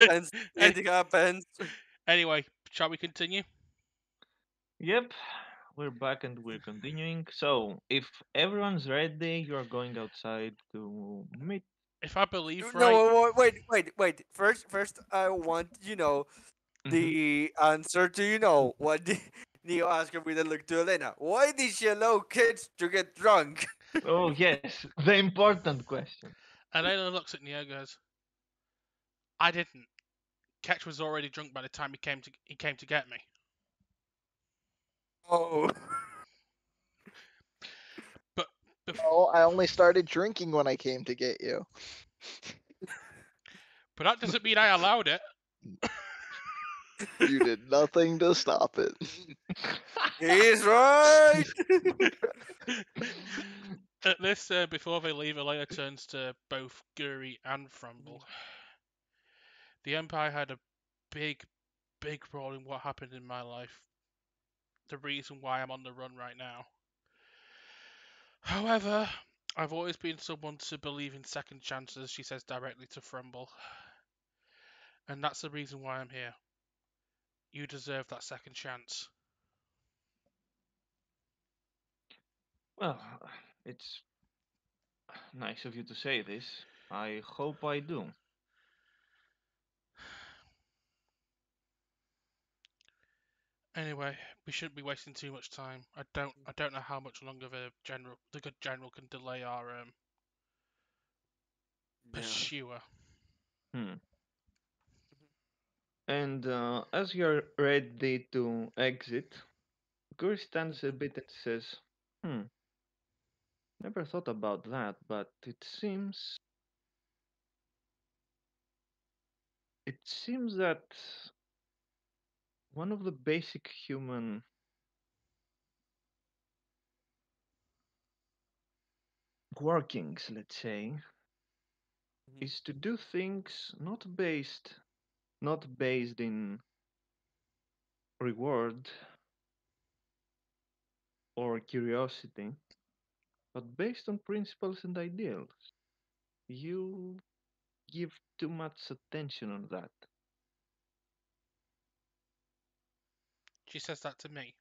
And Any- anything happens. anyway, shall we continue? Yep, we're back and we're continuing. So, if everyone's ready, you're going outside to meet. If I believe right, No, wait. First, I want Hmm. the answer to what the Neo asked her with a look to Elena. Why did she allow kids to get drunk? Oh, yes, the important question. Elena looks at Neo and goes, I didn't. Ketch was already drunk by the time he came to get me. Oh, But Oh, I only started drinking when I came to get you. but that doesn't mean I allowed it. You did nothing to stop it. he's right. At this, before they leave, Elena turns to both Guri and Frumble. The Empire had a big, big role in what happened in my life. The reason why I'm on the run right now. However, I've always been someone to believe in second chances, she says directly to Frumble. And that's the reason why I'm here. You deserve that second chance. Well, it's nice of you to say this. I hope I do. Anyway, we shouldn't be wasting too much time. I don't know how much longer the good general can delay our Yeah. pursuer. Hmm. And as you're ready to exit, Gur stands a bit and says, "Hmm, never thought about that, but it seems that one of the basic human workings, let's say, Mhm. is to do things not based in reward or curiosity, but based on principles and ideals. You give too much attention on that. She says that to me.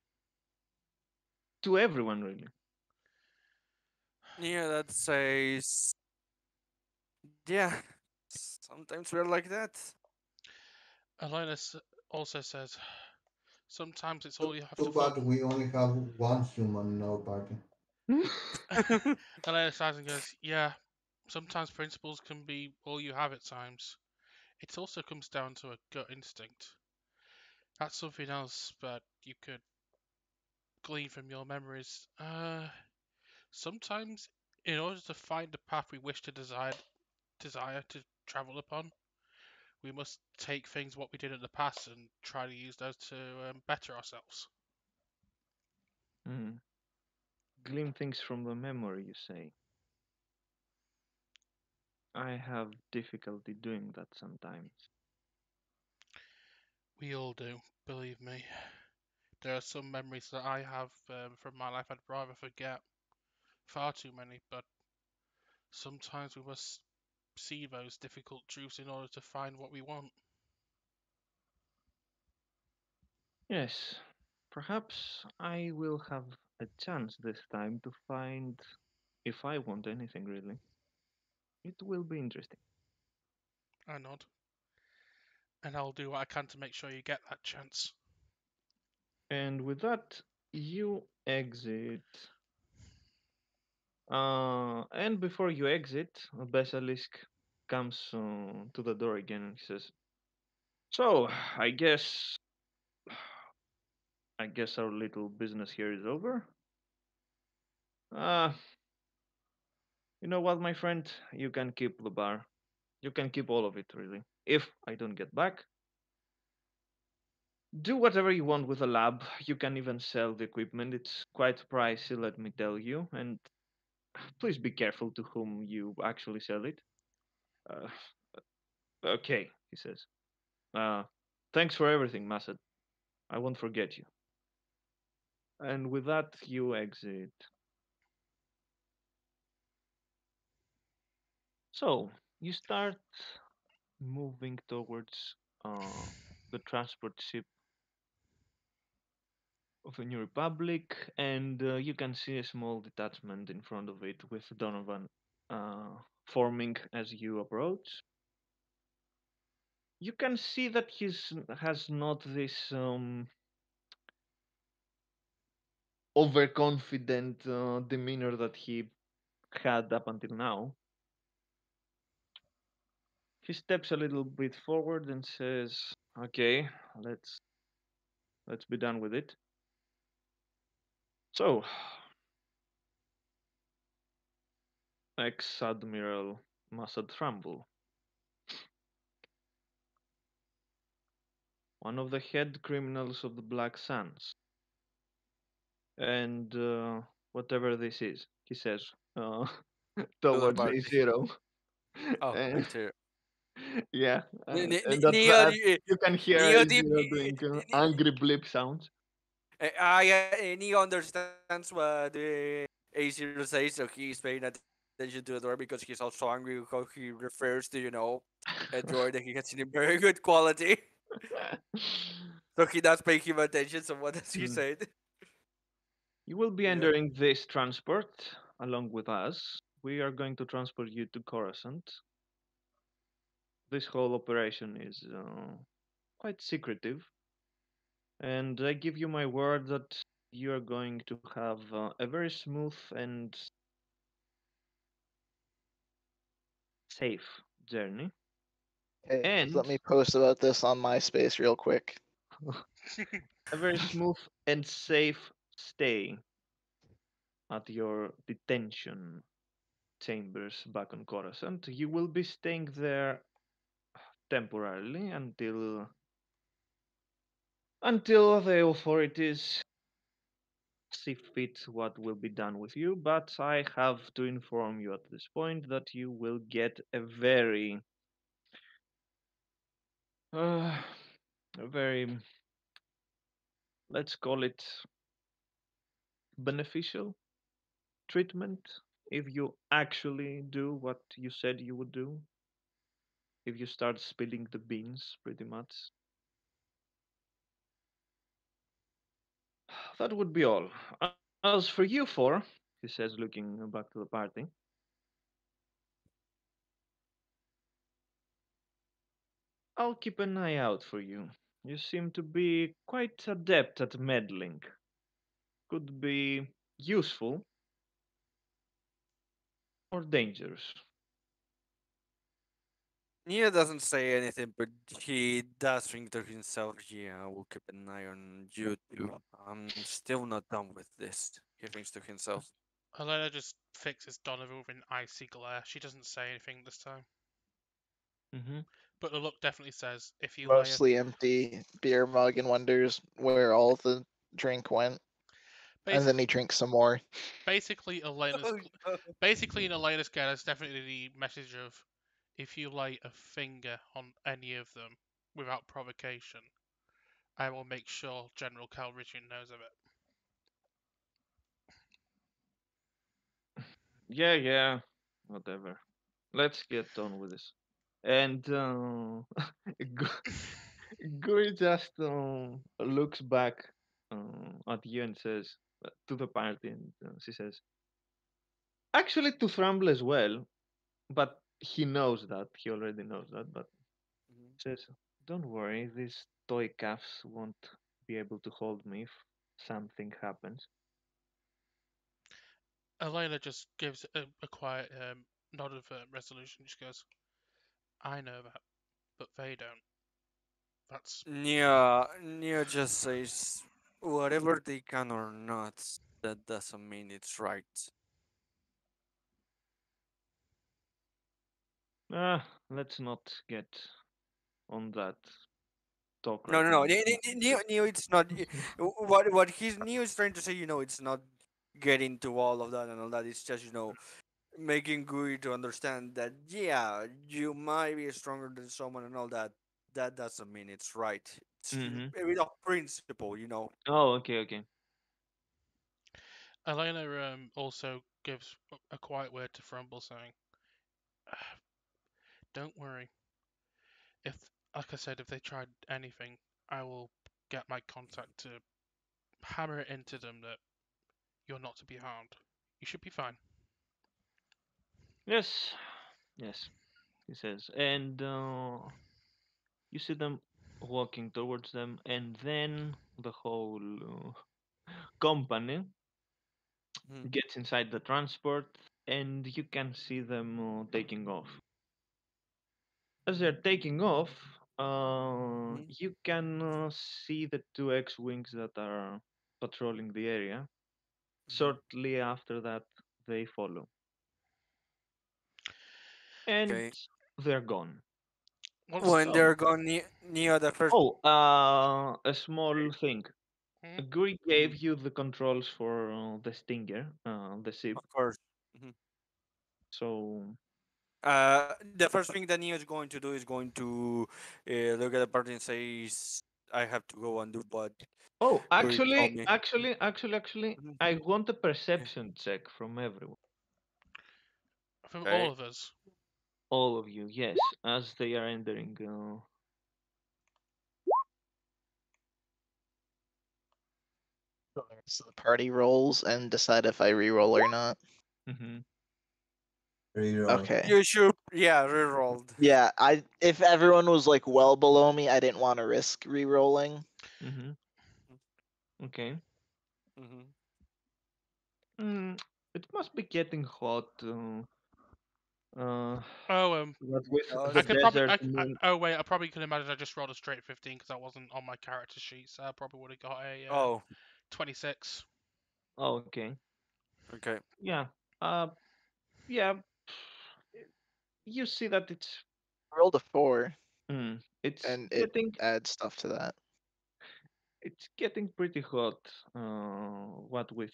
To everyone, really. Yeah, that says. Yeah, sometimes we're like that. Elena also says, sometimes it's all you have Too to focus. bad we only have one human in our party. Elena sighs and goes, yeah, sometimes principles can be all you have at times. It also comes down to a gut instinct. That's something else that you could glean from your memories. Sometimes, in order to find the path we wish to desire to travel upon, we must take things what we did in the past and try to use those to better ourselves. Hmm. Glean things from the memory, you say. I have difficulty doing that sometimes. We all do, believe me. There are some memories that I have from my life I'd rather forget. Far too many, but sometimes we must see those difficult truths in order to find what we want. Yes, perhaps I will have a chance this time to find if I want anything really. It will be interesting. I nod, and I'll do what I can to make sure you get that chance. And with that, you exit. And before you exit, Basilisk comes to the door again and he says, "So, I guess our little business here is over. Uh, you know what, my friend? You can keep the bar. You can keep all of it, really. If I don't get back, do whatever you want with the lab. You can even sell the equipment. It's quite pricey, let me tell you. And please be careful to whom you actually sell it." Uh, okay, he says. Uh, Thanks for everything, Masad. I won't forget you. And with that, you exit. So, you start moving towards the transport ship of the New Republic, and you can see a small detachment in front of it with Donovan forming as you approach. You can see that he's has not this overconfident demeanor that he had up until now. He steps a little bit forward and says, "Okay, let's be done with it." So, ex-Admiral Masad Thrumble, one of the head criminals of the Black Sands, and whatever this is, he says To the towards party. A0. Oh, And, right here. yeah, and Neo, you can hear Neo, A0 doing angry blip sounds. yeah, Neo understands what the A0 says, so he's paying attention to the door because he's also angry with how he refers to, a droid that he gets in very good quality. So he does pay him attention, so what does he Mm. say? You will be Yeah. entering this transport along with us. We are going to transport you to Coruscant. This whole operation is quite secretive, and I give you my word that you are going to have a very smooth and safe journey. Hey, And let me post about this on MySpace real quick. a very smooth and safe stay at your detention chambers back on Coruscant. You will be staying there temporarily until the authorities see fit what will be done with you. But I have to inform you at this point that you will get uh, a very, let's call it beneficial treatment if you actually do what you said you would do. If you start spilling the beans, pretty much. That would be all. As for you four, he says, looking back to the party, I'll keep an eye out for you. You seem to be quite adept at meddling. Could be useful or dangerous. Neo doesn't say anything, but he does think to himself, yeah, we'll keep an eye on you too. I'm still not done with this, he thinks to himself. Helena just fixes Donovan with an icy glare. She doesn't say anything this time. Mm-hmm. But the look definitely says, if you lay a... Mostly empty beer mug and wonders where all the drink went. And then he drinks some more. Basically, in Elena's scale, it's definitely the message of, if you lay a finger on any of them without provocation, I will make sure General Calrissian knows of Yeah, whatever. Let's get on with this. And it. Guri just looks back at you and says to the party, and she says, actually to Thrumble as well, but he knows that. He already knows that, but says, don't worry, these toy calves won't be able to hold me if something happens. Elena just gives a quiet nod of resolution. She goes, I know that, but they don't. That's... Neo just says, whatever they can or not, that doesn't mean it's right. Let's not get on that talk No, right no, no. now. Neo, it's not. What Neo is trying to say, it's not getting to all of that and all that. It's just, making Gui to understand that, yeah, you might be stronger than someone and all that. That doesn't mean it's right. It's Mm-hmm. a bit of principle. Oh, okay. Elena also gives a quiet word to Frumble, saying, don't worry. if, like I said, if they tried anything, I will get my contact to hammer it into them that you're not to be harmed. You should be fine. Yes, yes, he says. And you see them walking towards them, and then the whole company Mhm. gets inside the transport, and you can see them taking off. As they're taking off, Mhm. you can see the two X-wings that are patrolling the area. Mhm. Shortly after that, they follow, and Okay. they're gone. What's When So, they're gone near the first. oh, a small thing. hmm? Guri Mhm. gave you the controls for the Stinger, the ship. Of course. Mhm. So, The first thing that Neo is going to do is going to look at the party and says, "I have to go and do what oh, Guri told me." actually, Mhm. I want a Okay. perception check from everyone. From all Okay. of us. All of you, yes, as they are entering. So the party rolls and decide if I re-roll or not. Mhm. Reroll. Okay. You should, yeah, rerolled. Yeah, if everyone was like well below me, I didn't want to risk re-rolling. Mhm. Okay. Mm-hmm. It must be getting hot. Uh, Oh, what with I the Because could probably. desert moon. Oh wait, I probably can imagine I just rolled a straight 15 because that wasn't on my character sheet, so I probably would have got a oh, 26. Oh, okay. okay, Yeah. Uh, yeah. You see that I rolled a 4, it's and it getting adds stuff to that. pretty hot. What with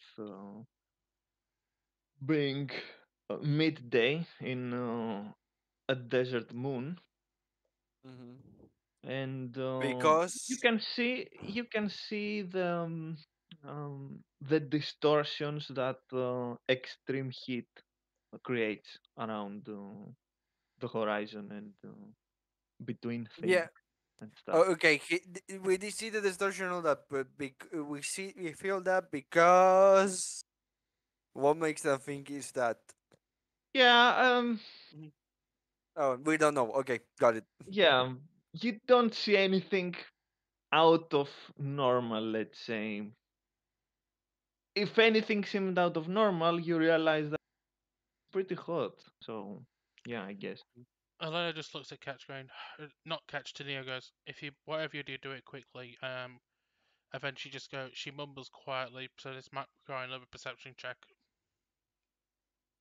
being midday in a desert moon, mm-hmm. and Because you can see the distortions that extreme heat creates around the horizon and between things yeah, and stuff. oh, okay. We did see the distortion of that, but we feel that because what makes them think is that. Yeah, Mhm. Oh, we don't know. Okay, got it. yeah. You don't see anything out of normal, let's say. If anything seemed out of normal, you realize that it's pretty hot. So, yeah, I guess. Alana just looks at Catch going, not Catch to Neo goes, if you whatever you do, do it quickly. Eventually just go. She mumbles quietly, so this might require another perception check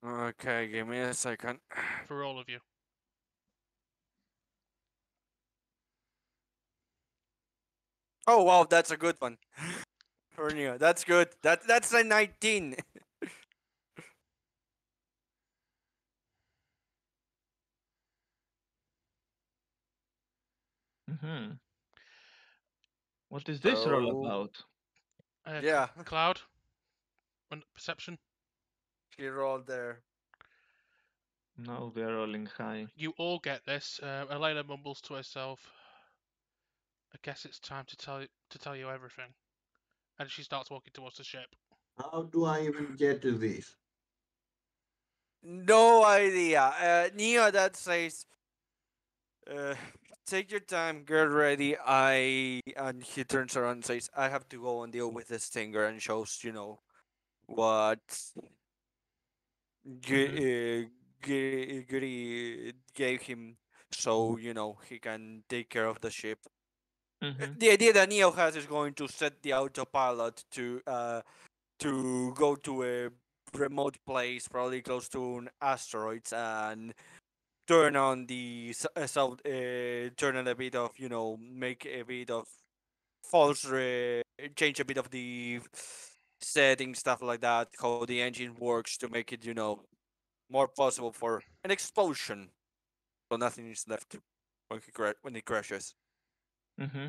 Okay, give me a second. for all of you. Oh wow, that's a good one. For Neo, that's good. That's a 19. Hmm. What is this roll So about? yeah, Cloud, perception. she rolled there. Now they're rolling high. You all get this. Elena mumbles to herself. I guess it's time to tell you everything, and she starts walking towards the ship. How do I even get to this? No idea. Neo that says, uh, "Take your time, get ready." And he turns around and says, "I have to go and deal with this stinger," and shows what Mm-hmm. Giri gave him, so he can take care of the ship. Mm-hmm. The idea that Neo has is going to set the autopilot to go to a remote place, probably close to an asteroid, and turn on the turn on a bit of make a bit of false change a bit of the setting, stuff like that, how the engine works to make it more possible for an explosion, so nothing is left when it crashes. Mm-hmm.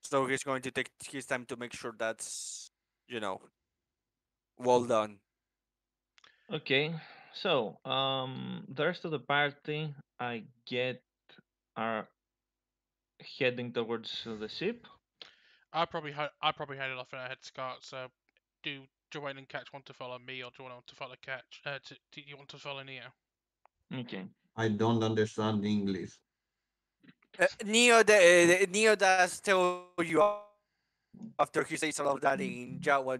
So he's going to take his time to make sure that's you know well done. Okay. So, the rest of the party, I get are heading towards the ship. I probably headed off in a head start. So, do Joanne and Catch want to follow me, or do you want to follow Catch? Do you want to follow Neo? Okay. I don't understand English. Neo does tell you after he says all of that in Jawan,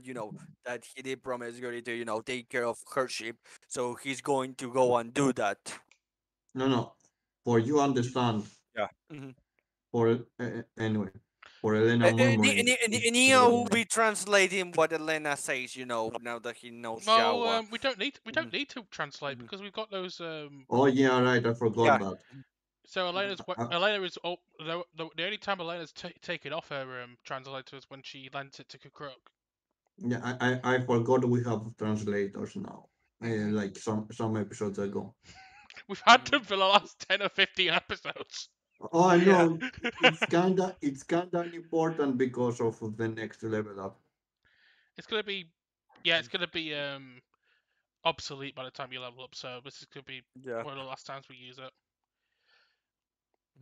that he did promise Guri to, take care of her ship. So he's going to go and do that. No, no. For you understand. Yeah. Hmm. For anyway, for Elena murmuring. Neo will be translating what Elena says, now that he knows Well, Jawa. we don't need Mhm, to translate mhm. because we've got those. Oh yeah, right. I forgot Yeah. that. So I, Elena is the only time Elena's taken off her translator is when she lent it to Kukruk. yeah, I forgot we have translators now. Mhm. Like some episodes ago. We've had Mhm. them for the last 10 or 15 episodes. Oh, I Yeah. know. It's kinda important because of the next level up. It's gonna be, yeah, it's gonna be obsolete by the time you level up. So this is gonna be Yeah. one of the last times we use it.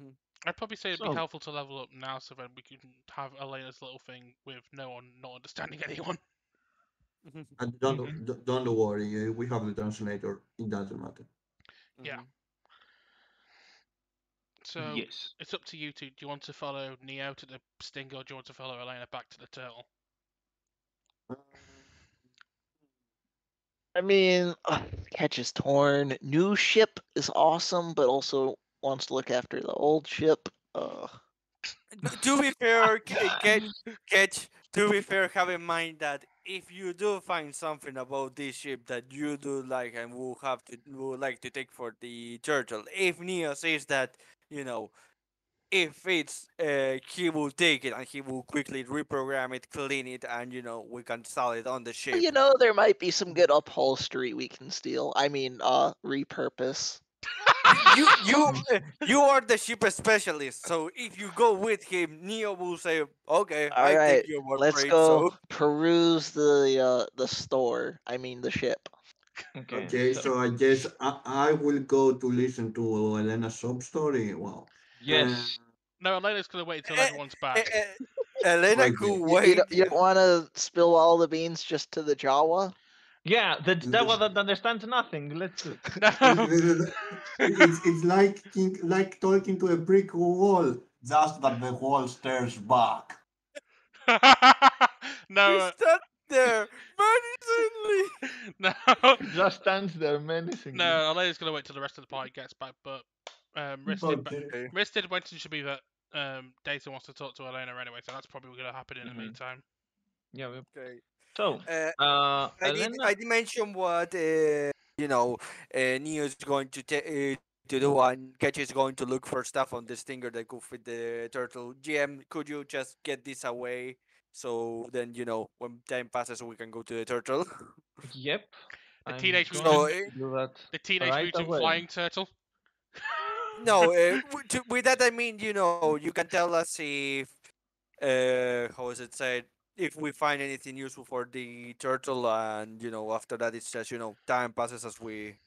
Mhm. I'd probably say it'd be So, helpful to level up now so then we can have Elena's little thing with no one not understanding anyone. Mhm. And mhm. don't worry. We have the translator. It doesn't matter. Yeah. Mhm. So Yes. it's up to you two. Do you want to follow Neo to the Stinger, or do you want to follow Elena back to the turtle? I mean, Catch is torn. New ship is awesome, but also wants to look after the old ship. To be fair, catch. To be fair, have in mind that if you do find something about this ship that you do like and will like to take for the turtle, if Neo says that, you know, if it's he will take it and he will quickly reprogram it, clean it, and we can sell it on the ship. There might be some good upholstery we can steal. I mean, repurpose. You are the ship specialist, so if you go with him, Neo will say, "Okay, All I right, take your word for let's it." go So peruse the store. I mean, the ship. Okay. Okay, So, so I guess I will go to listen to Elena's sob story. Wow. yes. No, Elena's gonna wait until Eh, everyone's eh, back. eh, Elena Okay. could You wait. don't want to spill all the beans just to the Jawa? Yeah, the Java This- that understands nothing. Let's do it. No. it's like talking to a brick wall, just that the wall stares back. No. He stood there menacingly. No. Just stands there menacingly. No, Elena's gonna wait till the rest of the party gets back, but Okay. Riz did mention to me that Data wants to talk to Elena anyway, so that's probably gonna happen in the Mhm. meantime. Yeah. Yep. Okay. So, Elena. I did mention what Neo is going to do, and Ketch is going to look for stuff on the stinger that could fit the turtle. GM, could you just get this away so then when time passes we can go to the turtle? Yep. The I'm teenage going So mutant, to do that the teenage right mutant away. flying turtle. no, with that I mean you can tell us if how is it said, if we find anything useful for the turtle, and after that it's just time passes as we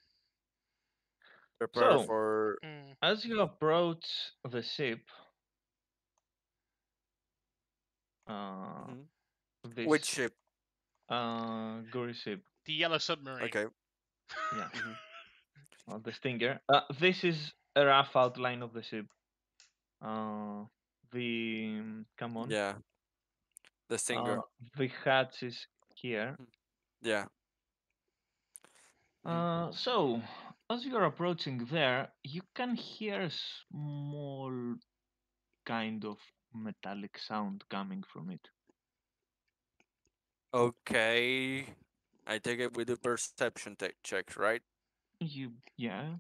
prepare So, for. Mm. as you approach the ship, uh, Mhm. Which this ship? Guri ship, The yellow submarine. Okay. yeah, Hmm. the Stinger. This is a rough outline of the ship. Uh, the come on, Yeah, the uh, singer. the hatch is here. Mm. Yeah. Mhm. So, as you're approaching there, you can hear a small kind of metallic sound coming from it. Okay. I take it with the perception check, right? Yeah.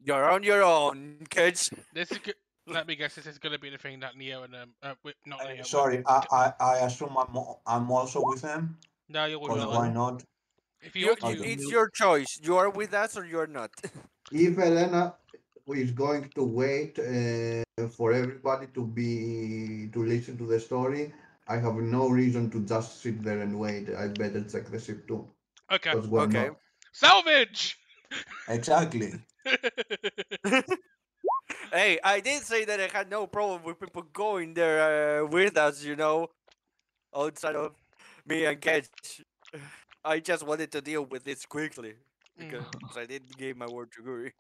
You're on your own, kids. This is good. Let me guess. This is gonna be the thing that Neo and not Neo, but Sorry, I assume I'm also with them. no, you're with Because Elena. why not? If you want to, Okay. It's your choice. You are with us or you're not. If Elena is going to wait for everybody to listen to the story, I have no reason to just sit there and wait. I better check the ship too. okay, Because why Okay. not? salvage. Exactly. Hey, I did say that I had no problem with people going there with us, outside of me and Ketch. I just wanted to deal with this quickly because I did give my word to Guri.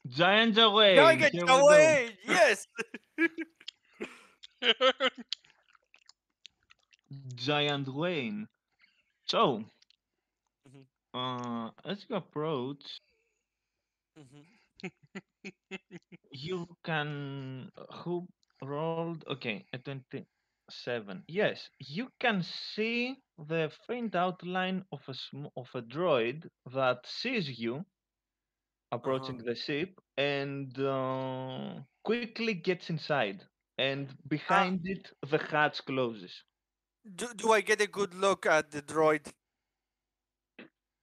Giant Now I away. get Here we go. away! Yes! Giant Wayne. So, Mhm, as you approach, mhm. you can who rolled okay a 27. Yes, you can see the faint outline of of a droid that sees you Uh-huh. approaching the ship and quickly gets inside. And Uh, behind it, the hatch closes. do I get a good look at the droid?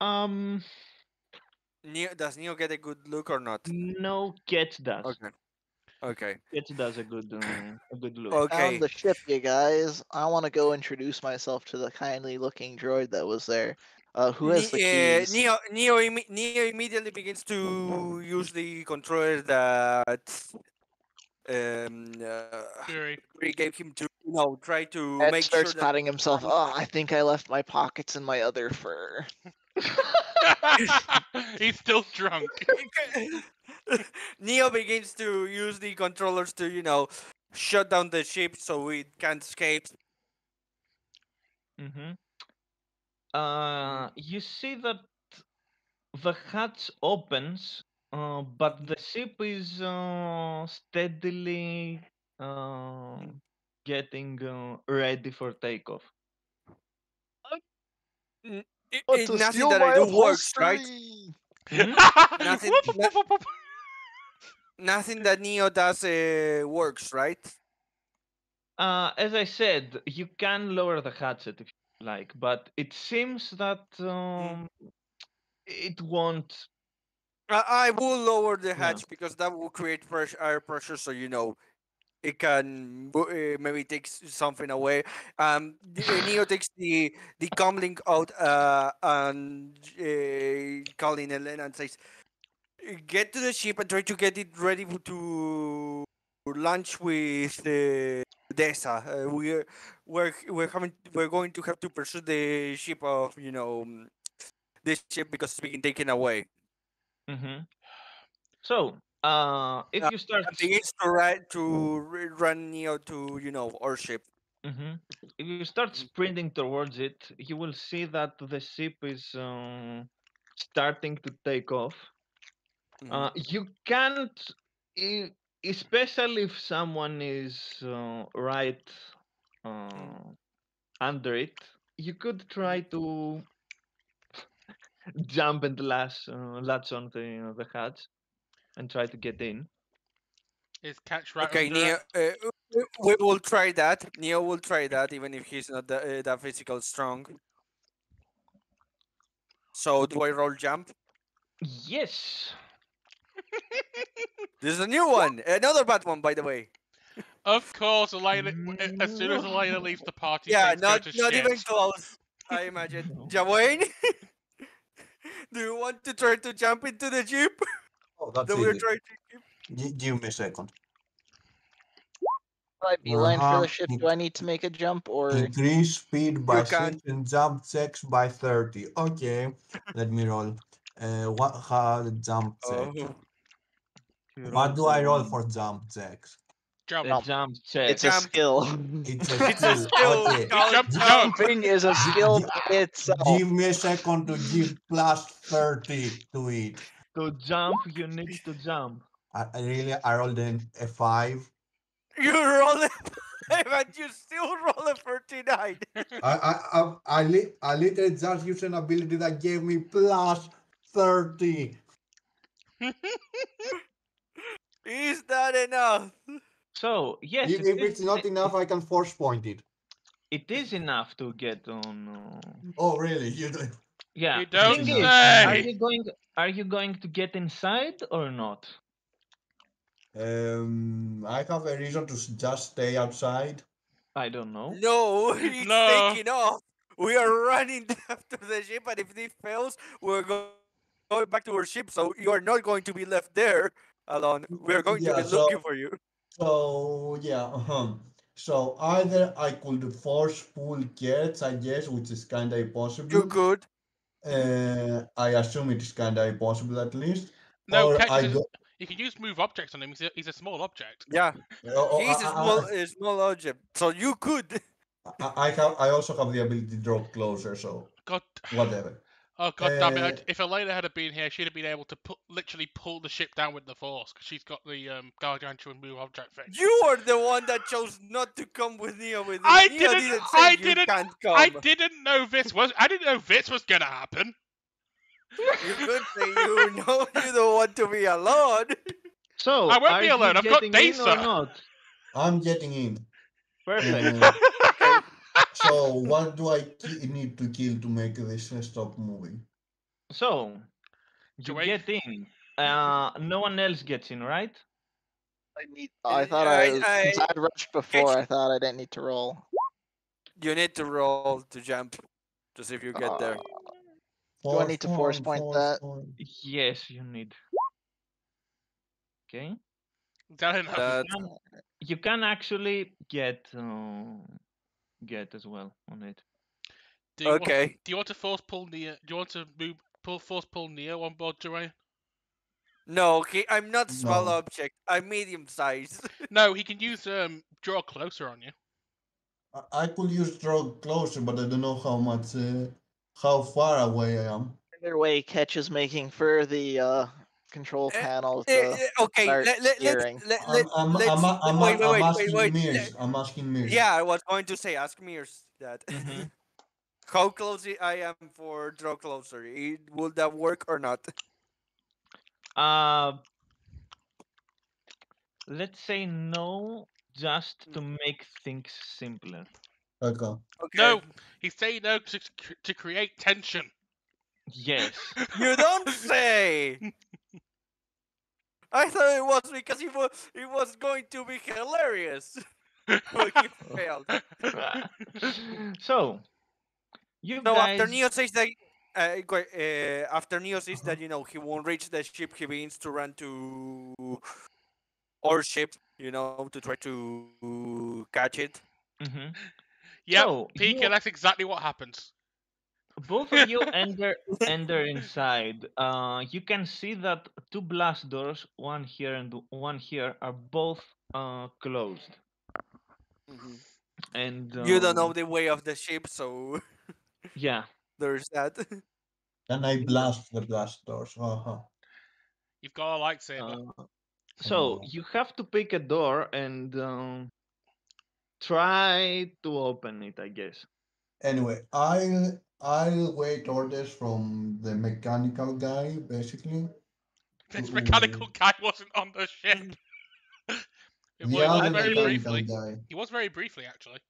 Um, Does Neo get a good look or not? no, Ketch does. Okay. Okay. Ketch does a good look. Found Okay. the ship, you guys. I want to go introduce myself to the kindly looking droid that was there. Who has the keys? Neo immediately begins to use the controller that Fury. we gave him to try to Ed make sure starts that patting himself. Oh, I think I left my pockets in my other fur. He's still drunk. Neo begins to use the controllers to shut down the ship so it can't escape. Mm-hmm. Mhm, You see that the hatch opens, but mhm, the ship is steadily uh, mhm. getting ready for takeoff. N- Oh, to Nothing steal that I my do works, right? upholstery! Hmm? Nothing, nothing that Neo does works, right? As I said, you can lower the hatchet if you like, but it seems that Mhm. it won't. I will lower the Yeah. hatch because that will create air pressure, so it can maybe takes something away. Neo takes the comlink out and calling Elena and says, "Get to the ship and try to get it ready to launch with Desa. We're going to have to pursue the ship of this ship because it's being taken away." Hmm. So, if you start And begins to run Neo to our ship. Mhm. If you start sprinting towards it, you will see that the ship is starting to take off. Mhm, You can't, e- especially if someone is right mhm, uh, under it, you could mhm. try to jump and latch on the hatch and try to get in. Is Catch right Okay, under it? Neo. We will try that. Neo will try that, even if he's not that physical strong. So do I roll jump? Yes. This is a new one, another bad one, by the way. Of course, Elena. As soon as No. Elena leaves the party, Yeah, things go not to not even shit. close. I imagine. No. Jawain, do you want to try to jump into the jeep Oh, that's that we're easy. trying to keep? Give me a second. Do I beeline for the Uh-huh. ship? Do I need to make a jump or? Increase speed by You can. 6 and jump checks by 30. Okay, let me roll. What jump check? Oh, You What rolled do I roll for jump checks? Jump. a Jump. jump It's check. a jump. skill. It's a It's a skill. skill. Okay. He Called jumped. No. jump. Jumping is a Gi- skill gi- by itself. Give me a second to give plus 30 to it. To jump, you need to jump. I rolled a 5. You roll a 5 and you still roll a 39. I literally just used an ability that gave me plus 30. Is that enough? So yes, If it's not enough, I can force point it. it is enough to get on. Oh, really? You do. Yeah. You That's don't Thing enough. is, say. are you going to get inside or not? I have a reason to just stay outside. I don't know. No, it's No. taking off. We are running after the ship, and if this fails, we're going back to our ship. So you are not going to be left there alone. We are going to be Yeah, looking for you. so yeah, so either I could force pull Kertz, I guess, which is kind of You impossible. could. I assume it is kind of impossible at least. No, Or catch I is go. you can use move objects on him. He's a small object. Yeah, Oh, he's a small object, so you could. I also have the ability to draw closer, so God, whatever. oh god damn Uh, it! If Elena had been here, she'd have been able to literally pull the ship down with the force because she's got the gargantuan move object thing. You are the one that chose not to come with Neo. With this. I Neo didn't. didn't say I you didn't. can't I come. didn't know this was. I didn't know this was gonna happen. You could say you know you don't want to be alone. So, I won't are be you alone, I've got getting in or Dasa. not? I'm getting in. Perfect. Uh, so what do I need to kill to make this stop moving? So, you Joey? get in. No one else gets in, right? I thought since I rushed before, I thought I didn't need to roll. You need to roll to jump to see if you get there. Do I need to force point that? Yes, you need. Okay. That enough. That You can actually get as well on it. Do you okay. do you want to force pull Neo? Do you want to force pull Neo on board, Joey? No, I'm not small No. object. I'm medium sized. No, he can use draw closer on you. I could use draw closer, but I don't know how far away I am. Either way, Ketch is making for the control panel to Okay, start let's steering. I'm asking wait. Mears. I'm asking Mears. Yeah, I was going to say, ask Mears that. Mhm. How close I am for draw closer? Will that work or not? Let's say no, just to make things simpler. Okay. Okay. No, he's saying no to create tension. Yes. You don't say. I thought it was because it was going to be hilarious. But he failed. So, you So guys. after Neo says that, after Neo says that he won't reach the ship, he begins to run to our ship, to try to catch it. Mhm. Yeah, So, Pika, that's exactly what happens. both of you enter inside. You can see that two blast doors, one here and one here, are both closed. Mhm. And You don't know the way of the ship, so yeah. there's that. And I blast the blast doors. You've got a lightsaber. So you have to pick a door and try to open it, I guess. Anyway, I'll wait orders from the mechanical guy, basically. This mechanical guy wasn't on the ship. The Well, he other was very mechanical briefly. guy. He was very briefly, actually.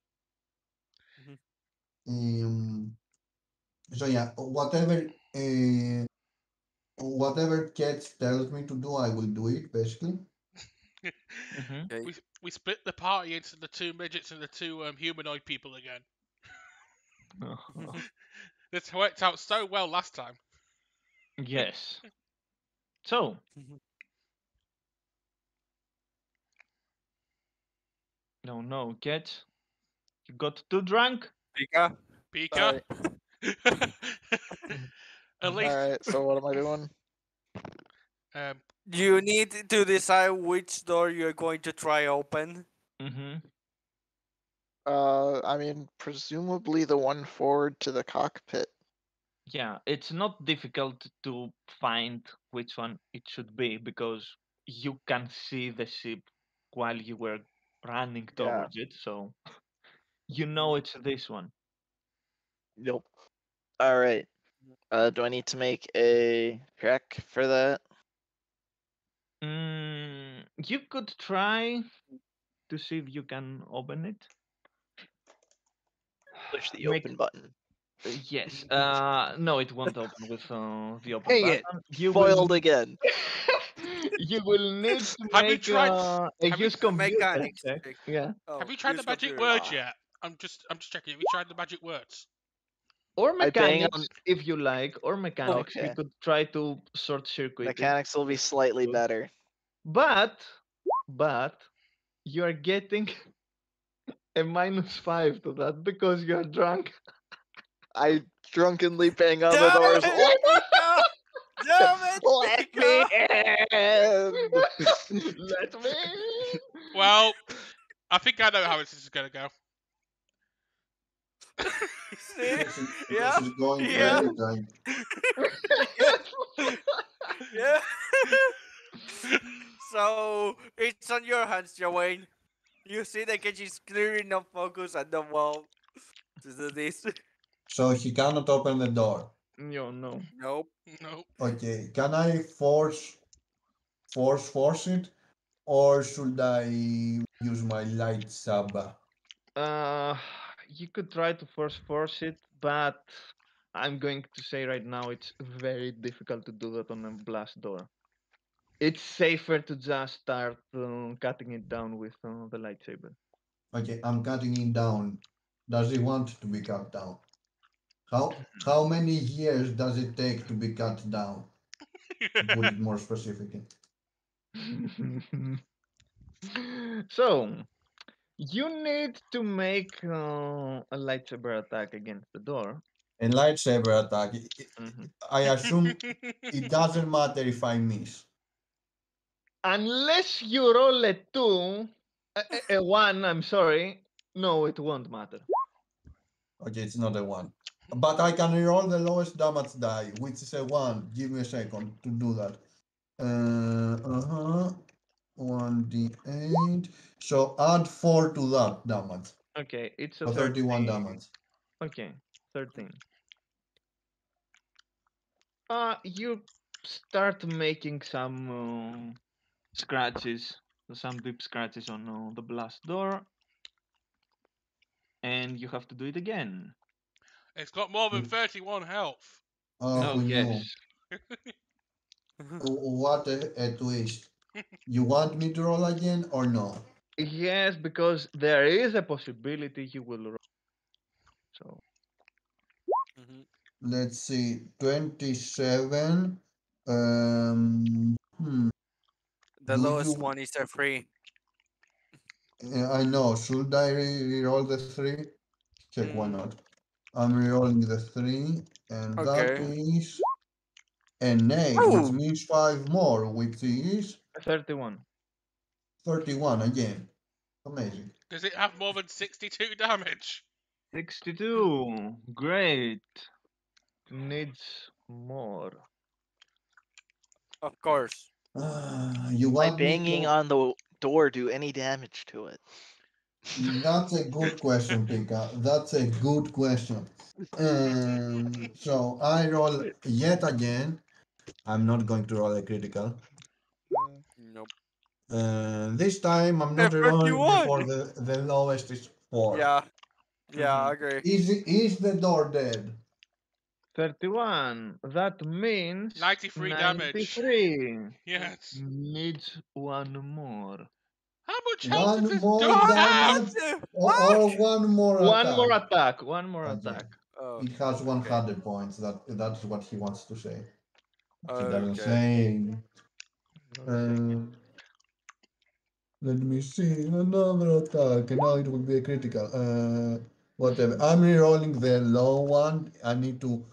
So yeah, whatever Ketch tells me to do, I will do it, basically. Mhm. Okay. We split the party into the two midgets and the two humanoid people again. This worked out so well last time. Yes. So no, Ketch. You got too drunk? Pika? Pika. At least Alright, so what am I doing? You need to decide which door you're going to try open. Mm-hmm. I mean, presumably the one forward to the cockpit. Yeah, it's not difficult to find which one it should be because you can see the ship while you were running Yeah. towards it, so you know it's this one. Nope. Alright. Do I need to make a check for that? You could try to see if you can open it. Push the Make- open button. Yes. No, it won't open with the open Dang button. it! Foiled again. You will need to Have you make tried- a have you- use computer Mechanics check. check. Yeah. Oh, have you tried the use magic computer. words yet? I'm just checking. Have you tried the magic words? Or I bang mechanics, on. if you like, or mechanics. We Okay. could try to short circuit it. Mechanics will be slightly better. But, but you are getting a -5 to that because you're drunk. I drunkenly bang on the Damn doors. it, Mika! Damn it, Let me Mika! in. Let me. Well, I think I know how this is gonna go. See? This Yeah, is going yeah, very tight. yeah. So it's on your hands, Joanne. You see that she's clearly not focused on the wall to do this. So he cannot open the door. No, no. Nope. Nope. Okay, can I force it, or should I use my lightsaber? Uh, you could try to force it, but I'm going to say right now it's very difficult to do that on a blast door. It's safer to just start cutting it down with the lightsaber. Okay, I'm cutting it down. Does he want to be cut down? How many years does it take to be cut down? To put it more specifically. So, you need to make a lightsaber attack against the door. A lightsaber attack. Mhm. I assume it doesn't matter if I miss. Unless you roll a 2, a 1, I'm sorry. No, it won't matter. Okay, it's not a 1. But I can roll the lowest damage die, which is a 1. Give me a second to do that. 1d8. So add 4 to that damage. Okay, it's a So 31 13. damage. Okay, 13. You start making some scratches, some deep scratches on the blast door, and you have to do it again. It's got more than 31 health. Oh, Oh, no. yes. What a twist. You want me to roll again or no? Yes, because there is a possibility you will roll. So, Mhm. Let's see. 27. Um, hmm. The Do lowest you? one is a 3. I know. Should I re-roll the 3? Check, why Mm, not? I'm re-rolling the 3, and that okay. is an 8, which Oh! means 5 more, which is 31. 31 again. Amazing. Does it have more than 62 damage? 62. Great. Needs more. Of course. You My want me banging to? on the door do any damage to it? That's a good question, Pika. That's a good question. So I roll yet again. I'm not going to roll a critical. Nope. This time I'm not rolling 31! before the lowest is 4. Yeah. Yeah, I Mhm. agree. Is the door dead? 31. That means 93 damage. 93. Yes. Needs one more. How much health does One this more door have? damage What the or fuck? one more One more attack? attack. One more Okay. attack. Oh, It has okay. 100 points. That's what he wants to say. He doesn't Okay. say. Not saying Um, Let me see. Another attack. And now it will be a critical. Whatever. I'm re-rolling the low one. I need to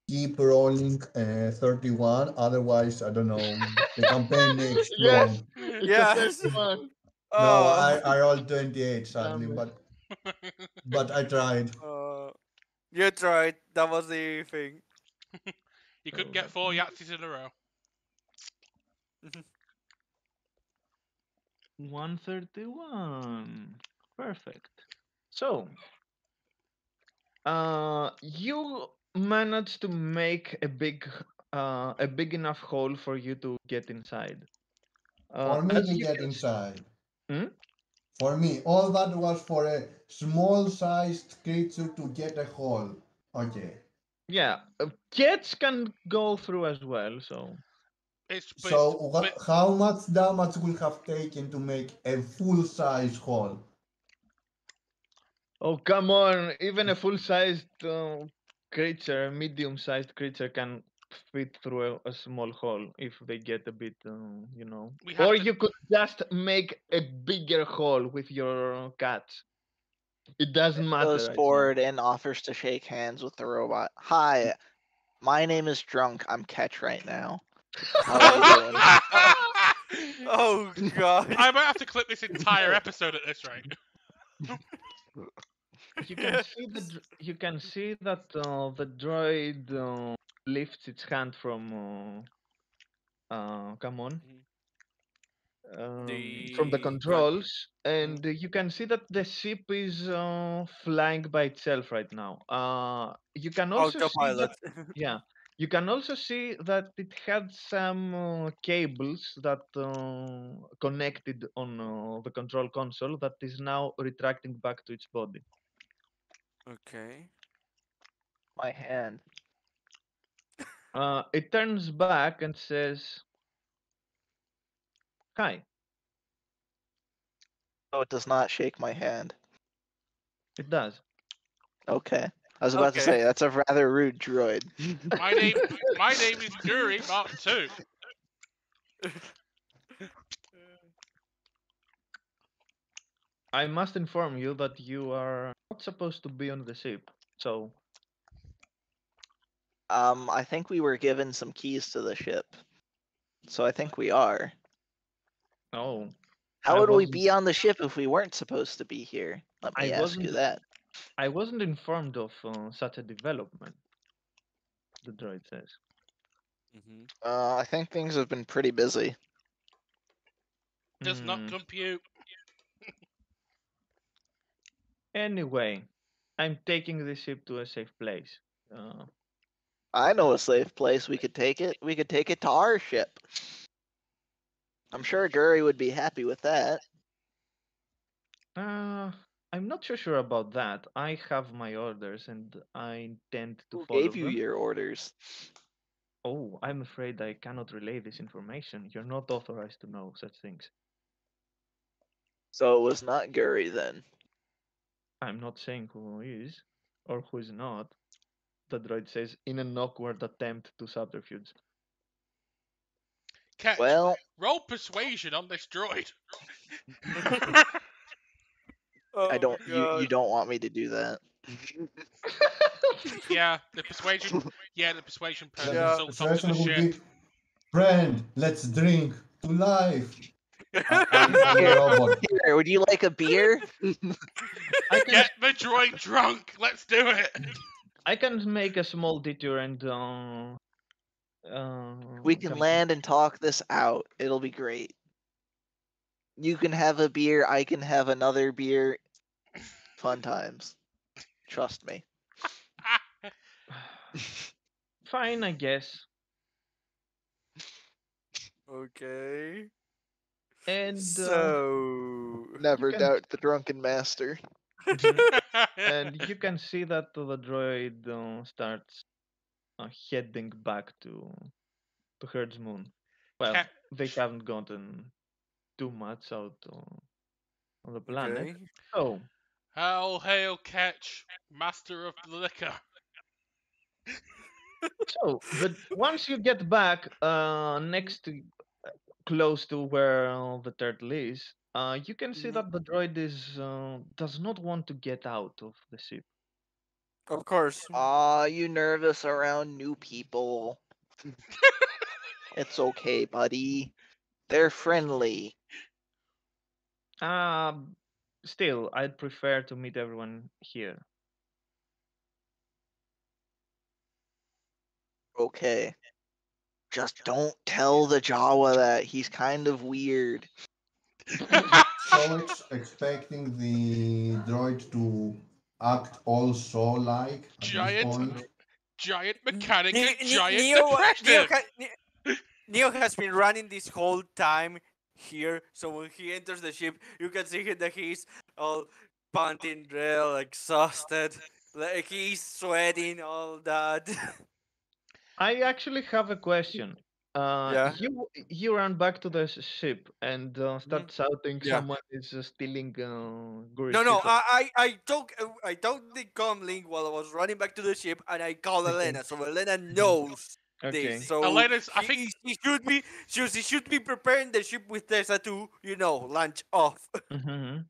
keep rolling 31. Otherwise, I don't know. The campaign may Yes, explode. it's a Yes. 31. No, Oh. I rolled 28 sadly, Damn it. but I tried. You tried. That was the thing. You So couldn't get that 4 Yahtzees in a row. 131. Perfect. So, you managed to make a big enough hole for you to get inside. For me As to you get can inside. Hmm? For me, all that was for a small-sized creature to get a hole. Okay. Yeah, cats can go through as well. So, So But how much damage will have taken to make a full-size hole? oh come on, even a full-sized creature, medium-sized creature, can fit through a small hole if they get a bit, We have Or to. you could just make a bigger hole with your cats. It doesn't Goes matter, I think. forward and offers to shake hands with the robot. Hi, my name is Drunk. I'm Catch right now. How are you doing? Oh god. I might have to clip this entire episode at this rate. You can see that the droid lifts its hand from come on from the The con- controls, and you can see that the ship is flying by itself right now. You can also see that, autopilot. yeah, you can also see that it had some cables that connected on the control console that is now retracting back to its body. Okay. My hand. It turns back and says, "Hi." Oh, it does not shake my hand. It does. Okay. I was about to Okay. say that's a rather rude droid. My name is Guri Mark II. I must inform you that you are not supposed to be on the ship. So, I think we were given some keys to the ship, so I think we are. oh, How I would we wasn't. be on the ship if we weren't supposed to be here? Let I me ask you wasn't. that. I wasn't informed of such a development. The droid says. Hmm. I think things have been pretty busy. Does not Hmm. compute. Anyway, I'm taking the ship to a safe place. I know a safe place we could take it. We could take it to our ship. I'm sure Guri would be happy with that. I'm not so sure about that. I have my orders and I intend to Who follow gave you them. your orders? Oh, I'm afraid I cannot relay this information. You're not authorized to know such things. So it was not Guri then. I'm not saying who is or who is not. The droid says in an awkward attempt to subterfuge. Catch. Well, Roll persuasion on this droid. Oh I don't. You god. don't want me to do that. Yeah, the persuasion. Yeah, the persuasion person Yeah. The sucks onto session the will ship. be, friend, let's drink to life. I'm the Here, robot. here. Would you like a beer? I can Get the droid drunk. Let's do it. I can make a small detour and We can come- land and talk this out. It'll be great. You can have a beer. I can have another beer. Fun times. Trust me. Fine, I guess. Okay. And So. Never can- doubt the drunken master. and you can see that the droid starts heading back to Herd's Moon. Well, Cat- they haven't gotten too much out on the planet. Okay. So, Hail, hail, Catch, master of the liquor. once you get back next to close to where the turtle is, you can see Mhm. that the droid is does not want to get out of the ship. Of course. Aw, you nervous around new people. It's okay, buddy. They're friendly. Still, I'd prefer to meet everyone here. Okay. Just don't tell the Jawa that he's kind of weird. So expecting the droid to act also like at this Giant. point. Giant mechanic Ne- and Ne- giant Neo, depressive. Neo has been running this whole time here, so when he enters the ship, you can see that he's all panting, real exhausted, like he's sweating, all that. I actually have a question. Yeah. You run back to the ship and Mhm. start shouting Yeah. someone is stealing Guri's No, no. pistol. I took the comm link while I was running back to the ship, and I called Okay. Elena, so Elena Mhm. knows this. Okay. So Elena's. I think. she should be preparing the ship with Tessa to launch off. Hmm.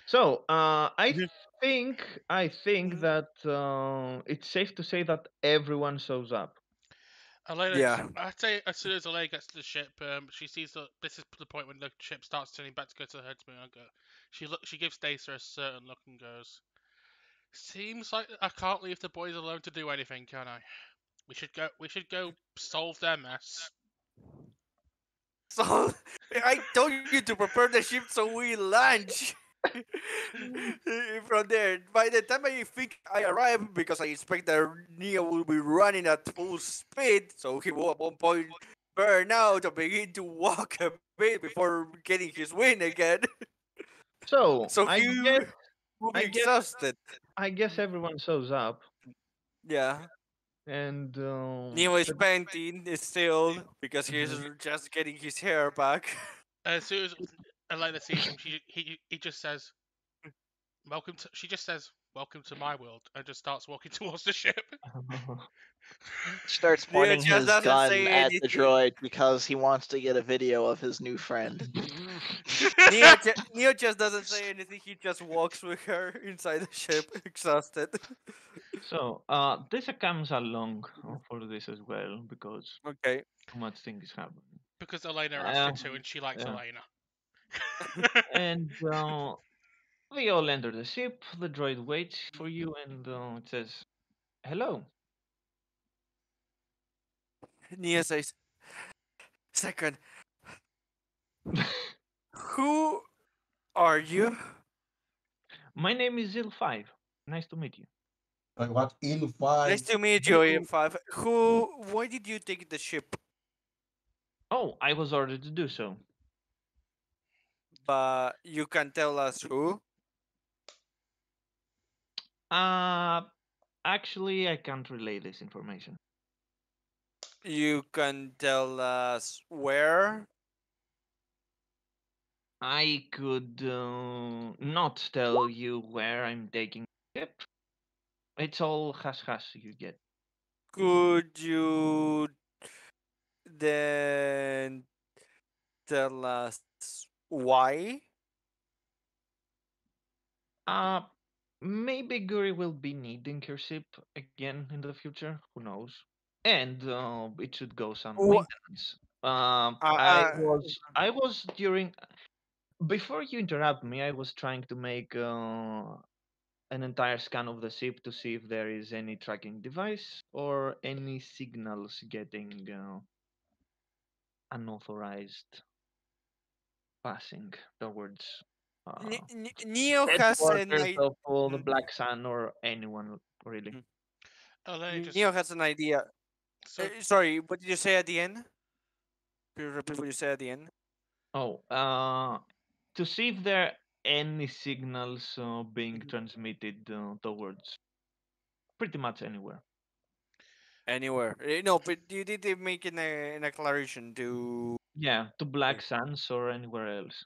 So, I think Mhm. that it's safe to say that everyone shows up. Elena, Yeah. I'd say as soon as Elena gets to the ship, she sees that this is the point when the ship starts turning back to go to the herdsman. And she gives Dacer a certain look and goes, "Seems like I can't leave the boys alone to do anything, can I? We should go. We should go solve their mess." So I told you to prepare the ship so we launch from there. By the time I think I arrive, because I expect that Neo will be running at full speed, so he will at one point burn out and begin to walk a bit before getting his win again. So, So he will be I guess, exhausted. I guess everyone shows up, Yeah. and Neo is painting still because he's Mhm. just getting his hair back. As soon as Elena sees him, he just says, "Welcome to." She just says, "Welcome to my world," and just starts walking towards the ship. Starts Neo pointing just his doesn't gun say at the anything. droid because he wants to get a video of his new friend. Neo just doesn't say anything. He just walks with her inside the ship, exhausted. So, this comes along for this as well because Okay. too much things happen. Because Elena asked her Uh, to, and she likes yeah. Elena. And we all enter the ship. The droid waits for you, and it says, "Hello." Neo says, "Second, who are you?" My name is Zil5. Nice to meet you. What ill Nice five? to meet you, You. A5. Who? Why did you take the ship? Oh, I was ordered to do so. But you can tell us who. Uh, Actually, I can't relay this information. You can tell us where. I could not tell you where I'm taking the ship. It's all hush hush you get. Could you then tell us why? Uh, Maybe Guri will be needing her ship again in the future. Who knows? And it should go some Wh- maintenance. Uh, I uh, was during before you interrupt me. I was trying to make an entire scan of the ship to see if there is any tracking device or any signals getting unauthorized passing towards uh, Neo has an headquarters idea. of the Black Sun or anyone really. Elena Neo just has an idea. so Sorry, what did you say at the end? Can you repeat what you said at the end? Oh, to see if there are any signals being Mhm. transmitted towards pretty much anywhere. Anywhere. No, but you did make an declaration to. Yeah, to Black Suns or anywhere else.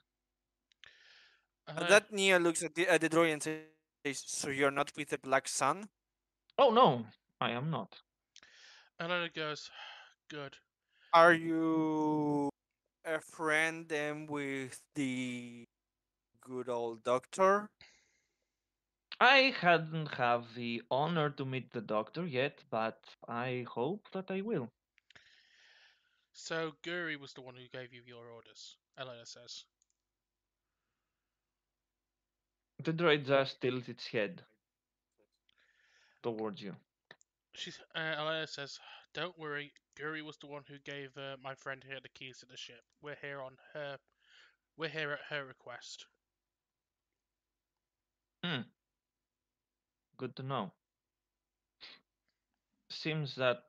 Elena, That Neo looks at the droid and says, "So you're not with the Black Sun? Oh no, I am not. Elena goes, "Good." Are you a friend then with the good old doctor?" I hadn't have the honor to meet the doctor yet, but I hope that I will. So Guri was the one who gave you your orders. Elena says. The droid just tilts its head towards you. Elena says, "Don't worry. Guri was the one who gave my friend here the keys to the ship. We're here on her. We're here at her request." Hmm, good to know. Seems that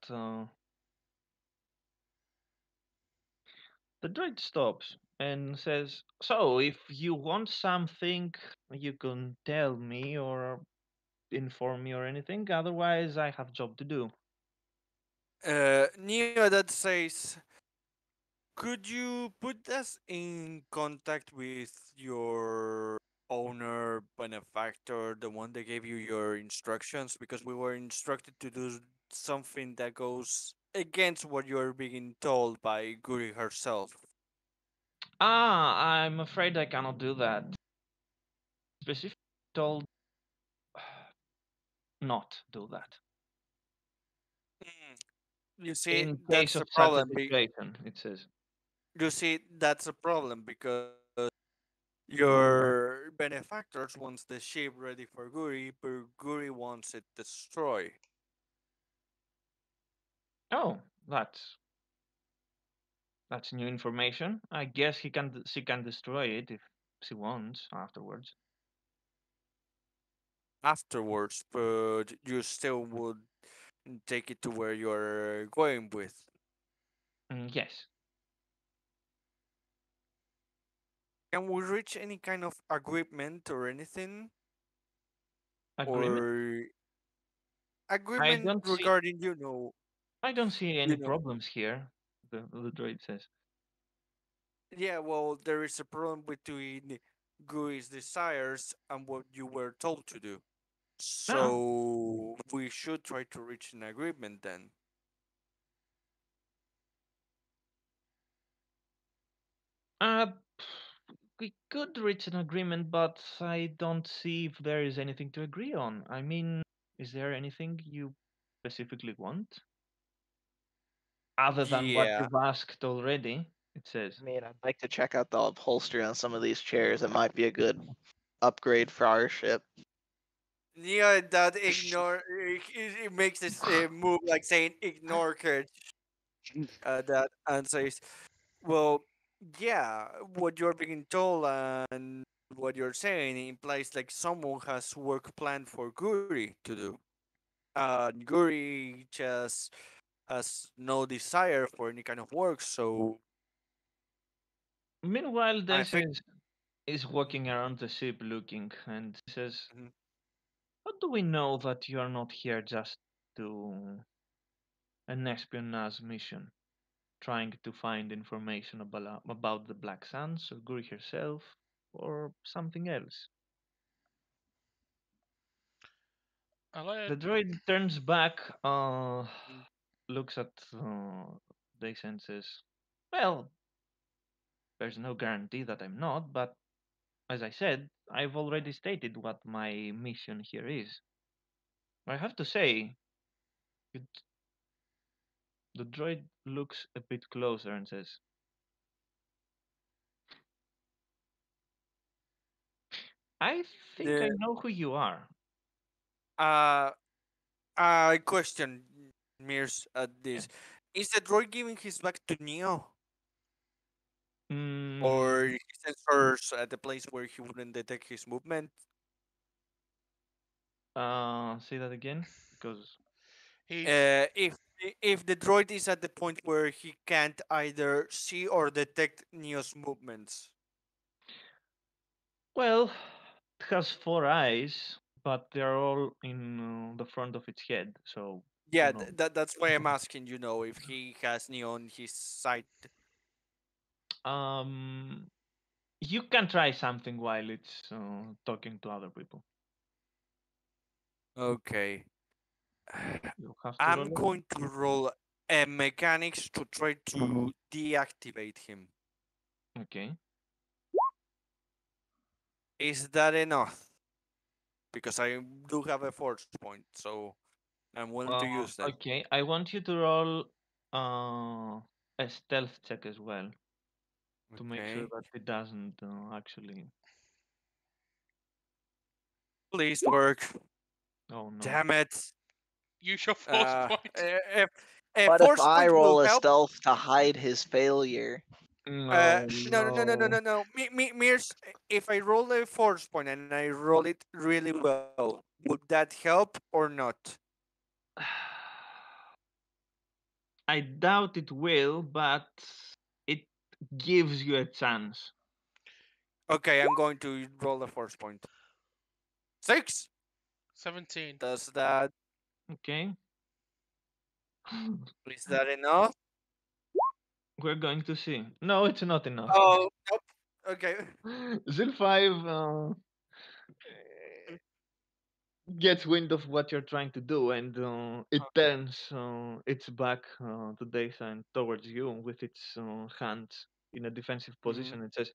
the droid stops and says, "So, if you want something, you can tell me or inform me or anything. Otherwise, I have job to do." Neo that says, Could you put us in contact with your owner, benefactor, the one that gave you your instructions? Because we were instructed to do something that goes against what you're being told by Guri herself. Ah, I'm afraid I cannot do that. Specifically told not do that. Mm. You see, In case that's of a such a problem. situation, it says. You see, that's a problem because your benefactors wants the ship ready for Guri, but Guri wants it destroyed. Oh, that's new information. I guess she can destroy it if she wants afterwards. Afterwards, but you still would take it to where you're going with. Yes. Can we reach any kind of agreement or anything? Agreement? Or I agreement don't see regarding, I don't see you any know. problems here. The droid says. Yeah, well, there is a problem between Gui's desires and what you were told to do. Ah, So we should try to reach an agreement then. uh, we could reach an agreement, but I don't see if there is anything to agree on. I mean, is there anything you specifically want other than what Yeah. you've asked already? It says. I mean, I'd like to check out the upholstery on some of these chairs. It might be a good upgrade for our ship. Yeah, that it makes this move like saying ignore courage. That and says, well, yeah, what you're being told and what you're saying implies like someone has work planned for Guri to do. Guri just has no desire for any kind of work, so Meanwhile, I this think. is walking around the ship looking, and he says, Mhm. "How do we know that you are not here just to an espionage mission, trying to find information about the Black Suns or Guri herself, or something else?" I let The droid turns back, Mm. looks at Daisy and says, "Well, there's no guarantee that I'm not, but as I said, I've already stated what my mission here is. I have to say, it, the droid looks a bit closer and says, I think I The know who you are. uh, I question Mears at Yeah. this. Is the droid giving his back to Neo? Or Mm, his sensors at the place where he wouldn't detect his movement? say that again, because, he's If the droid is at the point where he can't either see or detect Neo's movements. well, it has four eyes, but they're all in the front of its head, so who Yeah, knows? that's why I'm asking, if he has Neo on his side. Um, you can try something while it's talking to other people. Okay. You have to I'm roll again. going to roll a mechanics to try to deactivate him. Okay. Is that enough? Because I do have a force point, so I'm willing to use them. Okay. I want you to roll a stealth check as well to make sure Okay. that it doesn't actually. Please work. Oh no. Damn it. use your force Uh, point. if a What if force I point will roll a help. stealth to hide his failure? No, No, no, no, no, no, no. no, no. Mears, if I roll a force point and I roll it really well, would that help or not? I doubt it will, but it gives you a chance. Okay, I'm going to roll a force point. 6. 17. Does that Okay. is that enough? We're going to see. No, it's not enough. Oh, nope. Okay. Zil 5 gets wind of what you're trying to do, and it turns its back to Daysan towards you with its hands in a defensive Mhm. position and says,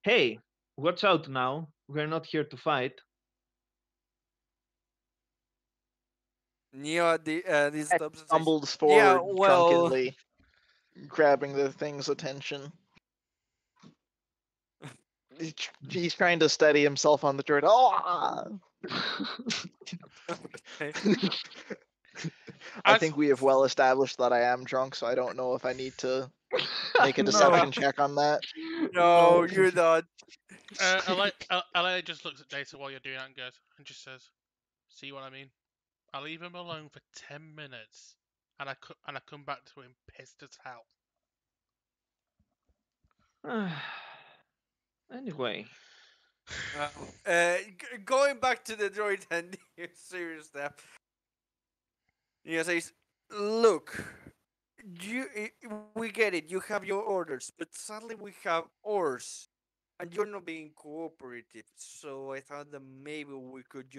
"Hey, watch out now. We're not here to fight." Neo this Ed stops and says, stumbles "Yeah, forward well, drunkenly, grabbing the thing's attention. He's trying to steady himself on the droid. Oh! okay. I As think we have well established that I am drunk, so I don't know if I need to make a No. deception check on that. No, you're not." Ella just looks at Data while you're doing that and just says, "See what I mean? I leave him alone for 10 minutes, and I come back to him pissed as hell." Anyway, Going back to the droid and serious stuff. Neo says, "Look, we get it. You have your orders, but sadly we have ours, and you're not being cooperative. So I thought that maybe we could,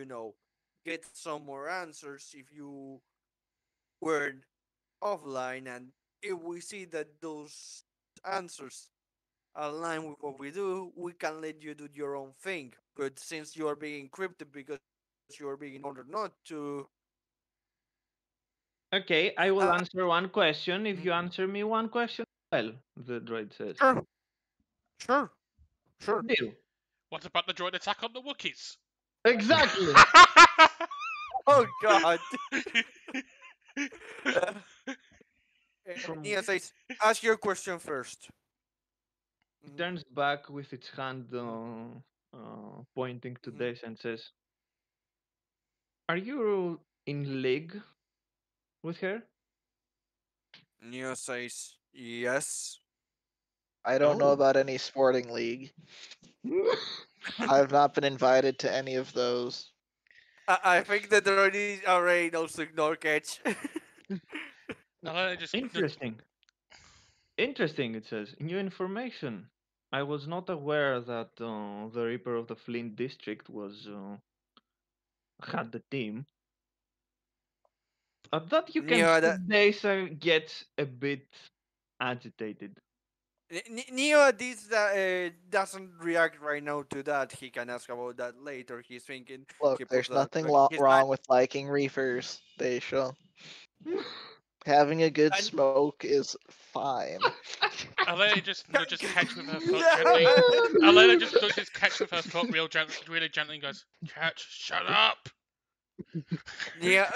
get some more answers if you were offline, and if we see that those answers align with what we do, we can let you do your own thing. But since you are being encrypted because you are being ordered not to, okay, I will uh, answer one question if mm, you answer me one question. Well, the droid says. sure, sure, sure." Deal. What about the droid attack on the Wookiees? Exactly. Oh God. From Nia says, "Ask your question first." It Mhm, turns back with its hand pointing to mhm. this and says, "Are you in league with her?" Nia says, "Yes." I don't know Oh. about any sporting league. I've not been invited to any of those. I think the droid already knows to ignore catch. Ella just Interesting. Interesting, it says. New information. I was not aware that the Reaper of the Flint district was had the team. At that you can Neo, see that Dasa gets a bit agitated. Neo this doesn't react right now to that. He can ask about that later. He's thinking Look, he puts there's that nothing back in his mind. wrong with liking reefers, Daisha. Having a good And smoke is fine. Ella just nudges Ketch with her foot gently. yeah. Ella just nudges Ketch with her foot really gently and goes, "Ketch, shut up!" Yeah.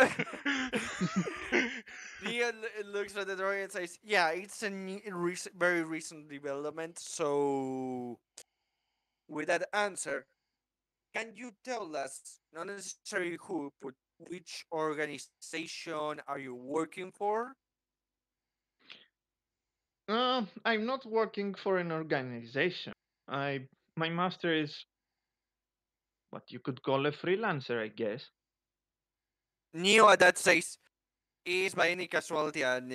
Nia looks at the droid and says, "Yeah, it's a very recent development. So, with that answer, can you tell us, not necessarily who, but which organization are you working for?" I'm not working for an organization. My master is what you could call a freelancer, I guess. Neo at that says, "Is by any casualty," and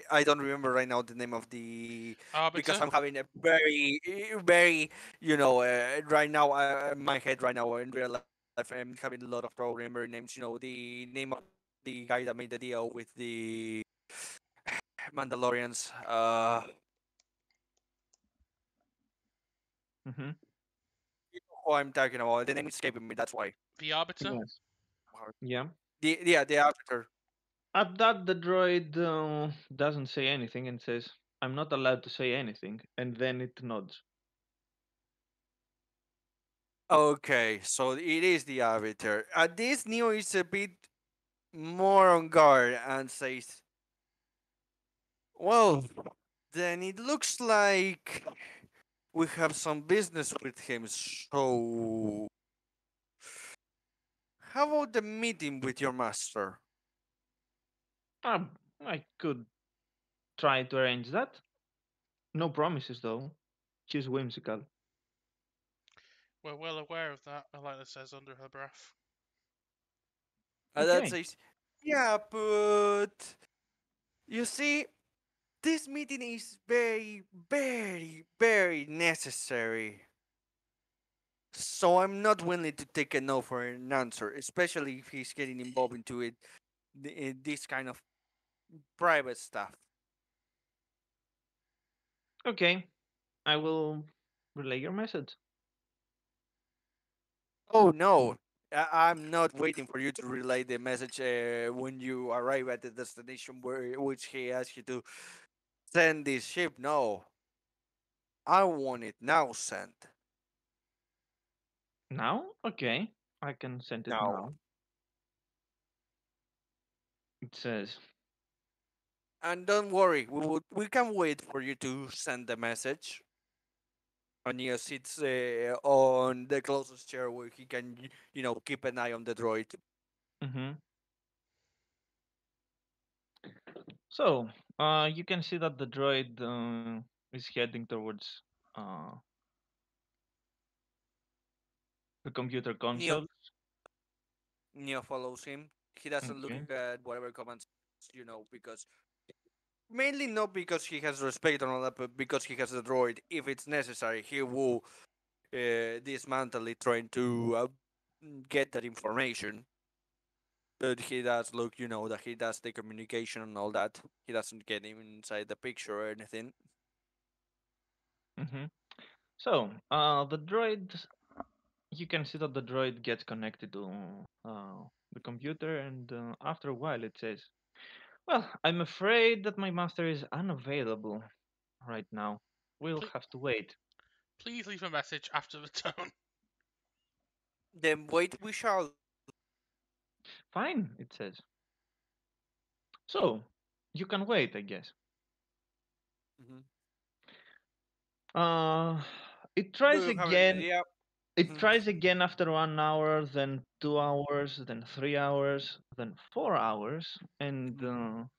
I don't remember right now the name of the, because Arbiter. I'm having a very, very, right now, in my head right now in real life, I'm having a lot of trouble remembering names. The name of the guy that made the deal with the Mandalorians. Hmm. Who I'm talking about. The name is escaping me. That's why. The Arbiter. Yes. Yeah. The Arbiter. At that, the droid doesn't say anything and says, "I'm not allowed to say anything," and then it nods. Okay, so it is the Arbiter. This Neo is a bit more on guard and says, "Well, then it looks like we have some business with him. So, how about the meeting with your master?" Ah, I could try to arrange that. No promises, though. She's whimsical. We're well aware of that, Ella says under her breath. That Okay. says, "Yeah, but you see, This meeting is very, very, very necessary. So I'm not willing to take a no for an answer, especially if he's getting involved into it, this kind of private stuff. Okay, I will relay your message. Oh no, I'm not waiting for you to relay the message when you arrive at the destination where which he asks you to send this ship. No, I want it now sent. Now? Okay, I can send it Now. now. It says, And don't worry, we can wait for you to send the message. And he sits on the closest chair where he can, keep an eye on the droid. mm-hmm. So, you can see that the droid is heading towards uh, the computer Neo, console. Neo follows him. He doesn't look Okay. at whatever commands, because mainly not because he has respect on all that, but because he has a droid. If it's necessary, he will dismantle it, trying to get that information. But he does look, that he does the communication and all that. He doesn't get him inside the picture or anything. Mm-hmm. So, the droid, you can see that the droid gets connected to the computer, and after a while it says, well, I'm afraid that my master is unavailable right now. We'll Please, have to wait. please leave a message after the tone. Then wait, we shall. Fine, it says. So, you can wait, I guess. Mhm. Uh, it Do tries you have an again. idea? It Mhm. tries again after 1 hour, then 2 hours, then 3 hours, then 4 hours, and Mhm.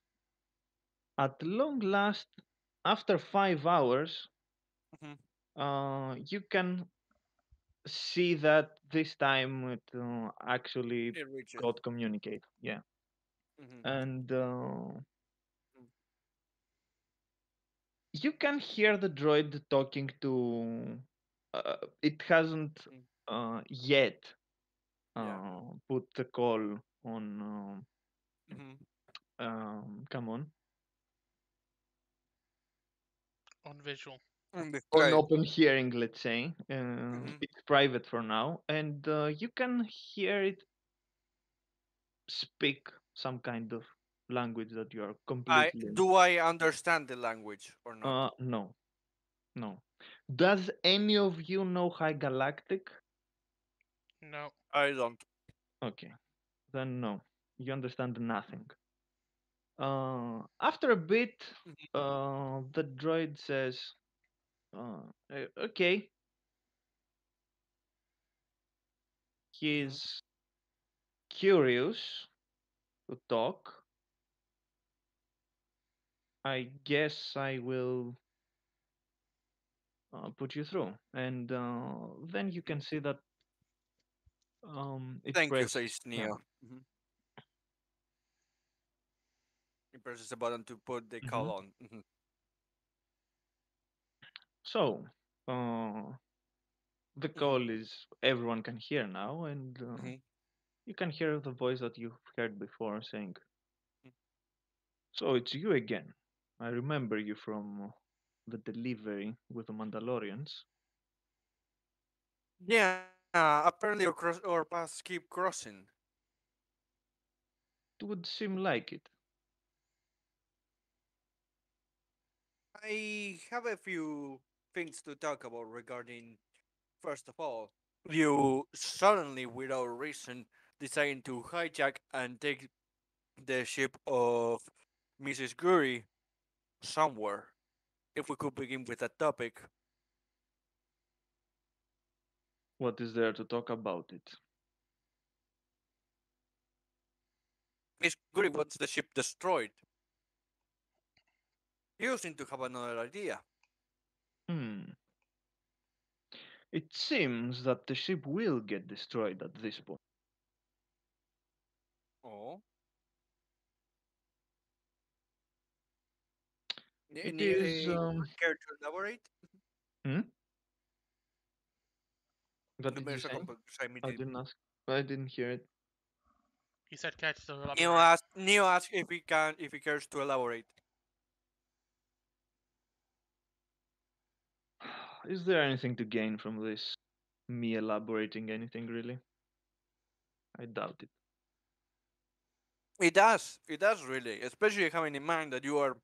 at long last, after 5 hours, Mhm. you can see that this time it actually It reaches. got communicate. Yeah, Mhm. and Mhm. you can hear the droid talking to. It hasn't Mhm. yet Yeah. put the call on. Mhm. Come on, On visual. On on display. open hearing, let's say. Mhm. It's private for now, and you can hear it speak some kind of language that you are I completely. do I understand the language or not? No, no. Does any of you know High Galactic? No. I don't. Okay, then no. You understand nothing. After a bit, Mhm. the droid says, okay, Mhm. he's curious to talk. I guess I will put you through. And then you Mhm. can see that it Thank you, press. says Yeah. Neo. Mhm. He presses a button to put the hmm call on. Mhm. So the Mhm. call is everyone can hear now, and Mhm. you can hear the voice that you've heard before saying, Mhm. "So it's you again. I remember you from the delivery with the Mandalorians. Yeah, apparently our paths keep crossing. It would seem like it. I have a few things to talk about regarding, first of all, you suddenly, without reason, deciding to hijack and take the ship of Mrs. Guri somewhere. If we could begin with that topic. What is there to talk about it? Miss Guri wants the ship destroyed. You seem to have another idea. Hmm. It seems that the ship will get destroyed at this point. Oh, It is. Care to elaborate? Hmm? What No did me you está say? I compromising. didn't ask. I didn't hear it. He said care to elaborate. Neo ask if he cares to elaborate. Is there anything to gain from this? Me elaborating anything really? I doubt it. It does. It does really, especially having in mind that you are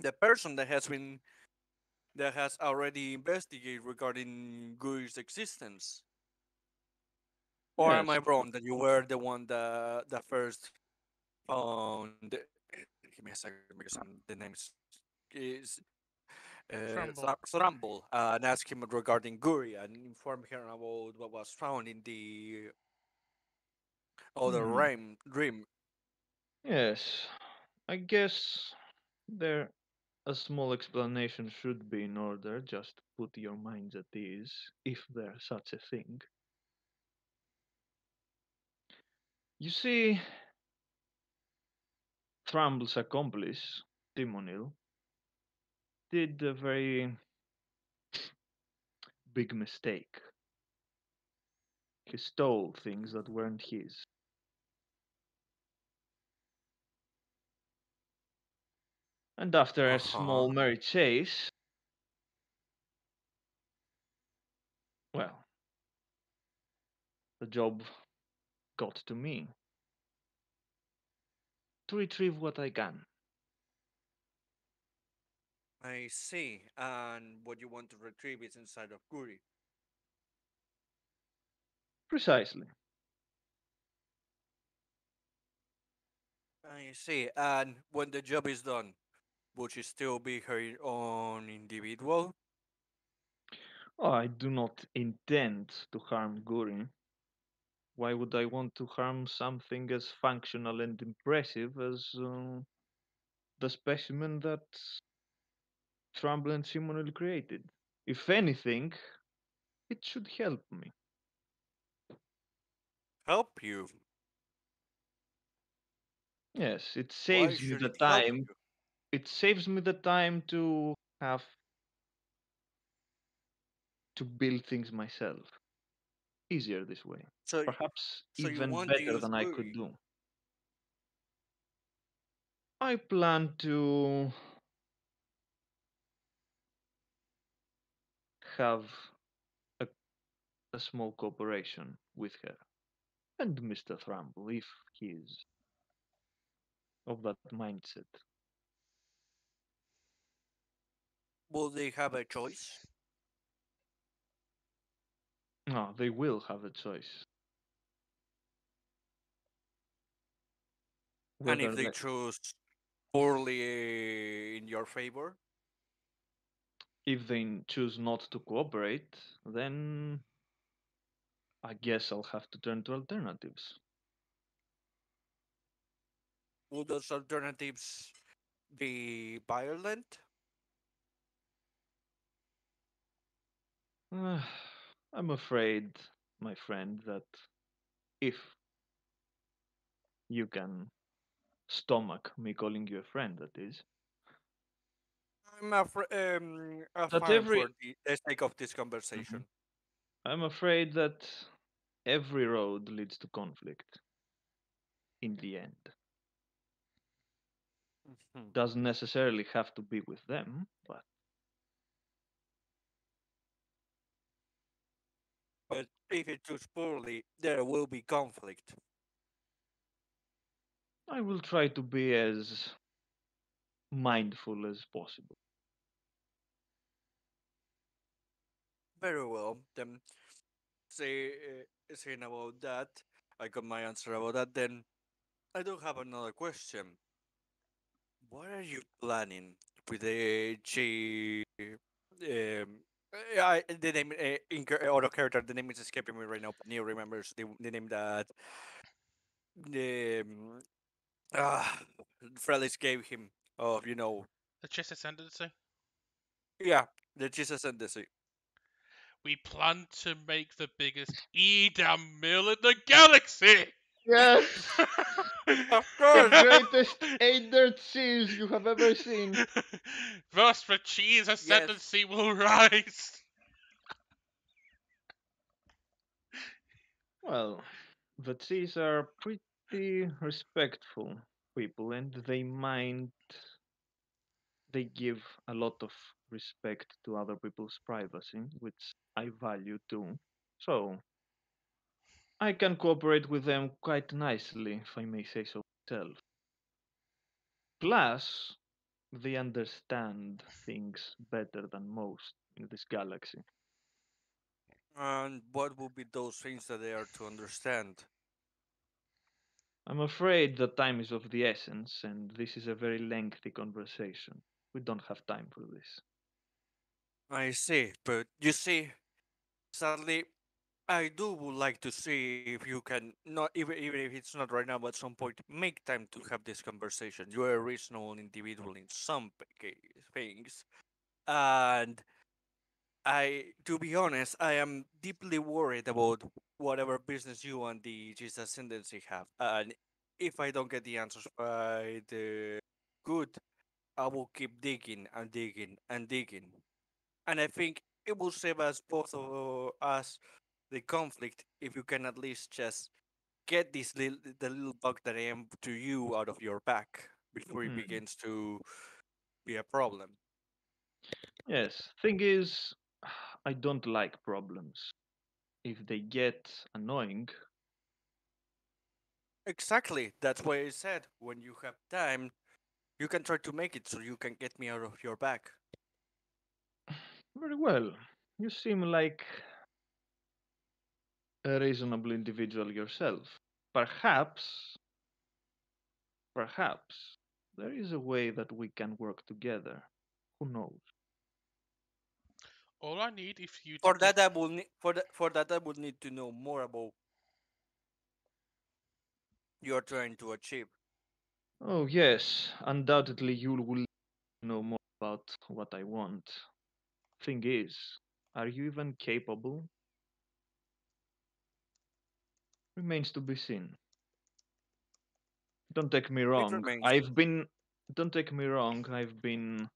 the person that has already investigated regarding Guri's existence. Or am Yes. I wrong that you were the one that first found? Give me a second because the name is Tremble. Thramble, and asked him regarding Guri and informed her about what was found in the other Hmm. dream. Yes. I guess there a small explanation should be in order, just to put your minds at ease, if there's such a thing. You see, Thramble's accomplice, Timonil, did a very big mistake. He stole things that weren't his. And after Uh a huh. small merry chase, well, the job got to me to retrieve what I can. I see. And what you want to retrieve is inside of Guri. Precisely. I see. And when the job is done, would she still be her own individual? Oh, I do not intend to harm Gurin. Why would I want to harm something as functional and impressive as the specimen that Trumbull and Simonel created? If anything, it should help me. Help you? Yes, it Why saves me should the it help time. you? It saves me the time to have to build things myself. Easier this way. So, Perhaps so you even want to better use than I could Guri? do. I plan to have a, a small cooperation with her and Mr. Thrumble if he is of that mindset. Will they have a choice? No, they will have a choice. And if Whether they they, choose poorly in your favor, if they choose not to cooperate, then I guess I'll have to turn to alternatives. will those alternatives be violent? Uh, I'm afraid, my friend, that if you can stomach me calling you a friend, that is, I'm that fine for every the sake of this Mhm. conversation. I'm afraid that every road leads to conflict in the end. Mhm. Doesn't necessarily have to be with them, but But if you choose poorly, there will be conflict. I will try to be as mindful as possible. Very well. Then saying about that, I got my answer about that. Then I do have another question. What are you planning with the G? The name auto character. The name is escaping me right now. But Neo remembers the name that the ah Frelis gave him. Of The chess ascendancy. yeah, the Jesus and the sea. We plan to make the biggest Edam mill in the galaxy. Yes! Of The course. greatest Eider cheese you have ever seen. Thus the cheese Yes. ascendancy will rise. Well, the Cs are pretty respectful people and they give a lot of respect to other people's privacy, which I value too. So, I can cooperate with them quite nicely, if I may say so myself. Plus, they understand things better than most in this galaxy. And what would be those things that they are to understand? I'm afraid that time is of the essence, and this is a very lengthy conversation. We don't have time for this. I see, but you see, sadly, I do would like to see if you can not even if it's not right now, but at some point make time to have this conversation. You are a reasonable individual in some things, and to be honest, I am deeply worried about whatever business you and the Jesus ascendancy have. And if I don't get the answers by the good, I will keep digging and digging and digging. And I think it will save us both of us the conflict if you can at least just get the little bug that I am to you out of your back before it Hmm. begins to be a problem. Yes, thing is, I don't like problems. If they get annoying, Exactly. That's why I said when you have time, you can try to make it so you can get me out of your back. very well. You seem like a reasonable individual yourself. Perhaps, perhaps, there is a way that we can work together. Who knows? All I need is for you to For get. that, I will for that I would need to know more about you're trying to achieve. Oh, yes, undoubtedly you will know more about what I want. Thing is, are you even capable? Remains to be seen. Don't take me It wrong. remains. I've been. Don't take me wrong. I've been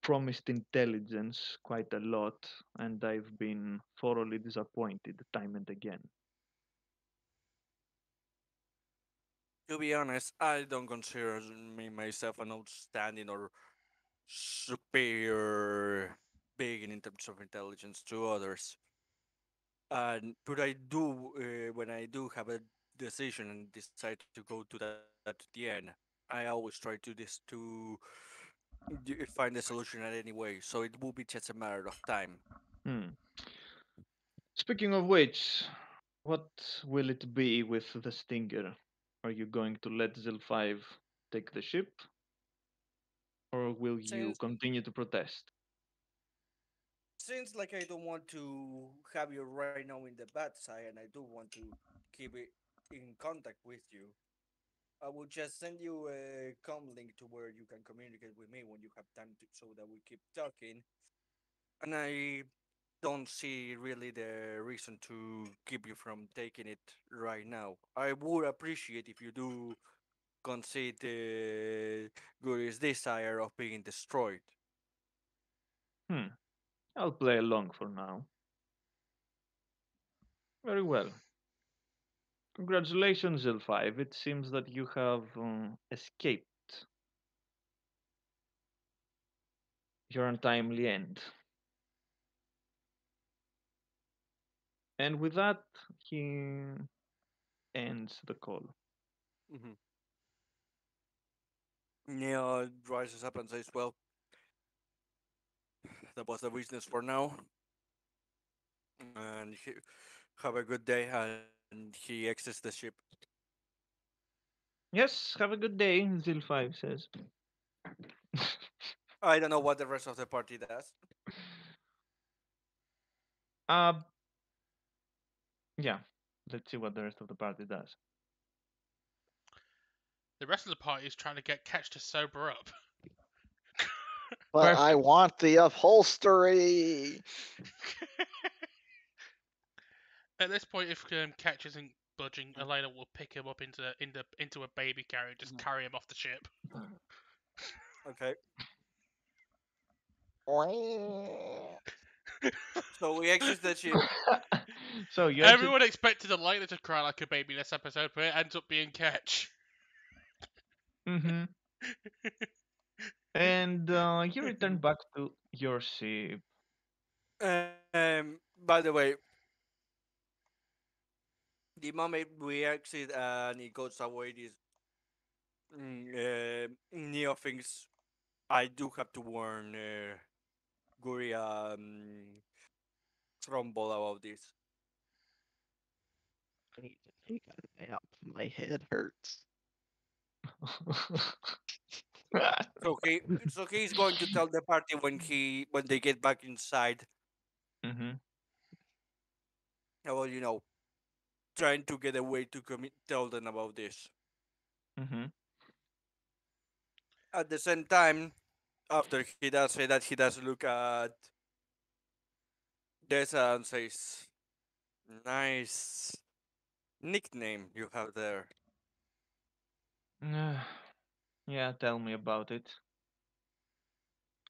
promised intelligence quite a lot, and I've been thoroughly disappointed time and again. To be honest, I don't consider me myself an outstanding or superior being in terms of intelligence to others. And but I do when I do have a decision and decide to go to that to the end, I always try to this to find a solution at any way. So it will be just a matter of time. Hmm. Speaking of which, what will it be with the Stinger? Are you going to let Zil 5 take the ship, or will you Since continue to protest? since like I don't want to have you right now in the bad side, and I do want to keep it in contact with you, I will just send you a com link to where you can communicate with me when you have time to, so that we keep talking. And I don't see really the reason to keep you from taking it right now. I would appreciate if you do concede the Guri's desire of being destroyed. Hmm. I'll play along for now. Very well. Congratulations, Zil 5. It seems that you have escaped your untimely end. And with that, he ends the call. Mm-hmm. Neo rises up and says, "Well, that was the business for now, and have a good day." And he exits the ship. Yes, have a good day, Zil 5 says. I don't know what the rest of the party does. uh, yeah, let's see what the rest of the party does. The rest of the party is trying to get Catch to sober up. But I Perfect. want the upholstery. At this point, if Catch isn't budging, Elena will pick him up into a baby carrier, just carry him off the ship. Okay. So we exit the ship. So you exit. Everyone expected Elena to cry like a baby this episode, but it ends up being Ketch. Mm-hmm. And you return back to your ship. By the way, the moment we exit and it goes away, this Neo thinks I do have to warn Guri Trumbull about this. I need to take a nap. My head hurts. So he's going to tell the party when they get back inside Mm-hmm. about trying to get away to tell them about this. Mm-hmm. At the same time, after he does say that, he does look at Dessa and says, "Nice nickname you have there." Yeah, tell me about it.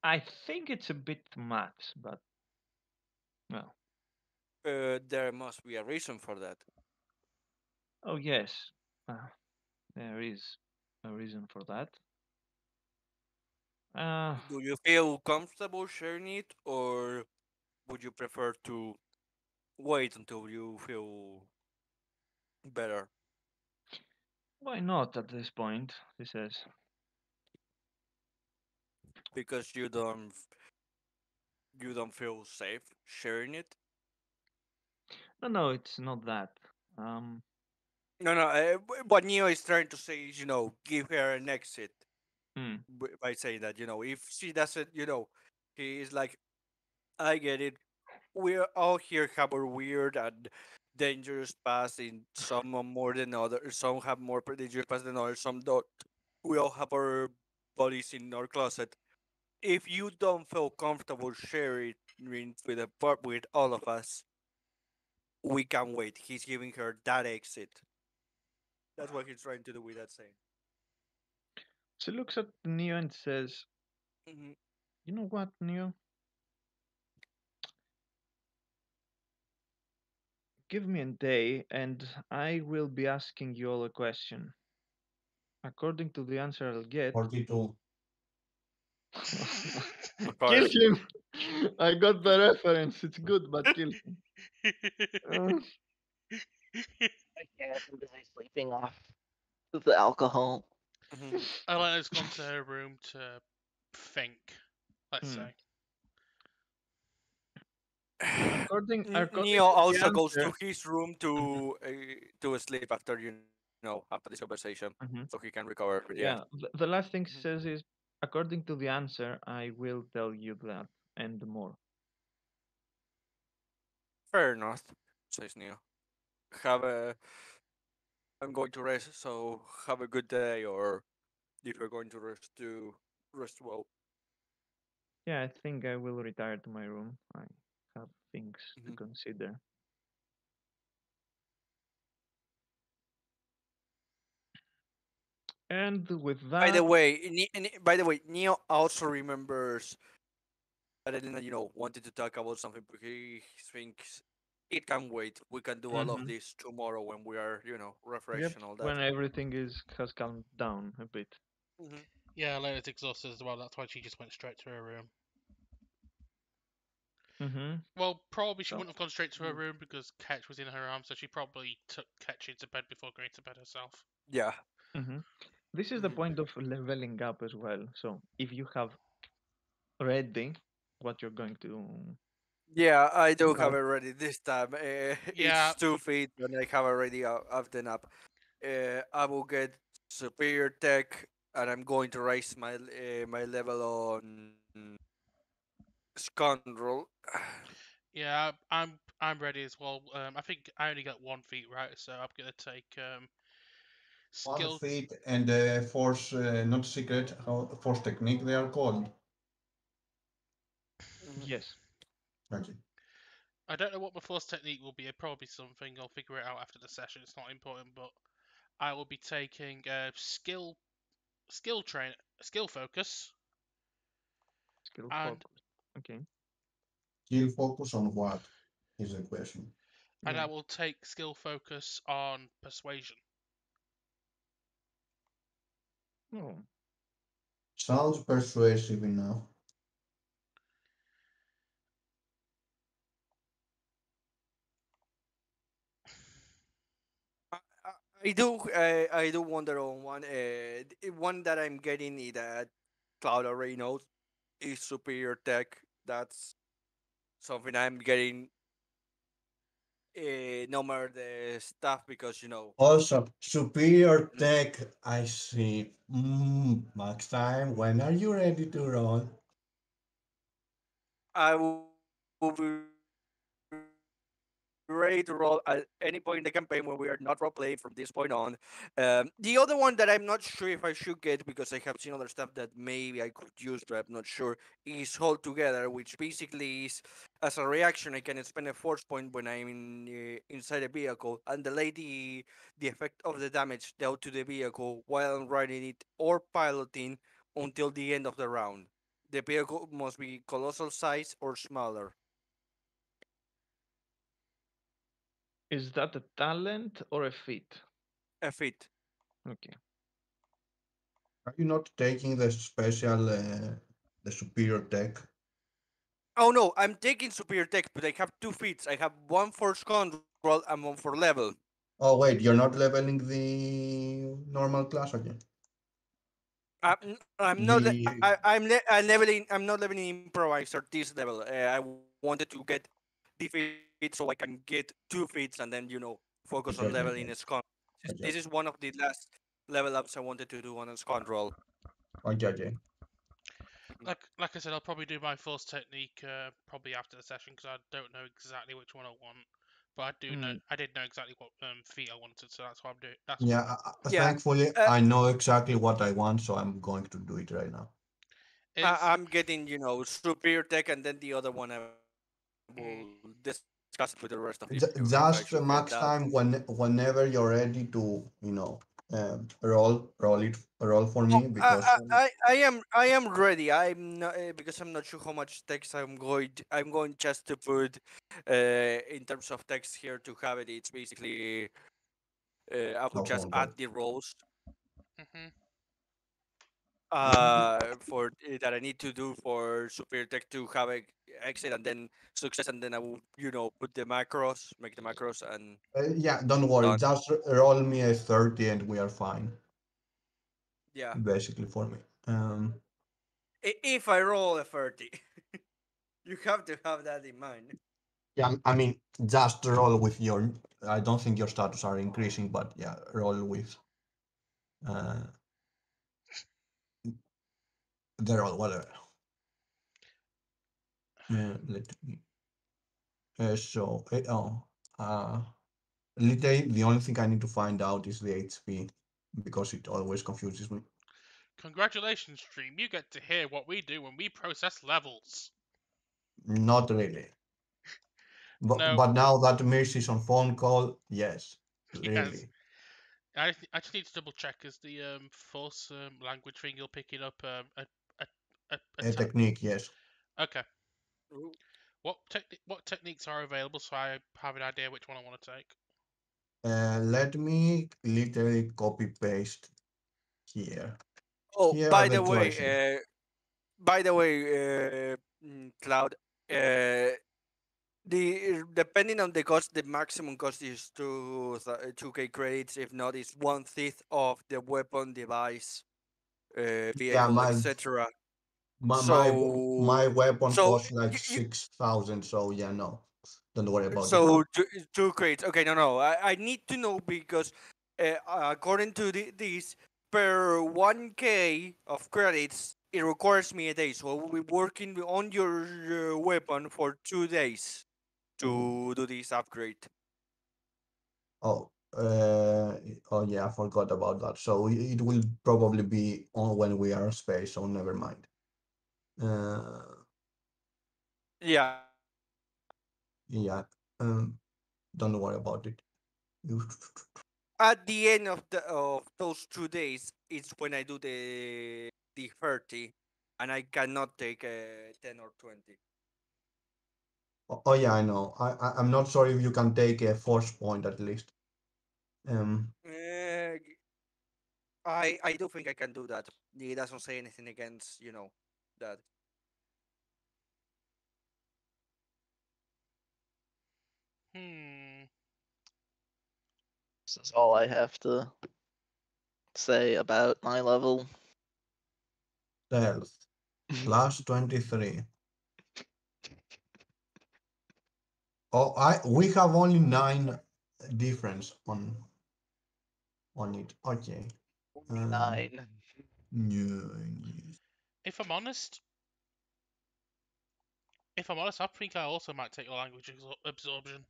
I think it's a bit much, but well. There must be a reason for that. Oh yes, there is a reason for that. Uh, Do you feel comfortable sharing it, or would you prefer to wait until you feel better? why not at this point? He says. Because you don't feel safe sharing it? No, no, it's not that. Um, No, no. What Neo is trying to say is, give her an exit hmm, by saying that, if she doesn't, he is like, I get it. We're all here have our weird and dangerous past. In some are more than others. Some have more dangerous past than others. Some don't. We all have our bodies in our closet. If you don't feel comfortable sharing with all of us, we can wait. He's giving her that exit. That's what he's trying to do with that saying. she looks at Neo and says, Hmm. "You know what, Neo? Give me a day, and I will be asking you all a question. According to the answer I'll get, 42. Of kill course. him. I got the reference. It's good, but kill him." Uh, I can't. I'm busy sleeping off the alcohol. Hmm. Elena's gone to her room to think, let's hmm. say. According Neo to the also goes to answer. his room Mhm, to sleep after after this conversation, so mhm. he can recover. But yeah. Yeah, the last thing Mhm. says is, according to the answer, I will tell you that and more. Fair enough, says Neo. Have a. I'm going to rest, so have a good day, or if you're going to rest, to rest well. Yeah, I think I will retire to my room. I have things to Mhm. consider. And with By the that, way, Neo also remembers that Elena, wanted to talk about something, but he thinks it can wait. We can do all of mhm, this tomorrow when we are, yep, refreshed and all that. when everything is has calmed down a bit. Hmm. Yeah, Elena's exhausted as well. That's why she just went straight to her room. Mm-hmm. Well, probably she So, wouldn't have gone straight to her Hmm. room because Ketch was in her arms, so she probably took Ketch into bed before going to bed herself. Yeah. mm-hmm. This is the Hmm. point of leveling up as well. So, if you have ready what you're going to Yeah, I do have have, it ready this time. Yeah, It's 2 feet, and I have already often up. I will get superior tech, and I'm going to raise my level on scoundrel. yeah, I'm ready as well. I think I only got 1 feet right, so I'm gonna take One skill. feat and force, not secret, how force technique they are called. Mhm. yes. Okay. I don't know what my first technique will be. Probably something. I'll figure it out after the session. It's not important, but I will be taking skill focus, Skill and focus. Okay. He'll focus on what is the question. and Yeah. I will take skill focus on persuasion. Oh. Sounds persuasive enough. I, I I do wonder on one one that I'm getting is that Cloud already knows is superior tech. That's something I'm getting no matter the stuff because Also, superior tech, I see. Max time, when are you ready to roll? I will be ready to roll at any point in the campaign when we are not role playing from this point on. The other one that I'm not sure if I should get because I have seen other stuff that maybe I could use, but I'm not sure. Is Hold Together, which basically is as a reaction I can spend a force point when I'm inside a vehicle and delay the effect of the damage dealt to the vehicle while I'm riding it or piloting until the end of the round. The vehicle must be colossal size or smaller. Is that a talent or a feat? A feet. Okay. Are you not taking the special, the superior tech? Oh no, I'm taking superior tech, but I have two feats. I have one for control and one for level. Oh wait, you're not leveling the normal class again. I'm not. The I'm not leveling improviser this level. I wanted to get the feet so I can get two feats and then focus on leveling okay, its okay, con. okay. This is Okay, one of the last level ups I wanted to do on its control. okay, okay. Like I said, I'll probably do my first technique probably after the session because I don't know exactly which one I want, but Mm, I did know exactly what feat I wanted, so that's what I'm doing. That's what Yeah, Yeah. thankfully Uh, I know exactly what I want, so I'm going to do it right now. is. I'm getting, superior tech, and then the other one I will discuss it with the rest of the team if I should get that. Just max time whenever you're ready to, roll for Oh, me because I am ready. I'm not because I'm not sure how much text I'm going just to put in terms of text here to have it. It's basically I would how just phone add call. the roles Mhm. for that I need to do for superior tech to have a exit and then success, and then I will put the macros, make the macros, and Yeah, don't worry. done. Just roll me a 30 and we are fine. Yeah. Basically for me. If I roll a 30, you have to have that in mind. Yeah, I mean, just roll with your. I don't think your status are increasing, but yeah, roll with uh, the roll, whatever. Let me. Uh, literally, the only thing I need to find out is the HP because it always confuses me. Congratulations, stream! You get to hear what we do when we process levels. Not really. No, But now that Mercy is on phone call, yes, yes. really. I just need to double check. Is the force language thing you're picking up a a A technique, yes. Okay. Ooh. What techniques are available so I have an idea which one I want to take? Let me literally copy paste here. Oh, Here are the choices. by the way, Cloud, the depending on the cost, the maximum cost is 2k credits. If not, it's 1/5 of the weapon, device, Yeah, vehicle, etc. my my So, my weapon so costs like 6,000. So yeah, no, don't worry about it. so two crates. Okay, no. I need to know because according to this, per 1k of credits, it requires me a day. So I will be working on your weapon for 2 days Ooh. to do this upgrade. Oh, oh yeah, I forgot about that. So it will probably be on when we are in space. So never mind. Uh, Yeah, Yeah. Don't worry about it. You At the end of those 2 days, it's when I do the 30, and I cannot take 10 or 20. Oh yeah, I know. I'm not sure if you can take a force point at least. Um, Uh, I do think I can do that. He doesn't say anything against that. Hmm. This is all I have to say about my level. Stealth plus 23. Oh, we have only 9 difference on it. Okay. Only 9. Yeah. If I'm honest, I think I also might take language absorption.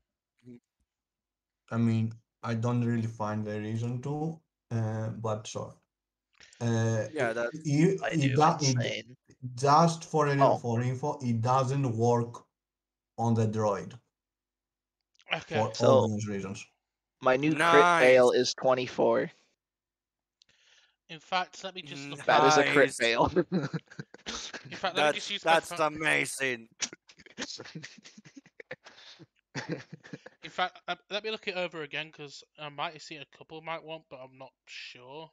I mean, I don't really find a reason to, but sure. Yeah, that I do It insane. just Oh, for info, it doesn't work on the droid Okay. for so obvious reasons. my new crit nice, fail is 24. In fact, let me just look That at. is a crit nice. fail. In fact, let me just That's use that's amazing. In fact, let me look it over again because I might have seen a couple might want, but I'm not sure.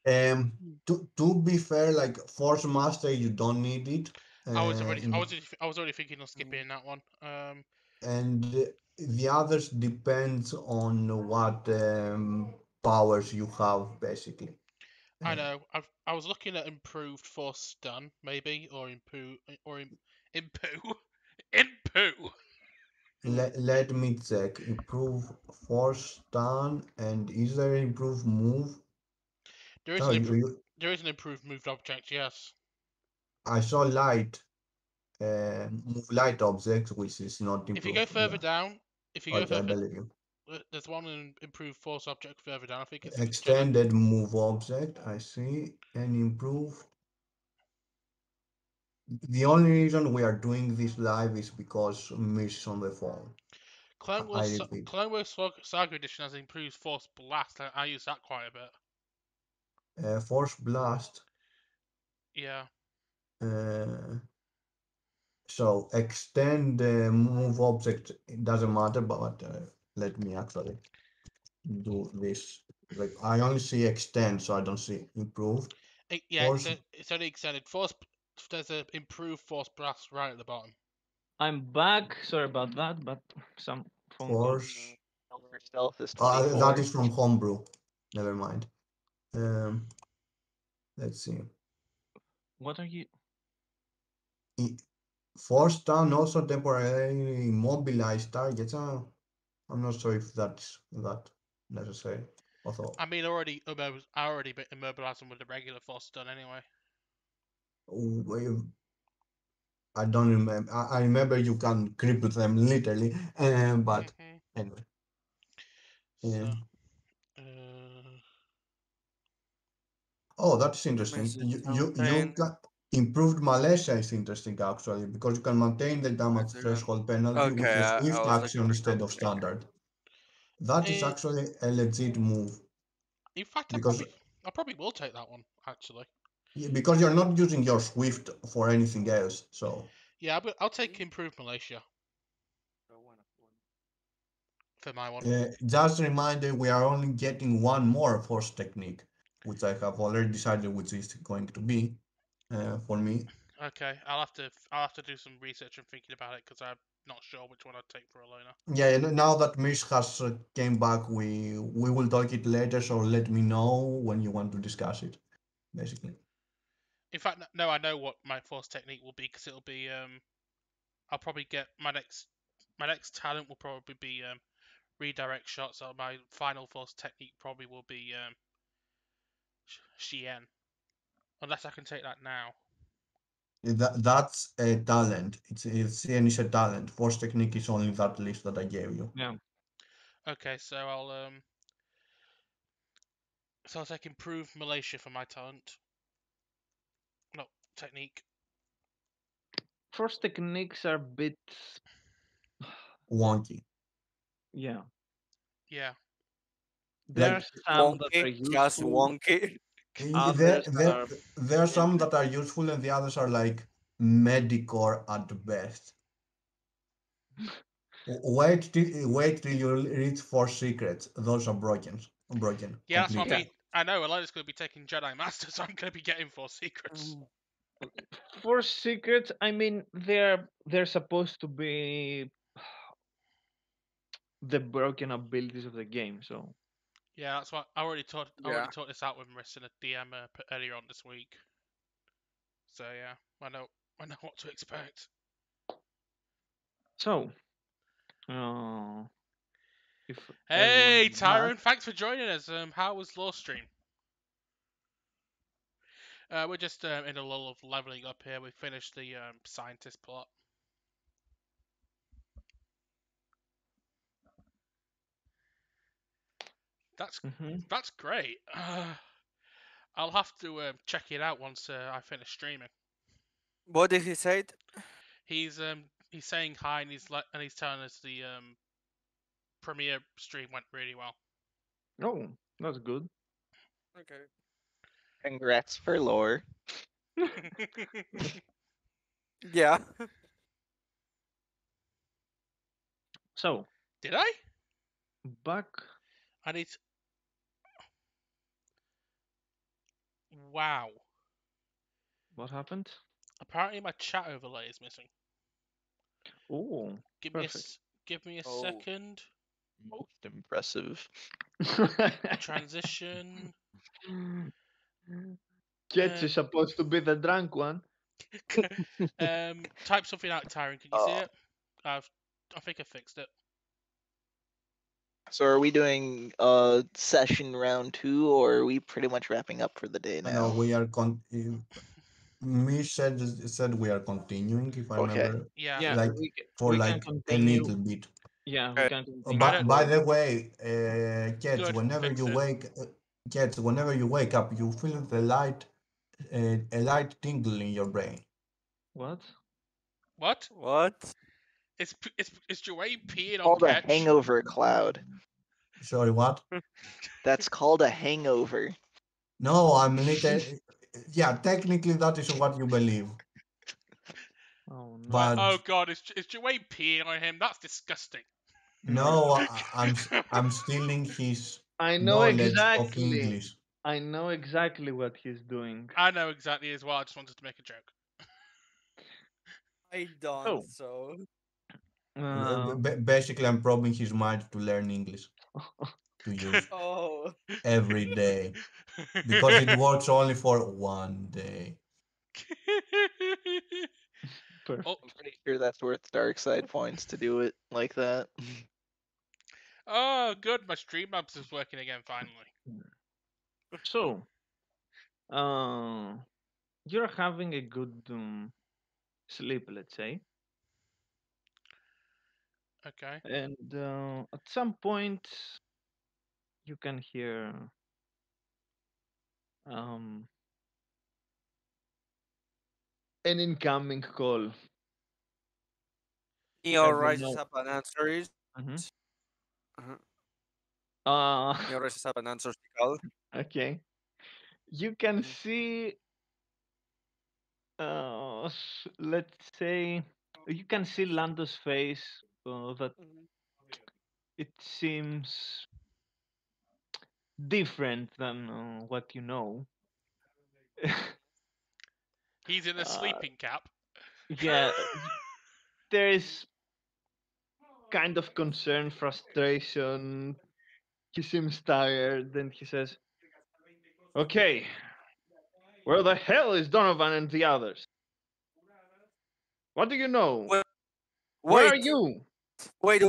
Um, to be fair, like Force Master, you don't need it. In I was already thinking of skipping that one. and the others depends on what powers you have, basically. I Uh, know. I was looking at improved force stun, maybe, or impu, impu. let me check. Improve Force Stun, and is there improve move? There is Oh, an there is an improved moved object. Yes. I saw light. Move light objects, which is not If you go improved. further Yeah. down, if you go Okay, I further, believe you. there's one improved force object further down. I think it's general. Extended move object, I see, and improve. The only reason we are doing this live is because Miss is on the phone. I repeat. Clone Wars Saga Edition has improved force blast. I use that quite a bit. Force Blast. Yeah. Uh, so extend move object. It doesn't matter, but let me actually do this. Like I only see extend, so I don't see improve. Yeah, Force it's only extended. Force, there's a improved force blast right at the bottom. I'm back. Sorry about that, but some phone call. force. For stealth is That 24. is from homebrew. Never mind. Let's see. What are you? Force stun also temporarily immobilize targets. I'm not sure if that's that necessary. Although I mean, I already immobilized them with the regular force stun anyway. I don't remember. I remember you can cripple them literally, but Hmm. anyway. So, Um, uh, oh, that's interesting. Message You something. can improved Malaysia is interesting actually because you can maintain the damage Message. threshold penalty with Okay, a I swift was looking action for instead of something. standard. That is eh, actually a legit move in fact, because I probably will take that one actually. you're not using your swift for anything else. So Yeah, I'll take improved Malaysia for my one. just a reminder, we are only getting one more force technique, which I have already decided which is going to be for me. Okay, I'll have to do some research and thinking about it because I'm not sure which one I'd take for Alona. Yeah, and now that Mish has came back, we will talk it later. So let me know when you want to discuss it, basically. In fact, no, I know what my force technique will be because it'll be I'll probably get my next talent will probably be redirect shots. So my final force technique probably will be Shien, unless I can take that now. That's a talent. It's an is a talent. Force technique is only that list that I gave you. Yeah. Okay, so I'll take improved Malaysia for my talent. No technique. First techniques are a bit wonky. Yeah. Yeah. There are Like some that are Wonky, just useful, wonky. there, others there, are there are some useless. that are useful, and the others are like medicore at best. Wait till you reach four secrets. Those are broken. Broken Yeah, that's what I completely. Yeah. mean. I know Elena's going to be taking Jedi Master, so I'm going to be getting 4 secrets. For secrets, I mean they're supposed to be the broken abilities of the game. So Yeah, that's what I already taught. I already Yeah. taught this out with Marissa in a DM earlier on this week. So yeah, I know what to expect. so uh, if everyone Hey, is back, Tyron, thanks for joining us. How was Law Stream? We're just in a lull of leveling up here. We finished the scientist plot. That's mhm. that's great. I'll have to check it out once I finish streaming. What did he say? He's saying hi and he's telling us the premiere stream went really well. Oh, that's good. Okay. Congrats for lore. Yeah. So Did I? back. I need. Wow. What happened? Apparently my chat overlay is missing. Oh, Give perfect. me a Oh. second. Most impressive. Transition. Ketch is supposed to be the drunk one. Type something out, Tyron. Can you see it? I think I fixed it. So are we doing session round 2, or are we pretty much wrapping up for the day No, now? we are Mish said we are continuing, if I Okay. remember, Yeah. Yeah, like for we can like a continue. little bit. Yeah, we Okay. can Uh, continue. By, don't- by the way, Kets, Good, whenever fix you it. wake, Kets, whenever you wake up, you feel the light, a light tingle in your brain. What? What? What? It's Joey peeing on Called a Ketch. hangover cloud. Sorry, what? That's called a hangover. No, I'm little. Yeah, technically that is what you believe, Oh no. but Oh god, is Joey peeing on him? That's disgusting. no, I'm stealing his I know knowledge of exactly. English. I know exactly what he's doing. I know exactly as well. I just wanted to make a joke. I don't. Oh. So. Basically, I'm probing his mind to learn English to use Oh. every day because it works only for one day. Perfect. Oh, I'm pretty sure that's worth dark side points to do it like that. oh, good. My Streamlabs is working again finally. So, you're having a good sleep, let's say, Okay. and at some point you can hear um an incoming call. Neo And you rises know, up and answers. mhm. Uh-huh. uh, Neo rises up and answers the call. okay, you can Mhm. see let's say you can see Lando's face, that Mhm. it seems different than what you know. He's in a uh, sleeping cap. yeah, there is kind of concern, frustration. He seems tired, and he says, "Okay, where the hell is Donovan and the others? What do you know? Wait, Where are wait, you?" wait.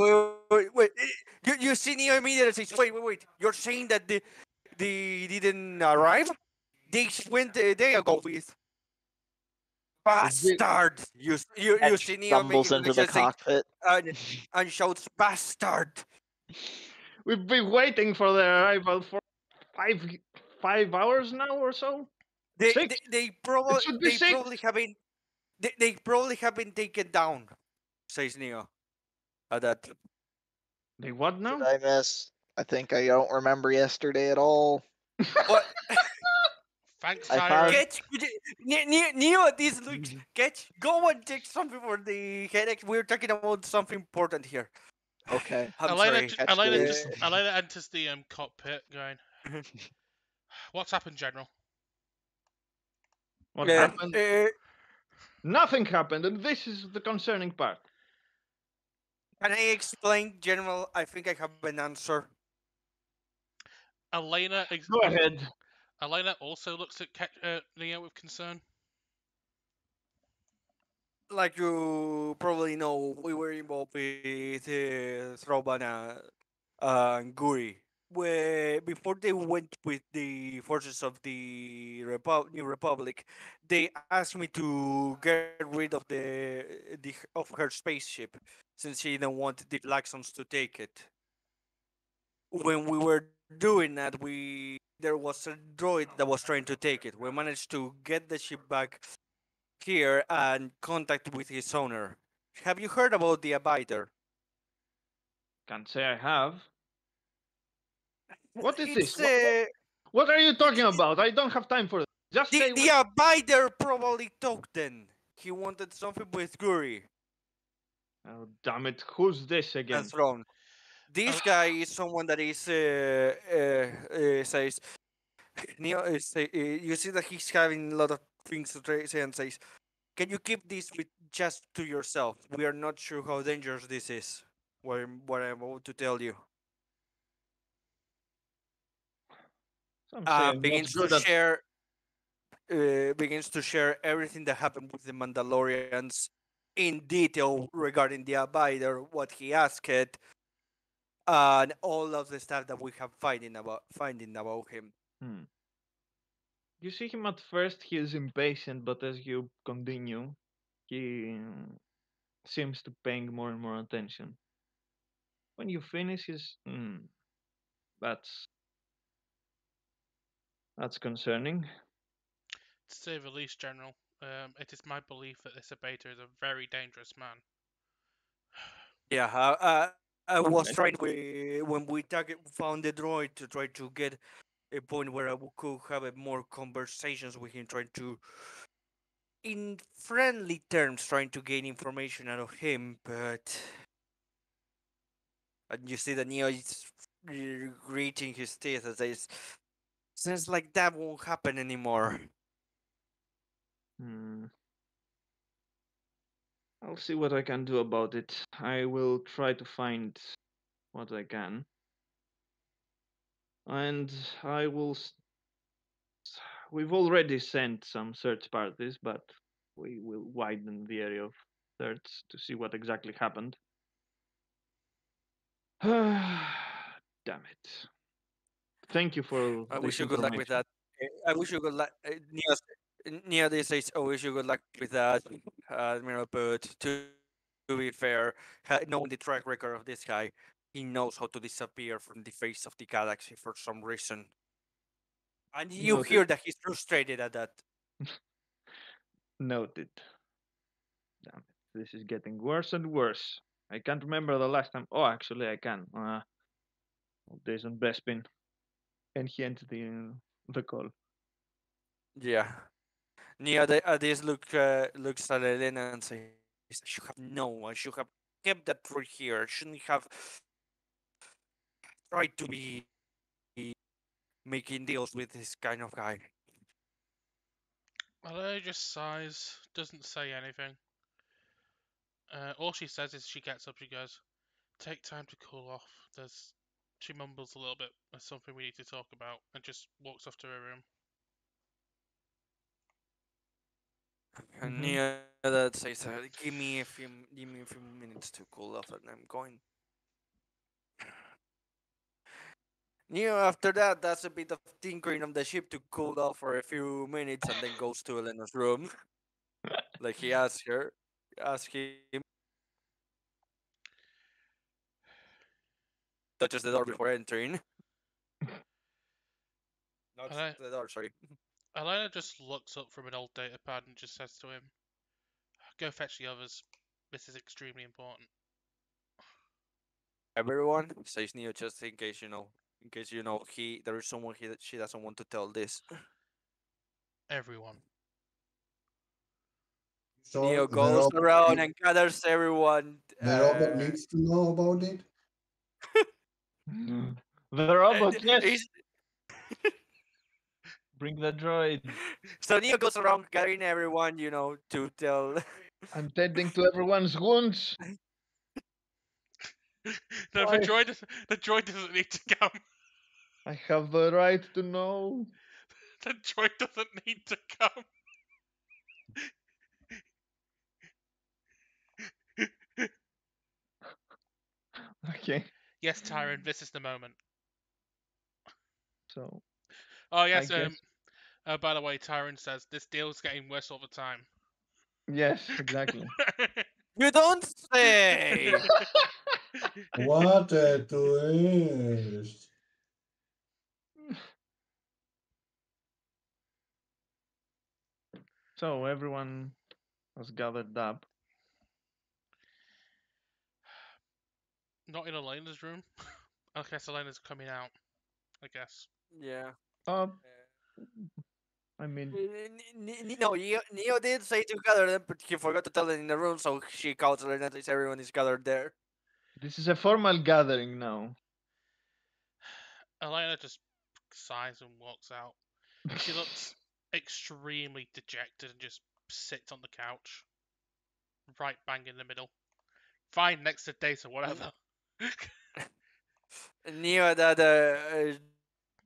You see Neo immediately says, wait. You're saying that they didn't arrive? They went a day ago with It's been bastard. You Ketch see Neo stumbles making into like the just saying cockpit. and shouts bastard. we've been waiting for their arrival for five 5 hours now or so. They Six. they, they It probably should be they six. probably have been they probably have been taken down. Says Neo. at that. They what Did now? I miss? I think I don't remember yesterday at all. What? Thanks, I Tyron. found Catch, Neo, this looks. Catch, go and take something for the headache. We're talking about something important here. okay. I'm sorry. Catch please. Elena enters the cockpit, going, "What's happened, General?" What Uh, happened? uh, Nothing happened, and this is the concerning part. can I explain, General? I think I have an answer. Elena, Go ahead. Elena also looks at Neo with concern. Like you probably know, we were involved with Throbana and Guri. Where before they went with the forces of the New Republic, they asked me to get rid of of her spaceship, since she didn't want the Laxons to take it. When we were doing that, we there was a droid that was trying to take it. We managed to get the ship back here and contact with his owner. Have you heard about the Abider? Can't say I have. What is this? It's What are you talking it's about? I don't have time for this. Just say the Abider probably talked then. He wanted something with Guri Oh, damn it. Who's this and again? throne. This guy is someone that is says Neo you see that he's having a lot of things to say and says, "Can you keep this with just to yourself? We are not sure how dangerous this is. What I'm about to tell you." Some say I'm not Begins to good at. share everything that happened with the Mandalorians in detail regarding the Abider, what he asked, and all of the stuff that we have finding about him. Hmm. You see him at first, he is impatient, but as you continue, he seems to paying more and more attention. When you finish, that's that's concerning. To say the least, General, it is my belief that this abater is a very dangerous man. Yeah, I was Okay. trying when we found the droid to try to get a point where I could have more conversations with him, trying to, in friendly terms, trying to gain information out of him, but and you see that Neo is gritting his teeth as says, "Seems like that won't happen anymore." Hmm. I'll see what I can do about it. I will try to find what I can, and I will. We've already sent some search parties, but we will widen the area of search to see what exactly happened. Damn it. Thank you for I wish this you good luck with information. that. I wish you good luck. Neo they says, "I wish you good luck with that, Admiral." But to be fair, knowing the track record of this guy, he knows how to disappear from the face of the galaxy for some reason. And you hear Noted. that he's frustrated at that. Noted. Damn it. This is getting worse and worse. I can't remember the last time. Oh, actually, I can. There's on Bespin. And he entered the call. Yeah. Neo this looks at Elena and says, "I should have known. I should have kept that for here. I shouldn't have tried to be making deals with this kind of guy." Elena just sighs, doesn't say anything. All she says is she gets up, she goes, "Take time to cool off." She mumbles a little bit. "There's something we need to talk about," and just walks off to her room. And Mm-hmm. Neo that says, give me a few minutes to cool off, and I'm going." After that, that's a bit of tinkering of the ship to cool off for a few minutes, and then goes to Elena's room, like he asked him, touches the door before entering. Knocks Ele- the door, sorry. Elena just looks up from an old data pad and just says to him, "Go fetch the others. This is extremely important." Everyone says Neo just in case in case there is someone that she doesn't want to tell this. Everyone. So Neo goes around and gathers everyone. the robot needs to know about it. The robot, yes. he's- Bring the droid. so Neo goes around gathering everyone, to tell. I'm tending to everyone's wounds. No, Why? the droid doesn't need to come. I have the right to know. The droid doesn't need to come. Okay. Yes, Tyron, this is the moment. So Oh yes, I guess by the way, Tyron says this deal's getting worse all the time. yes, exactly. You don't say. What a twist! So everyone was gathered up. Not in Elena's room. I guess Elena's coming out. I guess. Yeah. Uh, I mean, No, Neo did say to gather them, but he forgot to tell them in the room, so she calls her and at least everyone is gathered there. this is a formal gathering now. Elena just sighs and walks out. She looks extremely dejected and just sits on the couch. Right bang in the middle. Fine next to Data, whatever. Neo that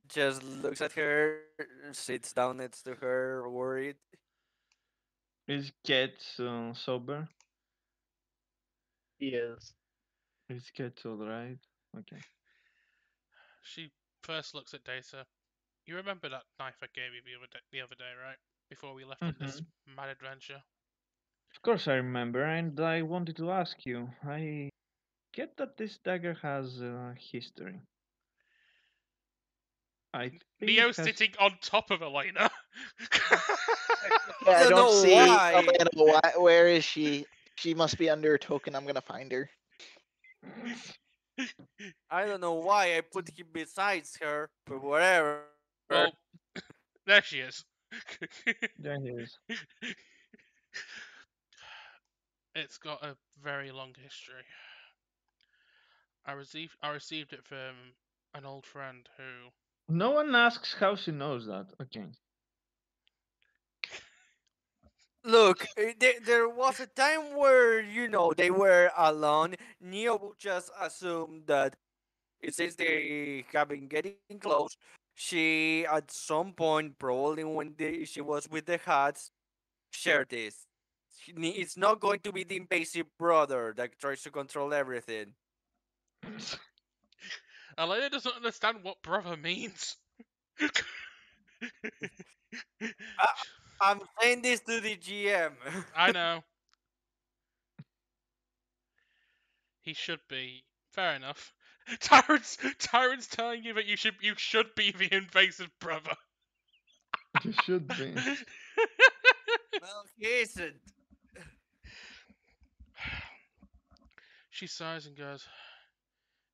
just looks at her, sits down next to her, worried. Is Ket sober? He is. Is Ket alright? Okay. She first looks at Data. You remember that knife I gave you the other day, right? Before we left on this mad adventure. Of course I remember, and I wanted to ask you. I get that this dagger has a history. I think Neo's has... sitting on top of Elena. Yeah, I don't don't know see why. Elena. Where is she? She must be under a token. I'm gonna find her. I don't know why I put him besides her, but whatever. Well, there she is. There he is. It's got a very long history. I received it from an old friend who. No one asks how she knows that. Okay. Look, there was a time where, they were alone. Neo would just assume that since they have been getting close, she, at some point, probably when she was with the Hats, shared this. It's not going to be the invasive brother that tries to control everything. Elena doesn't understand what brother means. I'm saying this to the GM. I know. He should be. Fair enough. Tyrant's telling you that you should be the invasive brother. You should be. Well, he isn't. She sighs and goes,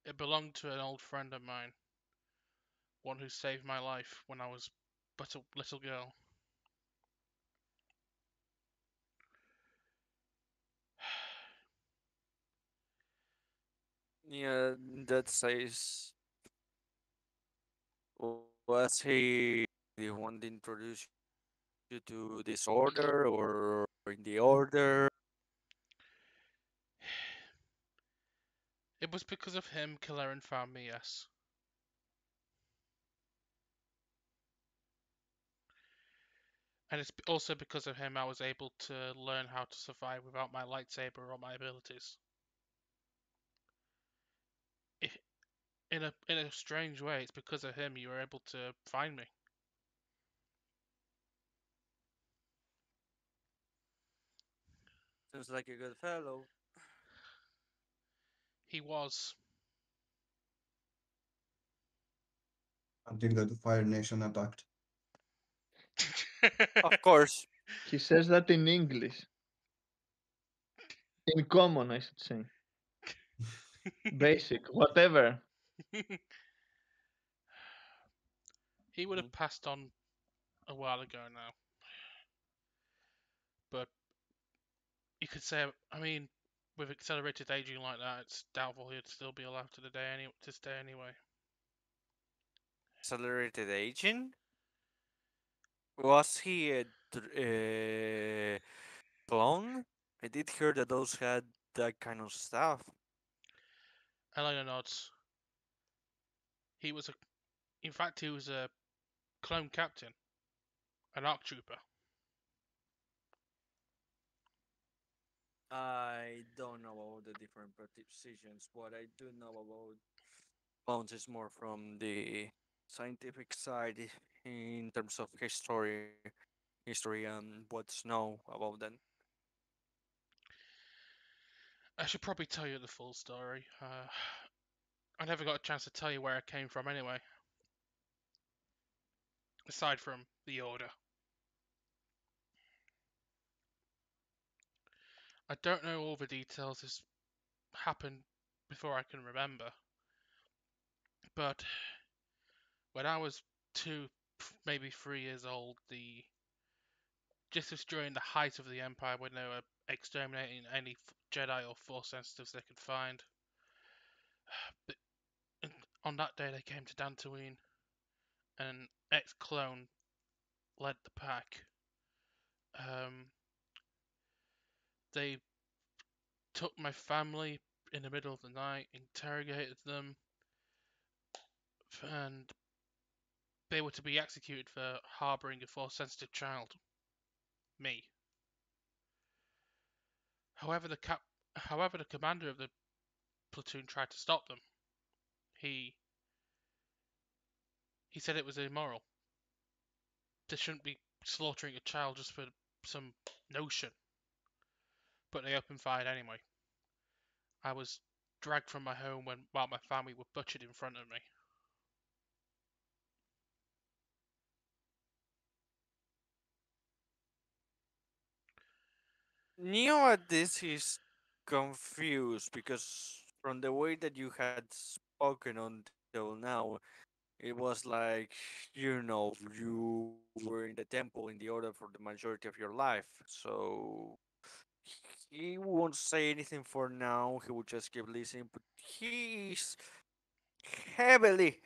"It belonged to an old friend of mine. One who saved my life when I was but a little girl." Yeah, that says, was he the one to introduce you to this order or in the order? It was because of him Killerin found me, yes. And it's also because of him I was able to learn how to survive without my lightsaber or my abilities. In a strange way, it's because of him you were able to find me. Seems like a good fellow. He was. Until the Fire Nation attacked. Of course. He says that in English. In common, I should say. Basic, whatever. He would Mm. have passed on a while ago now, but you could say, I mean, with accelerated aging like that, it's doubtful he'd still be alive to the day to stay anyway. Accelerated aging? Was he a clone? I did hear that those had that kind of stuff. Elena nods. He was a, in fact, he was a clone captain, an ARC trooper. I don't know about the different positions. What I do know about clones is more from the scientific side in terms of history and what's known about them. I should probably tell you the full story. I never got a chance to tell you where I came from anyway, aside from the Order. I don't know all the details. This happened before I can remember, but when I was 2, maybe 3 years old, this was during the height of the Empire when they were exterminating any Jedi or Force sensitives they could find. But on that day, they came to Dantooine, and an ex-clone led the pack. They took my family in the middle of the night, interrogated them, and they were to be executed for harboring a Force-sensitive child. Me. However, the commander of the platoon tried to stop them. He he said it was immoral. They shouldn't be slaughtering a child just for some notion. But they opened fire anyway. I was dragged from my home while my family were butchered in front of me. Neo at this is confused because from the way that you had spoken until now, it was like, you were in the temple in the order for the majority of your life. So he won't say anything for now. He will just keep listening, but he's heavily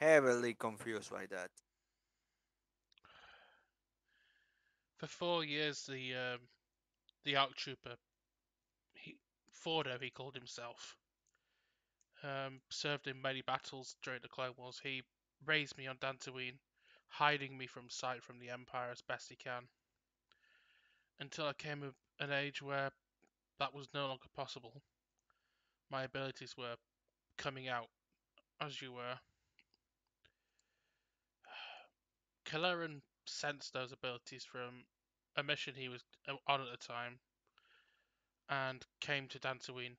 confused by that. For 4 years, the ARC trooper, Fordo, he called himself, served in many battles during the Clone Wars. He raised me on Dantooine, hiding me from sight from the Empire as best he can, until I came of an age where that was no longer possible. My abilities were coming out, as you were. Killeran sensed those abilities from a mission he was on at the time, and came to Dantooine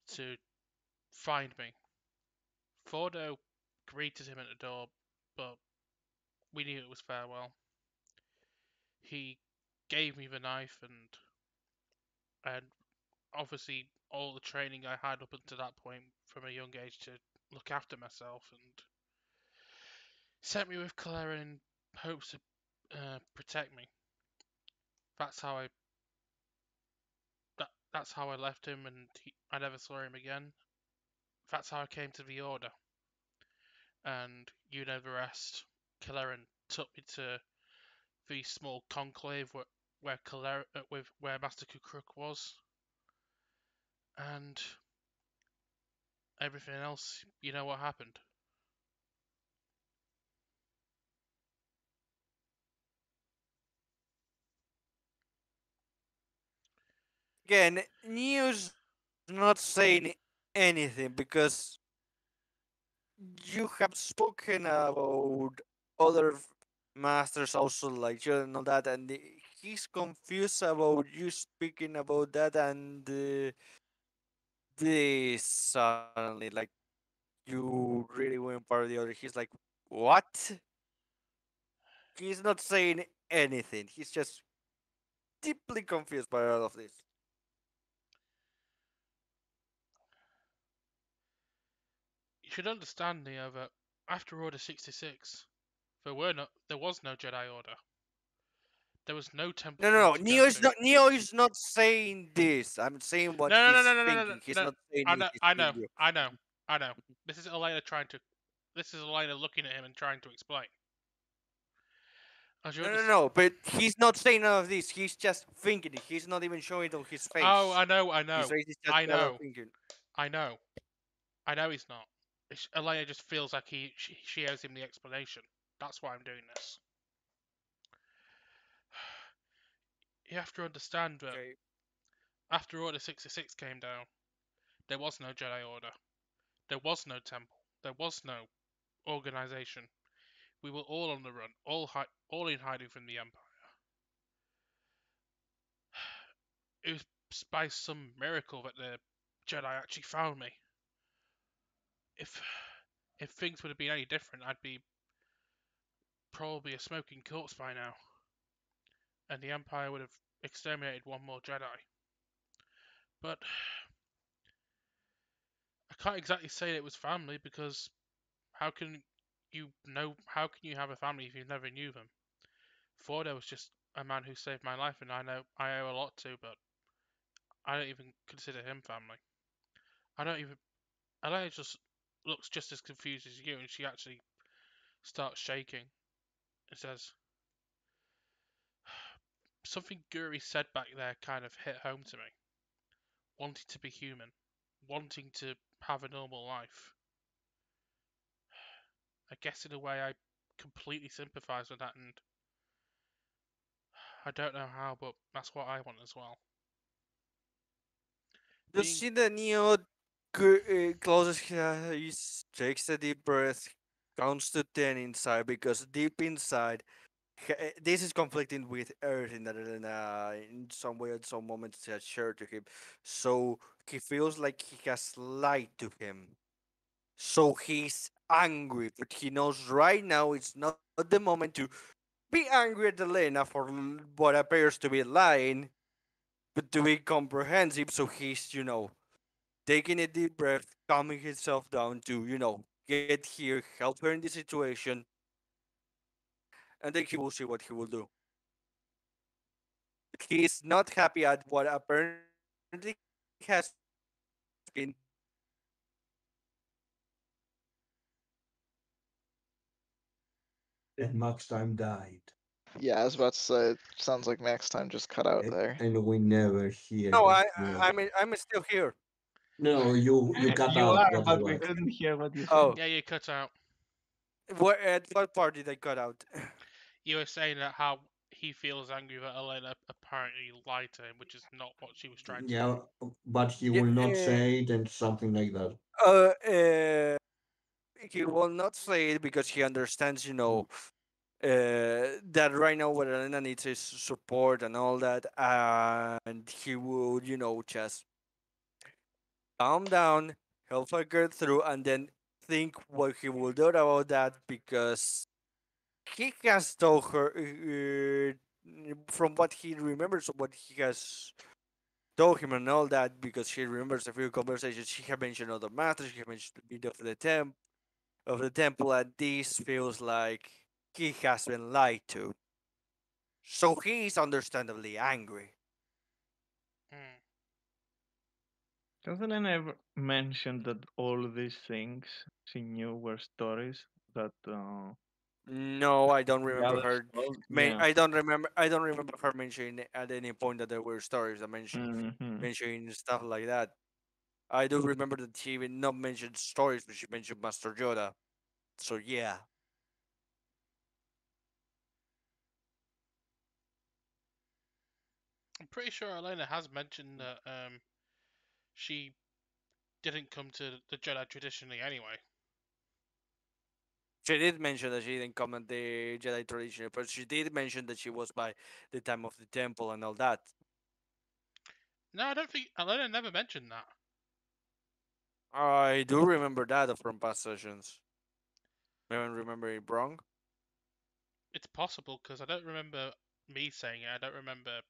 to find me. Fordo greeted him at the door, but we knew it was farewell. He gave me the knife and obviously all the training I had up until that point from a young age to look after myself, and sent me with Claire in hopes to protect me. That's how I that's how I left him, and I never saw him again. That's how I came to the Order, and you know the rest. Killeran took me to the small conclave where Master Kukruk was, and everything else. You know what happened. Again, Neo's not saying anything because you have spoken about other masters also like you and all that, and he's confused about you speaking about that, and this suddenly like you really went part of the other. He's like, what? He's not saying anything. He's just deeply confused by all of this. should understand, Neo, that after Order 66, there was no Jedi Order. There was no temple No, for no, them no. to go to. Neo is not saying this. I'm saying what No, no, no, he's no, no, no, no, thinking. He's no. not saying I it. know, He's I telling know, you. I know, I know. This is Elena trying to. This is Elena looking at him and trying to explain. As you No, no, understand. no. But he's not saying none of this. He's just thinking it. He's not even showing it on his Oh, face. I know, His face is just I level know, thinking. I know, I know. He's not. Elena just feels like she owes him the explanation. That's why I'm doing this. You have to understand that Okay. after Order 66 came down, there was no Jedi Order. There was no temple. There was no organization. We were all on the run, all in hiding from the Empire. It was by some miracle that the Jedi actually found me. If if things would have been any different, I'd be probably a smoking corpse by now, and the Empire would have exterminated one more Jedi. But I can't exactly say it was family because how can how can you have a family if you never knew them? Fordo was just a man who saved my life, and I know I owe a lot to, but I don't even consider him family. I don't even. Ella just looks just as confused as you, and she actually starts shaking and says, "Something Guri said back there kind of hit home to me. Wanting to be human, wanting to have a normal life. I guess in a way I completely sympathise with that, and I don't know how, but that's what I want as well. You Being see that Neo closes his eyes, takes a deep breath, counts to 10 inside because deep inside, this is conflicting with everything that in some way at some moments has shared to him. So he feels like he has lied to him. So he's angry, but he knows right now it's not the moment to be angry at Elena for what appears to be lying, but to be comprehensive. So he's, taking a deep breath, calming himself down to, get here, help her in this situation, and then he will see what he will do. He's not happy at what apparently has been And Max Time died. Yeah, I was about to say, it sounds like Max Time just cut out there. And we never hear no, that I, word. I'm still here. No, you cut You out are, what it but we was. couldn't hear what you said. Oh, yeah, you cut out. at what part did I cut out? You were saying that how he feels angry that Elena apparently lied to him, which is not what she was trying to do. Yeah, but he Yeah, will not say it and something like that. uh, uh, he will not say it because he understands, that right now what Elena needs is support and all that, and he will, just calm down, help her get through, and then think what he will do about that because he has told her from what he remembers of what he has told him and all that because he remembers a few conversations. She had mentioned other matters. She had mentioned a bit of the temple, and this feels like he has been lied to. So he is understandably angry. Hmm. Doesn't I ever mention that all these things she knew were stories that No, I don't the remember others her. told? Yeah. I don't remember. I don't remember her mentioning at any point that there were stories. Hmm. Mentioning stuff like that. I do remember that she even not mentioned stories, but she mentioned Master Yoda. So yeah. I'm pretty sure Elena has mentioned that she didn't come to the Jedi traditionally anyway. She did mention that she didn't comment the Jedi tradition, but she did mention that she was by the time of the temple and all that. No, I don't think Elena never mentioned that. I do remember that from past sessions. Maybe I remember it wrong. It's possible because I don't remember me saying it. I don't remember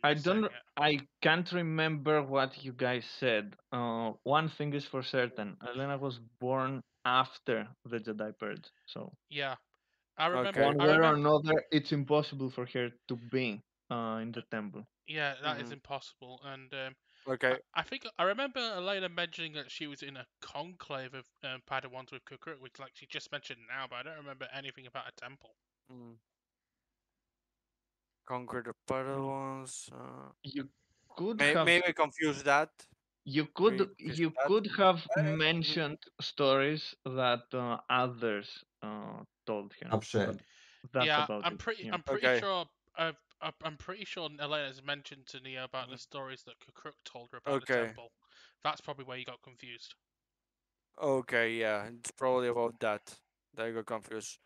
I you saying don't. it. I can't remember what you guys said. One thing is for certain: Elena was born after the Jedi Purge. So Yeah, I remember. Okay. one I way or remember. another, it's impossible for her to be in the temple. Yeah, that is Mhm. impossible. And Okay. I think I remember Elena mentioning that she was in a conclave of Padawans with Kukruk, which like she just mentioned now, but I don't remember anything about a temple. Mm. Conquer the Padawans. You could have Maybe confuse that. you That. could have Mhm. mentioned stories that others told her, I've but said. that's Yeah, about it. Yeah. I'm pretty Okay. sure. I'm pretty sure Elena's mentioned to Neo about the Mhm. stories that Kukruk told her about the Okay. temple. That's probably where you got confused. Okay. Yeah. It's probably about that. That I got confused.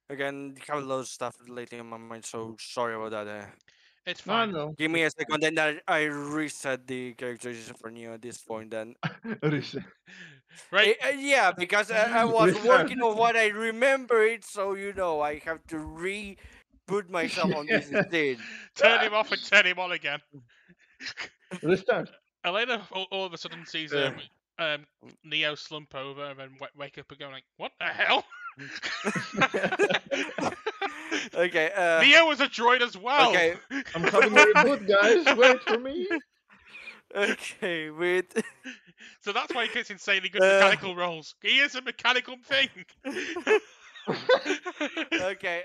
Again, have a lot of stuff lately in my mind, so sorry about that. It's No, fine. no. Give me a second, then I reset the characterization for Neo at this point. Then, Reset. Right. yeah, because I was Restart. working on what I remember it, so I have to put myself on this scene. Turn him off and turn him on again. Restart. Elena all of a sudden sees Uh, um Neo slump over and then wake up and go like, "What the hell?" okay. Neo was a droid as well. Okay. I'm having a reboot, guys. Wait for me. Okay. Wait. So that's why he gets insanely good Uh, mechanical rolls. He is a mechanical thing. okay.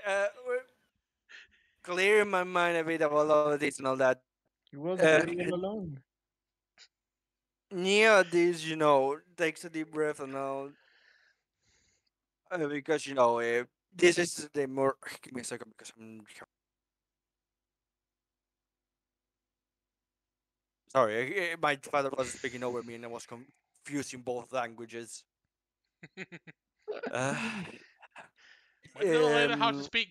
Clear my mind a bit about all of this and all that. He was Uh, there all along. Neo, this takes a deep breath and all, because this is the more. Give me a second because I'm sorry. My father was speaking over me and I was confusing both languages. Uh, When did I learn how to um, speak?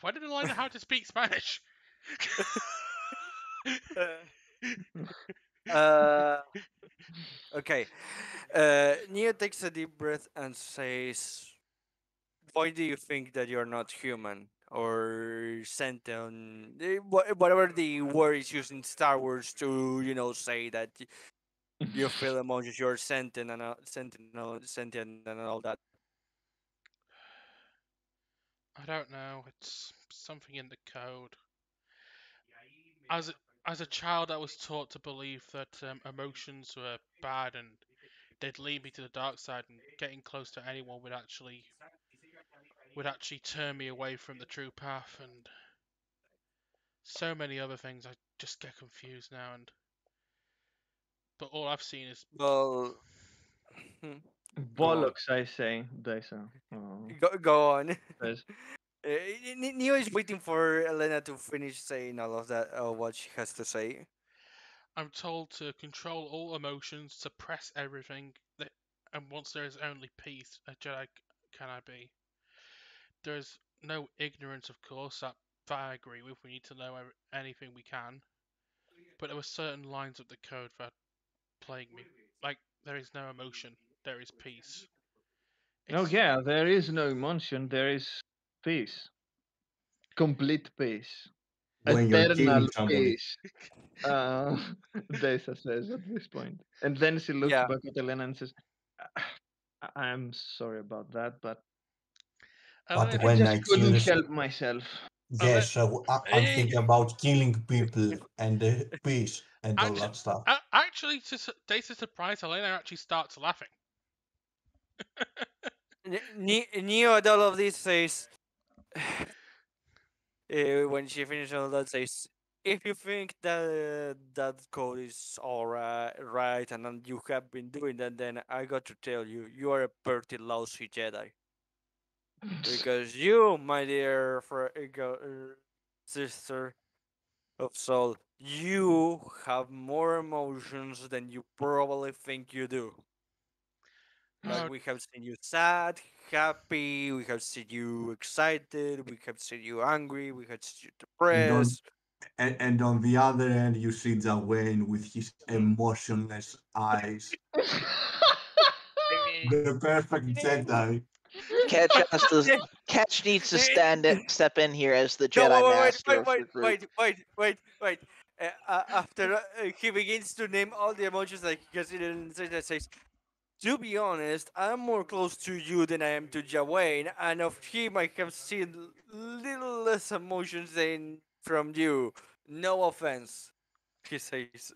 When did I learn how to speak Spanish? uh, okay. Neo takes a deep breath and says, "Why do you think that you're not human or sentient? Whatever the word is used in Star Wars to say that you feel emotions, you're sentient and sentient and all that." I don't know. It's something in the code. As as a child, I was taught to believe that emotions were bad and they'd lead me to the dark side, and getting close to anyone would actually turn me away from the true path, and so many other things. I just get confused now, and but all I've seen is Well, hmm, go on, Bollocks, I say, Daisa. Oh, go on. says, Neo is waiting for Elena to finish saying all of that, what she has to say. I'm told to control all emotions, suppress everything, and once there is only peace, a Jedi can I be. There is no ignorance, of course. That I agree with. We need to know anything we can. But there were certain lines of the code that plague me. Like there is no emotion, there is peace. oh It's yeah, there is no emotion. There is peace, complete peace, When you're killing eternal somebody. peace. Uh, Daisa says at this point, and then she looks Yeah. back at Elena and says, "I'm sorry about that, but But Elena. I when just I kill couldn't this, help myself." yes, I'm Eh, thinking about killing people and the peace and all Actually, that stuff. actually, to Dace's surprise, Elena actually starts laughing. Neo at all of this says, when she finishes all that, says, if you think that that code is all right, and then you have been doing that, then I got to tell you, you are a pretty lousy Jedi. Because you, my dear sister of soul, you have more emotions than you probably think you do. Like, Oh, we have seen you sad, happy, we have seen you excited, we have seen you angry, we have seen you And on depressed. and on the other end, you see Jawain with his Mm. emotionless eyes, the perfect Jedi. Catch has to. Eh, Catch needs to eh, step in here as the no, Jedi Master of the group. wait. After he begins to name all the emotions that he has seen in the says, To be honest, I'm more close to you than I am to Jawain, and of him I have seen little less emotions than from you. No offense, he says.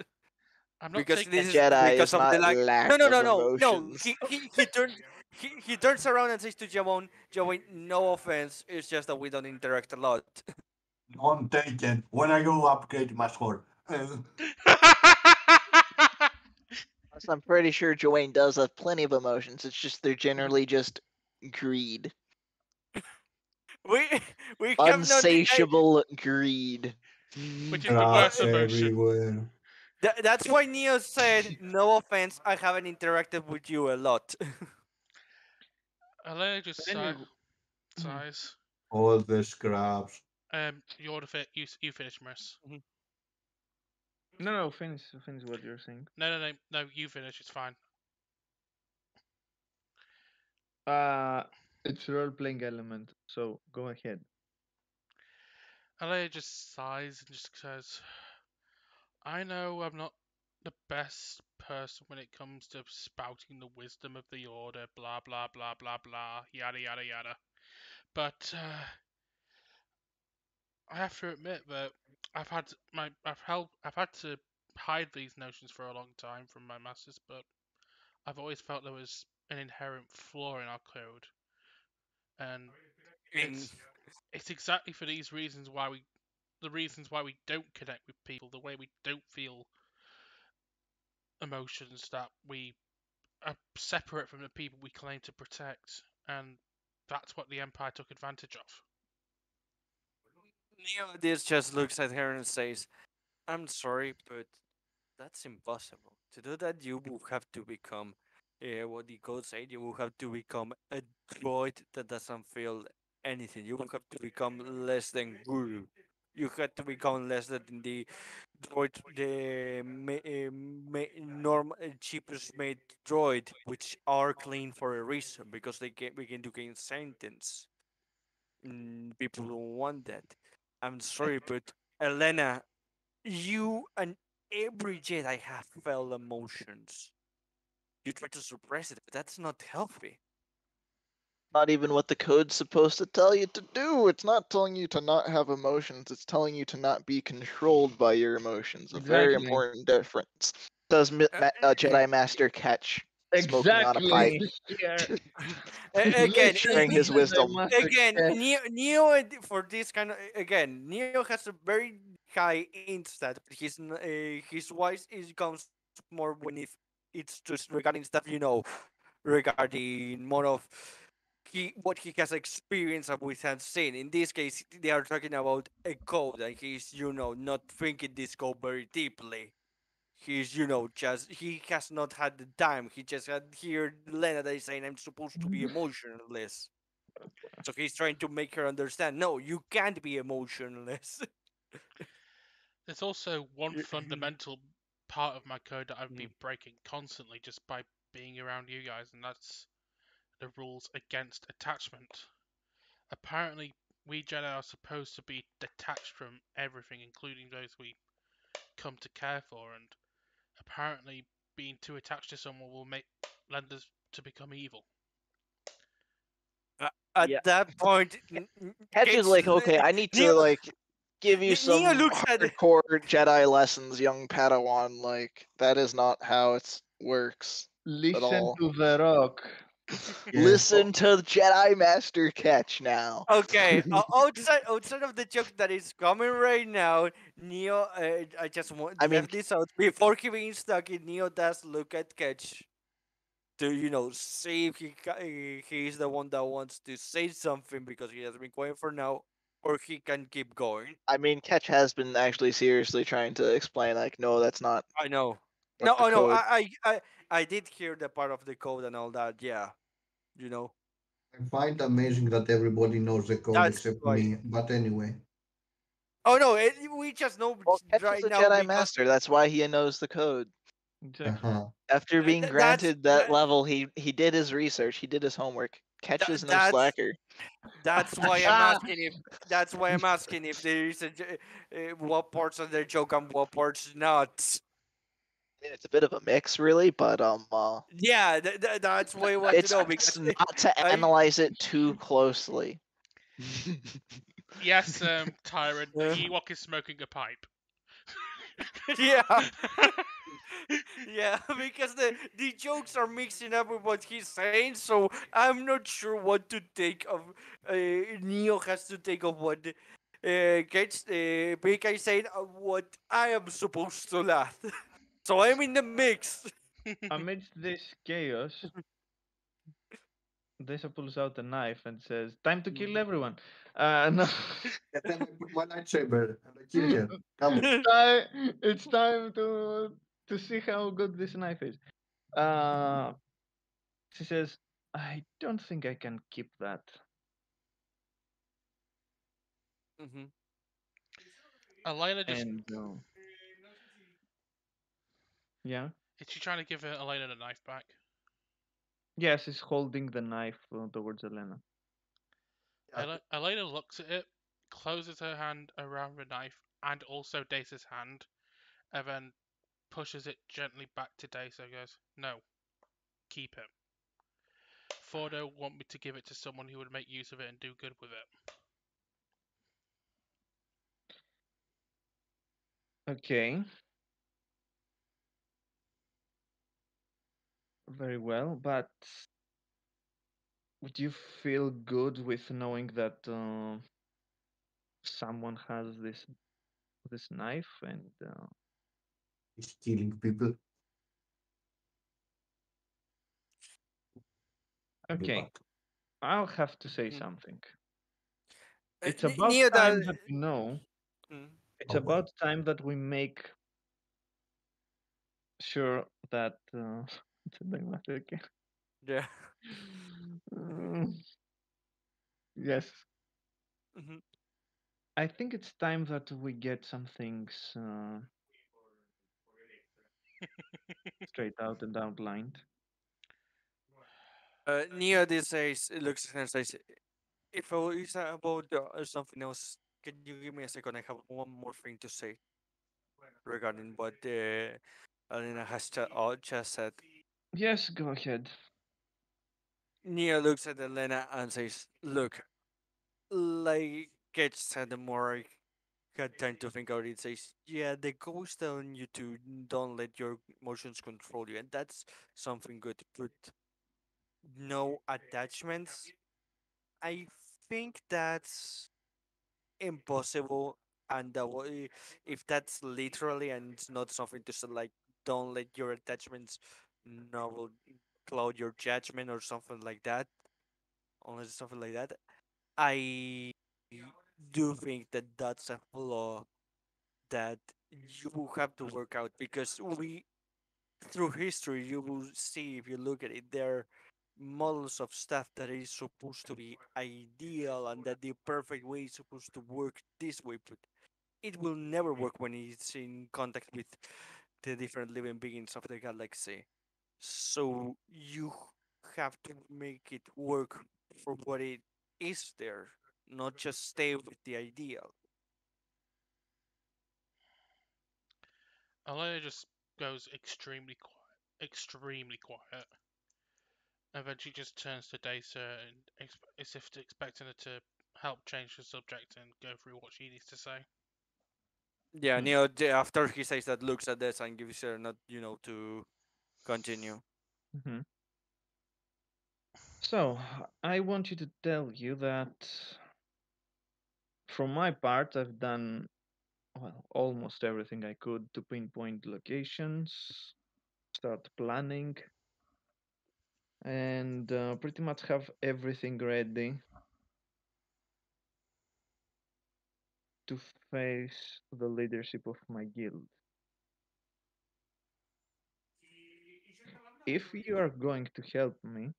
I'm not Because taking A this is Jedi because is of the not like. No, lack no, of no, no, no. emotions. He turns around and says to Jawain, Jawain, no offense. It's just that we don't interact a lot. Untaken. When are you upgrading my sword? Plus, I'm pretty sure Joanne does have plenty of emotions. It's just they're generally just greed, we we have not. unsatiable greed. Which is the Traps worst Uh, emotion. everywhere. that's why Neo said, no offense. I haven't interacted with you a lot. Alea just Anyway, sighs. All the scraps. You order fit. You finish, Maris. no, finish what you're saying. No. You finish. It's fine. Uh, it's role playing element, so go ahead. Alea just sighs and just says, "I know I'm not the best person when it comes to spouting the wisdom of the order. Blah blah blah blah blah. Yada yada yada. But I have to admit that I've had to hide these notions for a long time from my masters, but I've always felt there was an inherent flaw in our code, and In, it's exactly for these reasons the reasons why we don't connect with people, the way we don't feel emotions, that we are separate from the people we claim to protect, and that's what the Empire took advantage of. Neo this just looks at her and says, I'm sorry, but that's impossible. To do that, you will have to become, what the code said, you will have to become a droid that doesn't feel anything. You will have to become less than Guru. You have to become less than the droid, the cheapest made droid, which are clean for a reason, because they can begin to gain sentence. People don't want that. I'm sorry, but Elena, you and every Jedi have felt emotions. You try to suppress it, but that's not healthy. Not even what the code's supposed to tell you to do. It's not telling you to not have emotions. It's telling you to not be controlled by your emotions. A very Exactly. important difference. Does Jedi Master Catch smoking on a pipe, Exactly. Here, Again, listen sharing to his Jedi wisdom? Master again, Cat. For this kind of again, Neo has a very high instat, but his voice is comes more when if it's just regarding stuff regarding more of what he has experienced and we have seen. In this case, they are talking about a code, and he's not thinking this code very deeply. He's just he has not had the time. He just had here Lena that is saying I'm supposed to be emotionless. So he's trying to make her understand. No, you can't be emotionless. There's also one Yeah. fundamental part of my code that I've been breaking constantly just by being around you guys, and that's the rules against attachment. Apparently, we Jedi are supposed to be detached from everything, including those we come to care for, and apparently being too attached to someone will make lend us to become evil. Yeah. At that point, Catch is like, okay, I need Neo, to give you Neo some looks at hardcore Jedi lessons, young Padawan. Like that is not how it works at Listen all. to the rock. Yes. Listen to Jedi Master Catch now. Okay, outside of the joke that is coming right now, Neo, I just I mean, left this out before he being stuck in. Neo does look at Catch to see if he's the one that wants to say something because he has been quiet for now, or he can keep going. Catch has been actually seriously trying to explain, like, no, that's not I know. what No, the oh no, code. I did hear the part of the code and all that. Yeah, you know I find amazing that everybody knows the code that's except why. me. But anyway, Oh no, we just know Well, Catch is right a now Jedi because Master. That's why he knows the code. Exactly. uh-huh. After being that's granted that level, he did his research. He did his homework. Catch is no that's slacker. That's why I'm asking if. That's why I'm asking if there is what parts of the joke and what parts not. It's a bit of a mix, really, but Yeah, that's what I want to it's know best because not to I analyze it too closely. Yes, Tyrant, the uh, Ewok is smoking a pipe. yeah. Yeah, because the jokes are mixing up with what he's saying, so I'm not sure what to take of. Neo has to take of what gets Big I saying what I am supposed to laugh. So I'm in the mix. Amidst this chaos, Desa pulls out a knife and says, "Time to kill everyone." No. And then I put my lightsaber and I kill him. Come on. It's time to see how good this knife is. Uh, she says, "I don't think I can keep that." Hmm. Elena just And yeah, is she trying to give Elena the knife back? yes, he's holding the knife towards Elena. Yeah, Elena looks at it, closes her hand around the knife and also Dace's hand, and then pushes it gently back to Dace and goes, "No, keep it. Fordo want me to give it to someone who would make use of it and do good with it." Okay, very well, but would you feel good with knowing that someone has this knife and he's killing people. Be okay, back. I'll have to say Hmm. something. It's about Neo that. time that we know. Mm, It's Oh boy. about time that we make sure that it's a dilemma, okay. yeah. Mm, yes, Hmm. I think it's time that we get some things straight out and outlined. Neo this says looks at her and says, "If it's about something else, can you give me a second? I have one more thing to say regarding what Alina has just said." Yes, go ahead. Neo looks at Elena and says, "Look, like Ketch said, the more I had time to think about it, says, yeah, the ghost telling you to don't let your emotions control you, and that's something good. But no attachments. I think that's impossible, and if that's literally and it's not something to say like, don't let your attachments no cloud your judgment or something like that, unless it's something like that. I do think that that's a flaw that you will have to work out because we through history you will see if you look at it there are models of stuff that is supposed to be ideal and that the perfect way is supposed to work this way, but it will never work when it's in contact with the different living beings of the galaxy. So you have to make it work for what it is there, not just stay with the ideal. Elena just goes extremely quiet, and then she just turns to Dace and as if expecting her to help change the subject and go through what she needs to say. Yeah, Hmm. Neo, after he says that, looks at this and gives her not, to continue. Hmm. So, I want you to tell you that from my part, I've done well almost everything I could to pinpoint locations, start planning, and pretty much have everything ready to face the leadership of my guild. If you are going to help me,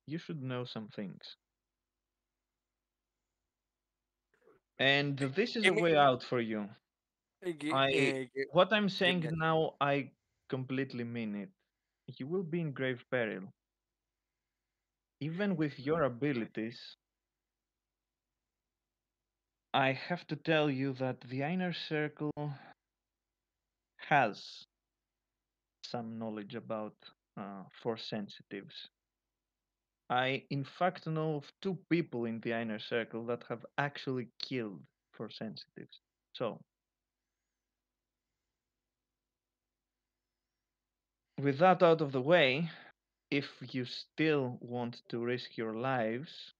you should know some things. And this is Give a me, way out for you. I what I'm give me saying now, I completely mean it. You will be in grave peril. Even with your abilities, I have to tell you that the inner circle has some knowledge about force sensitives. I, in fact, know of two people in the inner circle that have actually killed force sensitives. So, with that out of the way, if you still want to risk your lives,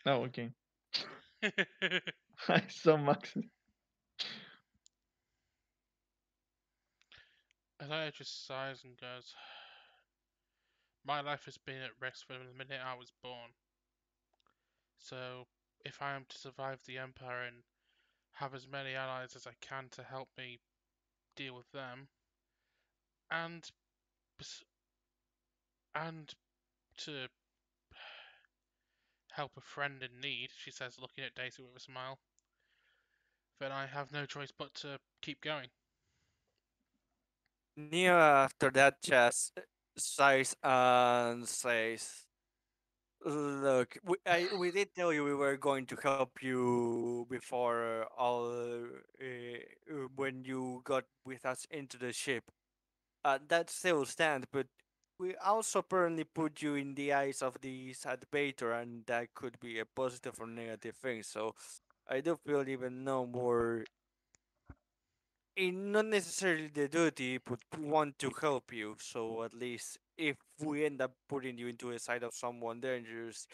oh, okay. I saw Max. Elijah just sighs and goes, "My life has been at risk from the minute I was born. So, if I am to survive the Empire and have as many allies as I can to help me deal with them, and and to help a friend in need," she says, looking at Daisy with a smile, "then I have no choice but to keep going." Neo, after that, just sighs and says, "Look, we did tell you we were going to help you before when you got with us into the ship. That still stands, but we also apparently put you in the eyes of the sad Bator, and that could be a positive or negative thing. So I do feel even no more in not necessarily the duty, but want to help you. So at least if we end up putting you into a side of someone dangerous,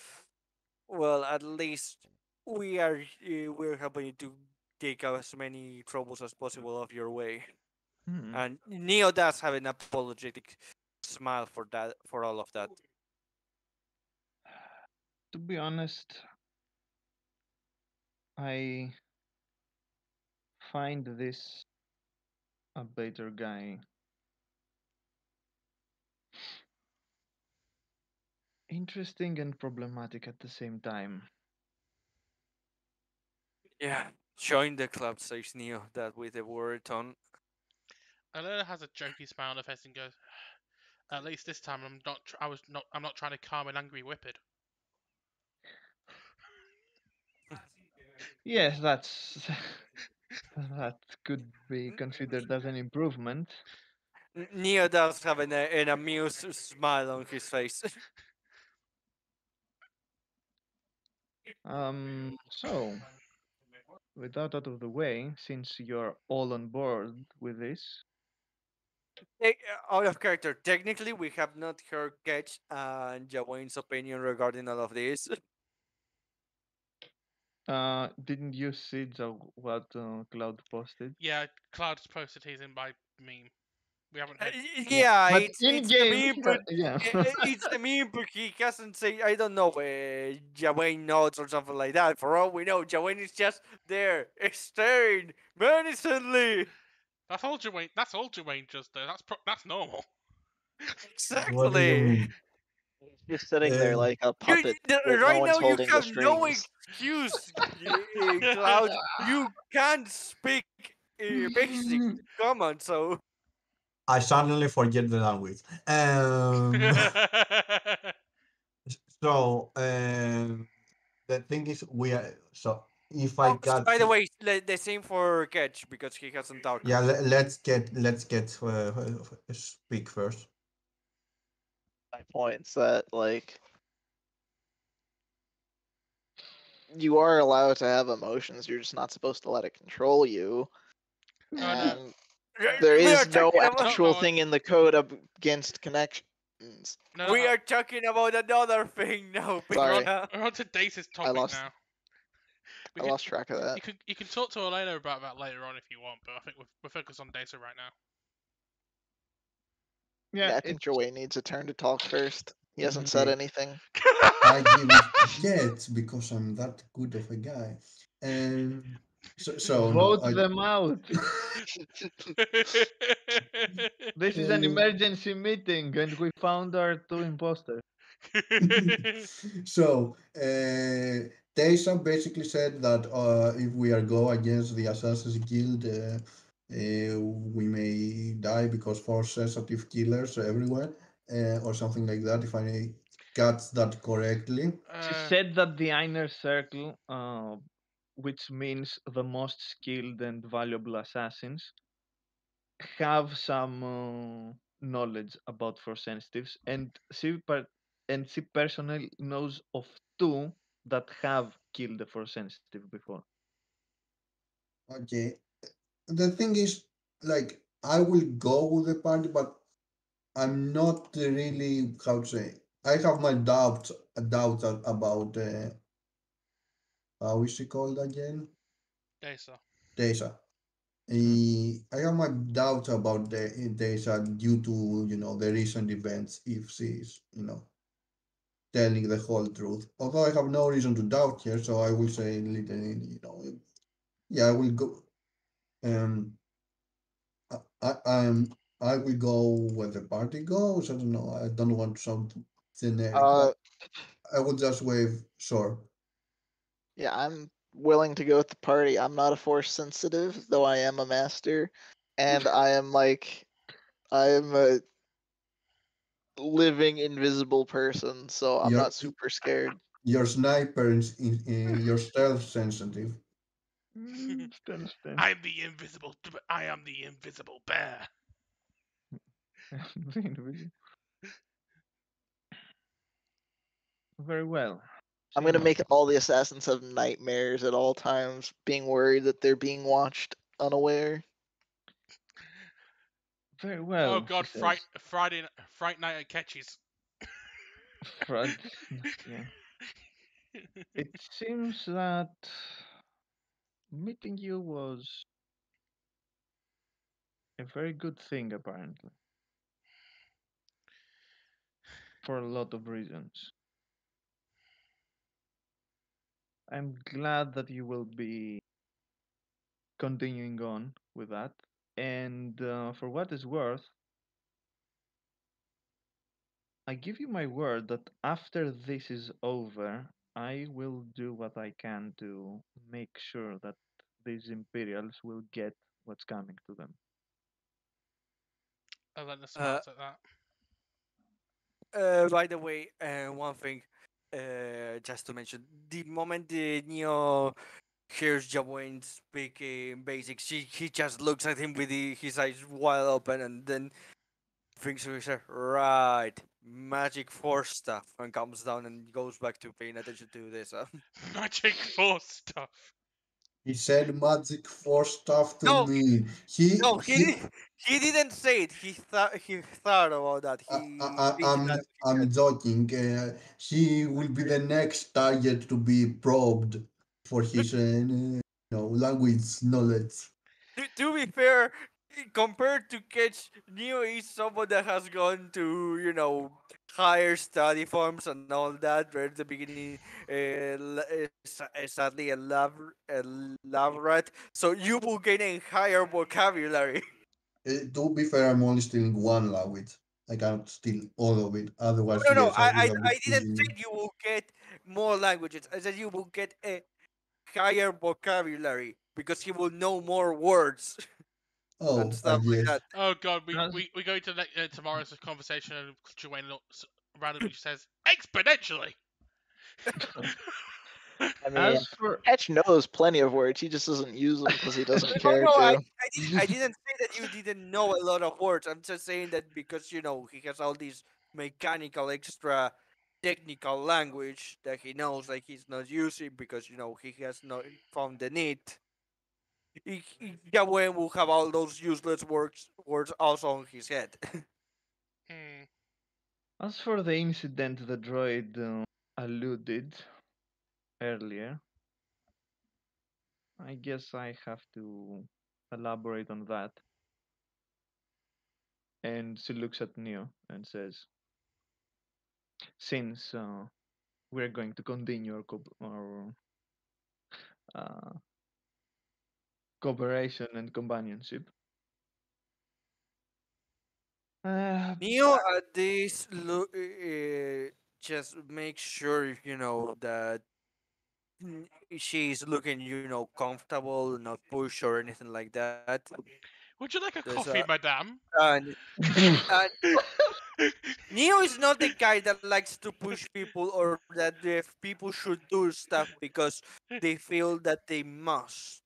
well, at least we're helping you to take out as many troubles as possible off your way." Hmm. And Neo does have an apologetic smile for that, for all of that. To be honest, I find this a better guy interesting and problematic at the same time. Yeah, join the club, says Neo, that with a word tone. Elena has a jokey smile on her face and goes, "At least this time I'm not. I'm not trying to calm an angry whippet." Yes, that's that could be considered as an improvement. Neo does have an amused smile on his face. So with that out of the way, since you're all on board with this, Out of character, technically, we have not heard Ketch and Jawain's opinion regarding all of this. didn't you see what Cloud posted? Yeah, Cloud's posted his invite meme. We haven't heard. Yeah, Yeah, but in it's the game, meme, but yeah. it's the meme, but he hasn't say, I don't know, Jawain notes or something like that. For all we know, Jawain is just there, staring menacingly. That's all Dwayne. That's all Dwayne does though. That's normal. What do you Exactly. mean? Just sitting there Uh, like a puppet that no Right one's now, you holding the have no strings. excuse, Cloud. You can't speak basic common, so I suddenly forget the language. So the thing is, we are so if I oh, got by the way, the same for Ketch because he hasn't talked. yeah, let's get speak first. My point's that like you are allowed to have emotions. You're just not supposed to let it control you. Oh no, And there We are is no talking about actual going. thing in the code against connections. No, we are talking about another thing now, Sorry. Pika. we're on to Dace's I topic lost. now. We I could, lost track of that. you can talk to Elena about that later on if you want, but I think we're focused on Dace right now. Yeah, Yeah, I think it's Joey needs a turn to talk first. He hasn't said Okay, anything. I give it yet because I'm that good of a guy. And so no, vote them out. This is an uh, emergency meeting, and we found our two imposters. so Taysom basically said that if we are go against the Assassin's Guild, we may die because force sensitive killers everywhere, or something like that. If I catch that correctly. She Uh, said that the inner circle, which means the most skilled and valuable assassins, have some knowledge about force sensitives, and she personally knows of two that have killed a force sensitive before. Okay. The thing is, like, I will go with the party, but I'm not really, how to say, I have my doubts about, how is she called again? Desa. Tessa. Mm. I have my doubts about Tessa due to, the recent events, if she's, telling the whole truth. Although I have no reason to doubt her, so I will say literally, yeah, I will go. Um, I will go where the party goes. I don't know. I don't want to sound generic, Uh, but I will just wave. Sure. yeah, I'm willing to go with the party. I'm not a force sensitive, though I am a master, and I am a living invisible person, so I'm Your not super scared. your sniper in your stealth sensitive. Understand. I'm the invisible. I am the invisible bear. Very well. I'm Say gonna no. make all the assassins have nightmares at all times, being worried that they're being watched unaware. Very Oh well, she God, says. Fright Night at Ketchy's. Fred, yeah. It seems that meeting you was a very good thing, apparently, for a lot of reasons. I'm glad that you will be continuing on with that. And for what is worth, I give you my word that after this is over, I will do what I can to make sure that these Imperials will get what's coming to them. Elena Uh, smiles at that. by the way, one thing, just to mention, the moment the Neo hears Jawain speaking basics, he just looks at him with his eyes wide open and then thinks to himself, right, magic force stuff, and comes down and goes back to paying attention to this. Magic Force stuff. He said magic force stuff to No, me. no, he didn't say it. He thought about that. I, He I, thinking that I'm, in his head. I'm joking. He will be the next target to be probed for his, language knowledge. To be fair, compared to Ketch, Neo is someone that has gone to, higher study forms and all that. Where at the beginning, sadly, a lab rat. So you will gain a higher vocabulary. To be fair, I'm only stealing one language. I cannot steal all of it. Otherwise, No, no, yes, I would have I been didn't stealing it. say you will get more languages. I said you will get a higher vocabulary because he will know more words and Oh, I stuff like guess. that. Oh God, we As we, we go to tomorrow's conversation and Joanne randomly says exponentially. I mean, as for Ketch knows plenty of words. He just doesn't use them because he doesn't No, care no, to. I didn't say that you didn't know a lot of words. I'm just saying that because he has all these mechanical extra technical language that he knows like he's not using because he has not found the need. Yahweh will have all those useless words also on his head. Hmm. as for the incident the droid alluded earlier, I guess I have to elaborate on that. And she looks at Neo and says, "Since we're going to continue our uh, cooperation and companionship, uh, Neo at this look, just make sure that she's looking comfortable, not push or anything like that. Would you like a There's coffee, madame? and and Neo is not the guy that likes to push people or that if people should do stuff because they feel that they must.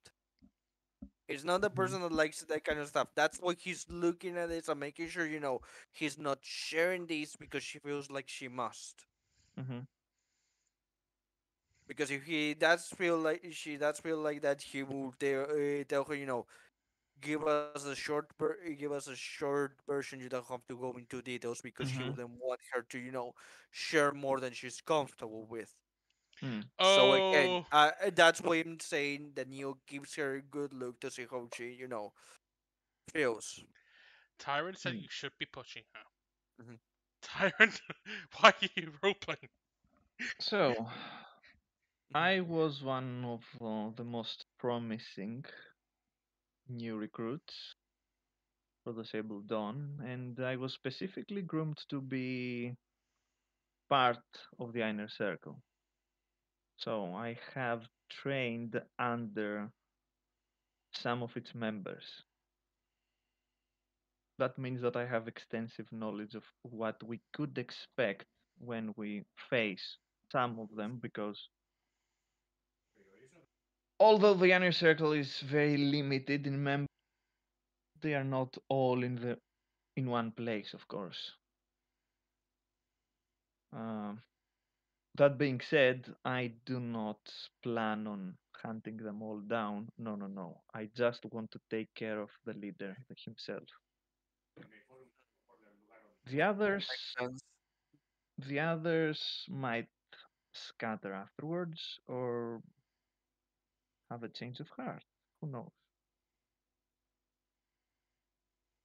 He's not the Mhm. person that likes that kind of stuff. That's why he's looking at this and making sure, he's not sharing these because she feels like she must. Mhm. Because if he does feel like she does feel like that, he will tell her, give us a short version. You don't have to go into details because he Mhm. wouldn't want her to, share more than she's comfortable with. Mm. So again, Oh, that's why I'm saying that Neo gives her a good look to see how she, feels. Tyrant said Mm. you should be pushing her. Mhm. Tyrant, why are you roleplaying? So, Mhm. I was one of the most promising new recruits for the Sable Dawn, and I was specifically groomed to be part of the inner circle. So, I have trained under some of its members. That means that I have extensive knowledge of what we could expect when we face some of them, because although the inner circle is very limited in members, they are not all in one place, of course. Um, that being said, I do not plan on hunting them all down. No, no, no. I just want to take care of the leader himself. The Makes others, sense. the others might scatter afterwards or have a change of heart. Who knows?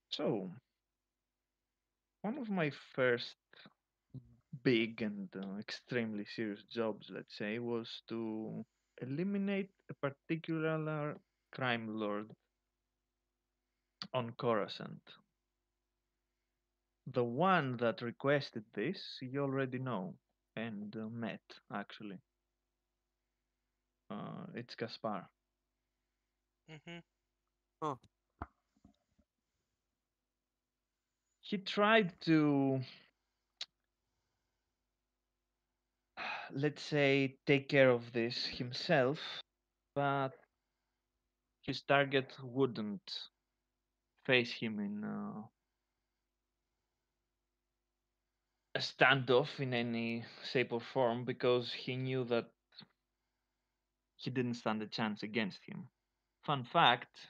So, one of my first big and extremely serious jobs, let's say, was to eliminate a particular crime lord on Coruscant. The one that requested this, you already know and met, actually. It's Gaspar. Mhm. Huh. He tried to, let's say, take care of this himself, but his target wouldn't face him in a standoff in any shape or form because he knew that he didn't stand a chance against him. Fun fact,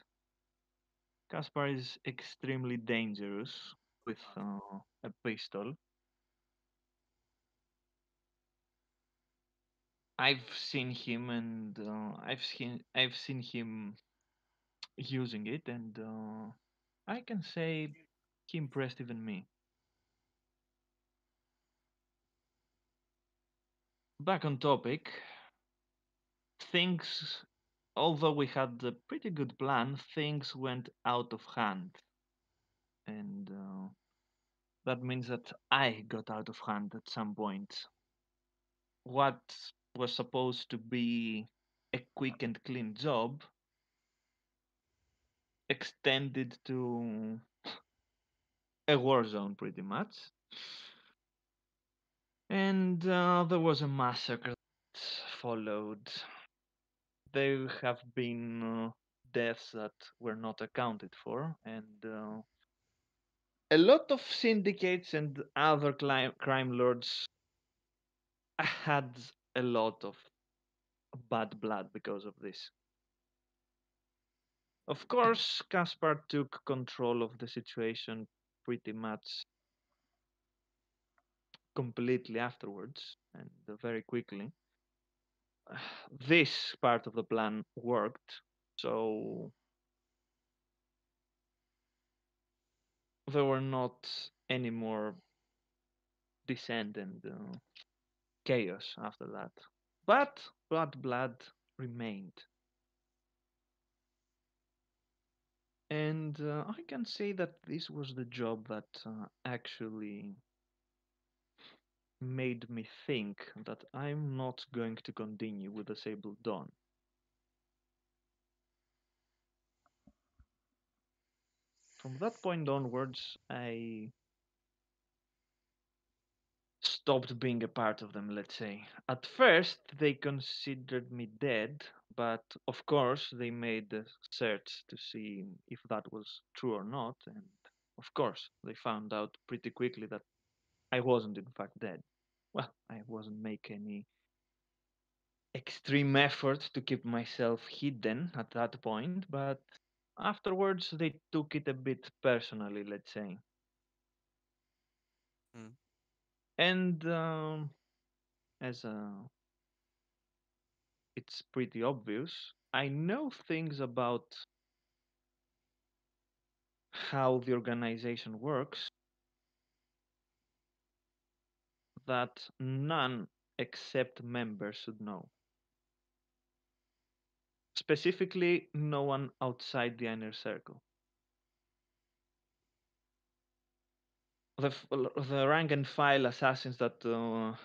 Kaspar is extremely dangerous with a pistol. I've seen him using it, and I can say he impressed even me. Back on topic, things, although we had a pretty good plan, things went out of hand, and that means that I got out of hand at some point. What was supposed to be a quick and clean job extended to a war zone pretty much. And there was a massacre that followed. There have been deaths that were not accounted for, and a lot of syndicates and other crime lords had a lot of bad blood because of this. Of course, Kaspar took control of the situation pretty much completely afterwards and very quickly. This part of the plan worked, so there were not any more dissent and chaos after that. But bad blood remained. And I can say that this was the job that actually made me think that I'm not going to continue with the Sable Dawn. From that point onwards, I stopped being a part of them, let's say. At first, they considered me dead, but of course, they made a search to see if that was true or not, and of course, they found out pretty quickly that I wasn't in fact dead. Well, I wasn't making any extreme effort to keep myself hidden at that point, but afterwards they took it a bit personally, let's say. Mm. And as it's pretty obvious, I know things about how the organization works that none except members should know. Specifically, no one outside the inner circle. The rank and file assassins that the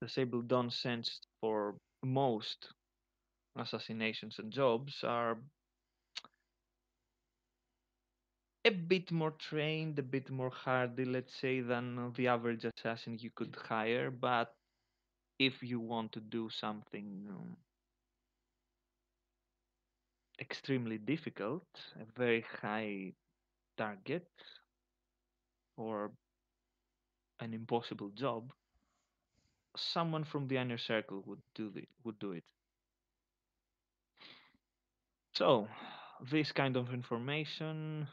Sable Dawn sends for most assassinations and jobs are a bit more trained, a bit more hardy, let's say, than the average assassin you could hire. But if you want to do something extremely difficult, a very high target, or an impossible job, someone from the inner circle would do it. So, this kind of information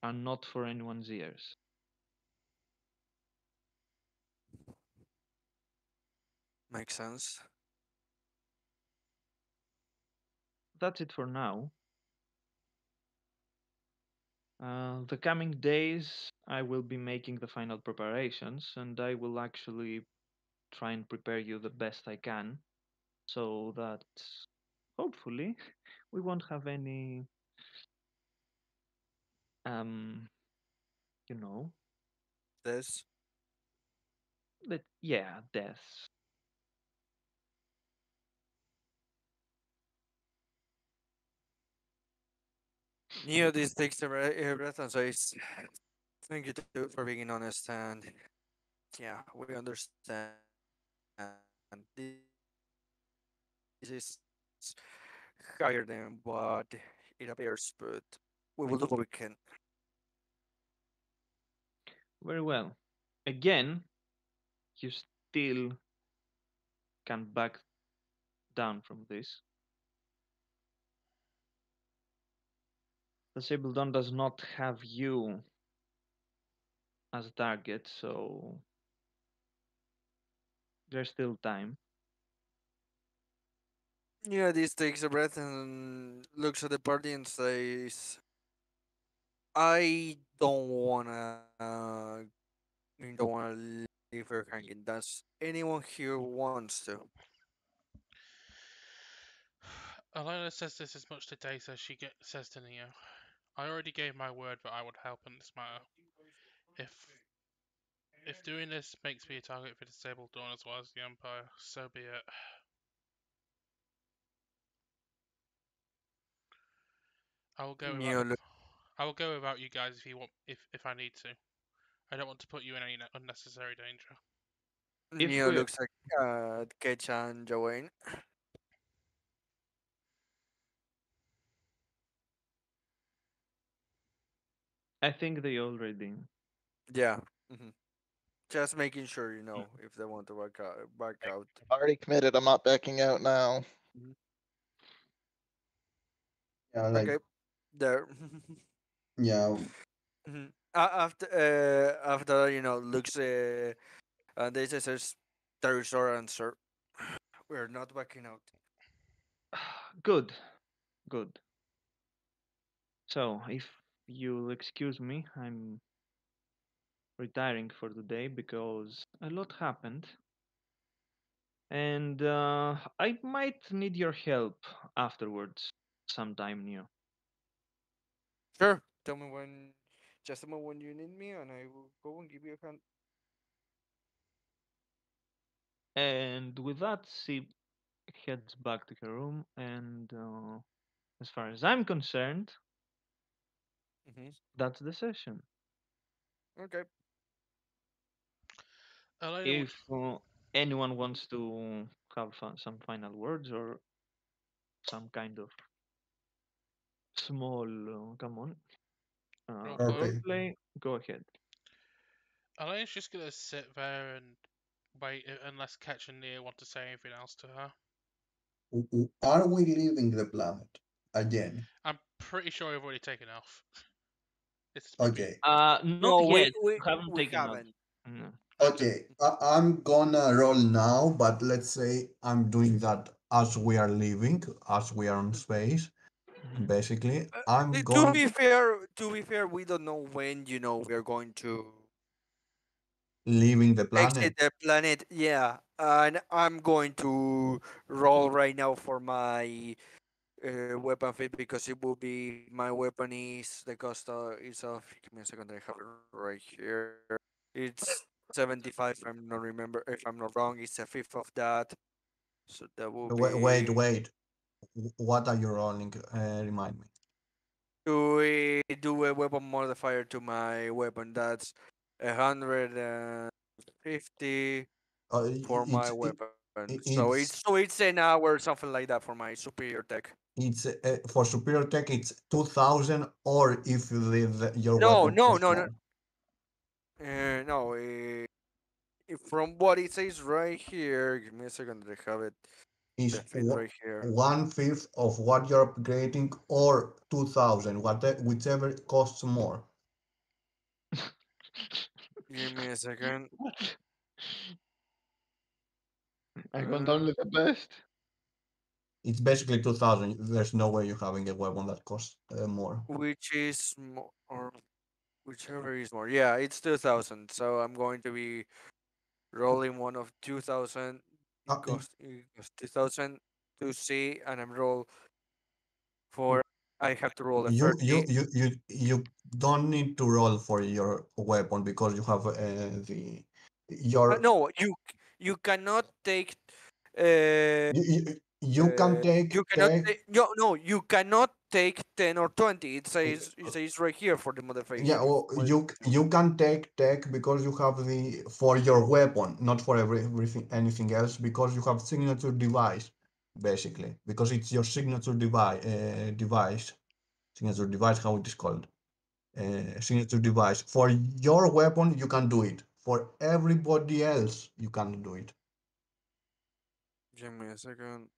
are not for anyone's ears. Makes sense. That's it for now. The coming days, I will be making the final preparations, and I will actually try and prepare you the best I can, so that hopefully we won't have any, um, you know, This deaths. Neo, this takes a breath and says, "Thank you too for being honest, and yeah, we understand. This is higher than what it appears, but we will do what we can." Very well. Again, you still can back down from this. The Sable Dawn does not have you as a target, so there's still time. Yeah, this takes a breath and looks at the party and says, "I don't wanna leave her hanging. Does anyone here wants to?" Alona says this as much to Dace as says to Neo. I already gave my word that I would help in this matter. If if doing this makes me a target for Disabled Dawn as well as the Empire, so be it. I will go without Neo, look, I will go without you guys if you want if I need to. I don't want to put you in any unnecessary danger. If Neo we, looks like Ketch and Joanne. I think they already. Yeah. hmm Just making sure if they want to work out. Back out. I'm already committed. I'm not backing out now. Mhm. Yeah, like Okay. There. yeah, After looks and they says, "There is our answer. We're not backing out." Good, good. So, if you'll excuse me, I'm retiring for the day because a lot happened, and I might need your help afterwards, sometime new. Sure. Tell me when. Just tell me when you need me, and I will go and give you a hand. And with that, she heads back to her room, and as far as I'm concerned, hmm that's the session. Okay. Elena, If anyone wants to have some final words or some kind of small, come on, roleplay. Okay. roleplay, go ahead. Elena's just gonna sit there and wait unless Ketch and Nia want to say anything else to her. Are we leaving the planet again? I'm pretty sure we've already taken off. It's maybe. Okay. Not No, yet. we You we haven't we taken off. haven't. No. Okay. Okay. I'm gonna roll now, but let's say I'm doing that as we are leaving, as we are in space. Mhm. Basically, I'm To going be fair, we don't know when we are going to leaving the exit planet. the planet. Yeah, and I'm going to roll right now for my weapon fit because it will be my weapon is the cost is of. Give me a second, I have it right here. It's 75. If I'm not remember, if I'm not wrong, it's a fifth of that. So that will Wait, wait, be wait. What are you rolling? Remind me. to do a weapon modifier to my weapon. That's 150 for my It's weapon. it's So it's an hour something like that for my superior tech. it's for superior tech. It's 2,000, or if your No, weapon no, costs no, no. more, No. From what it says right here, give me a second. I have it. The is fit right here. 1/5 of what you're upgrading, or 2,000, whichever costs more. Give me a second. What? I want Uh, only the best. It's basically 2,000. There's no way you're having a weapon that costs more. which is more, or whichever is more. Yeah, it's 2,000. So I'm going to be rolling one of 2,000. Uh, It costs 2,000 to see, and I'm roll for. I have to roll a you you 30. you you you don't need to roll for your weapon because you have the your No, you cannot take. Uh, you can you cannot take take. No, you cannot take 10 or 20. It says right here for the yeah, modification. well, you can take tech because you have the for your weapon, not for everything anything else, because you have signature device, basically, because it's your signature signature device, how it is called, signature device. For your weapon, you can do it. For everybody else, you can't do it. Give me a second.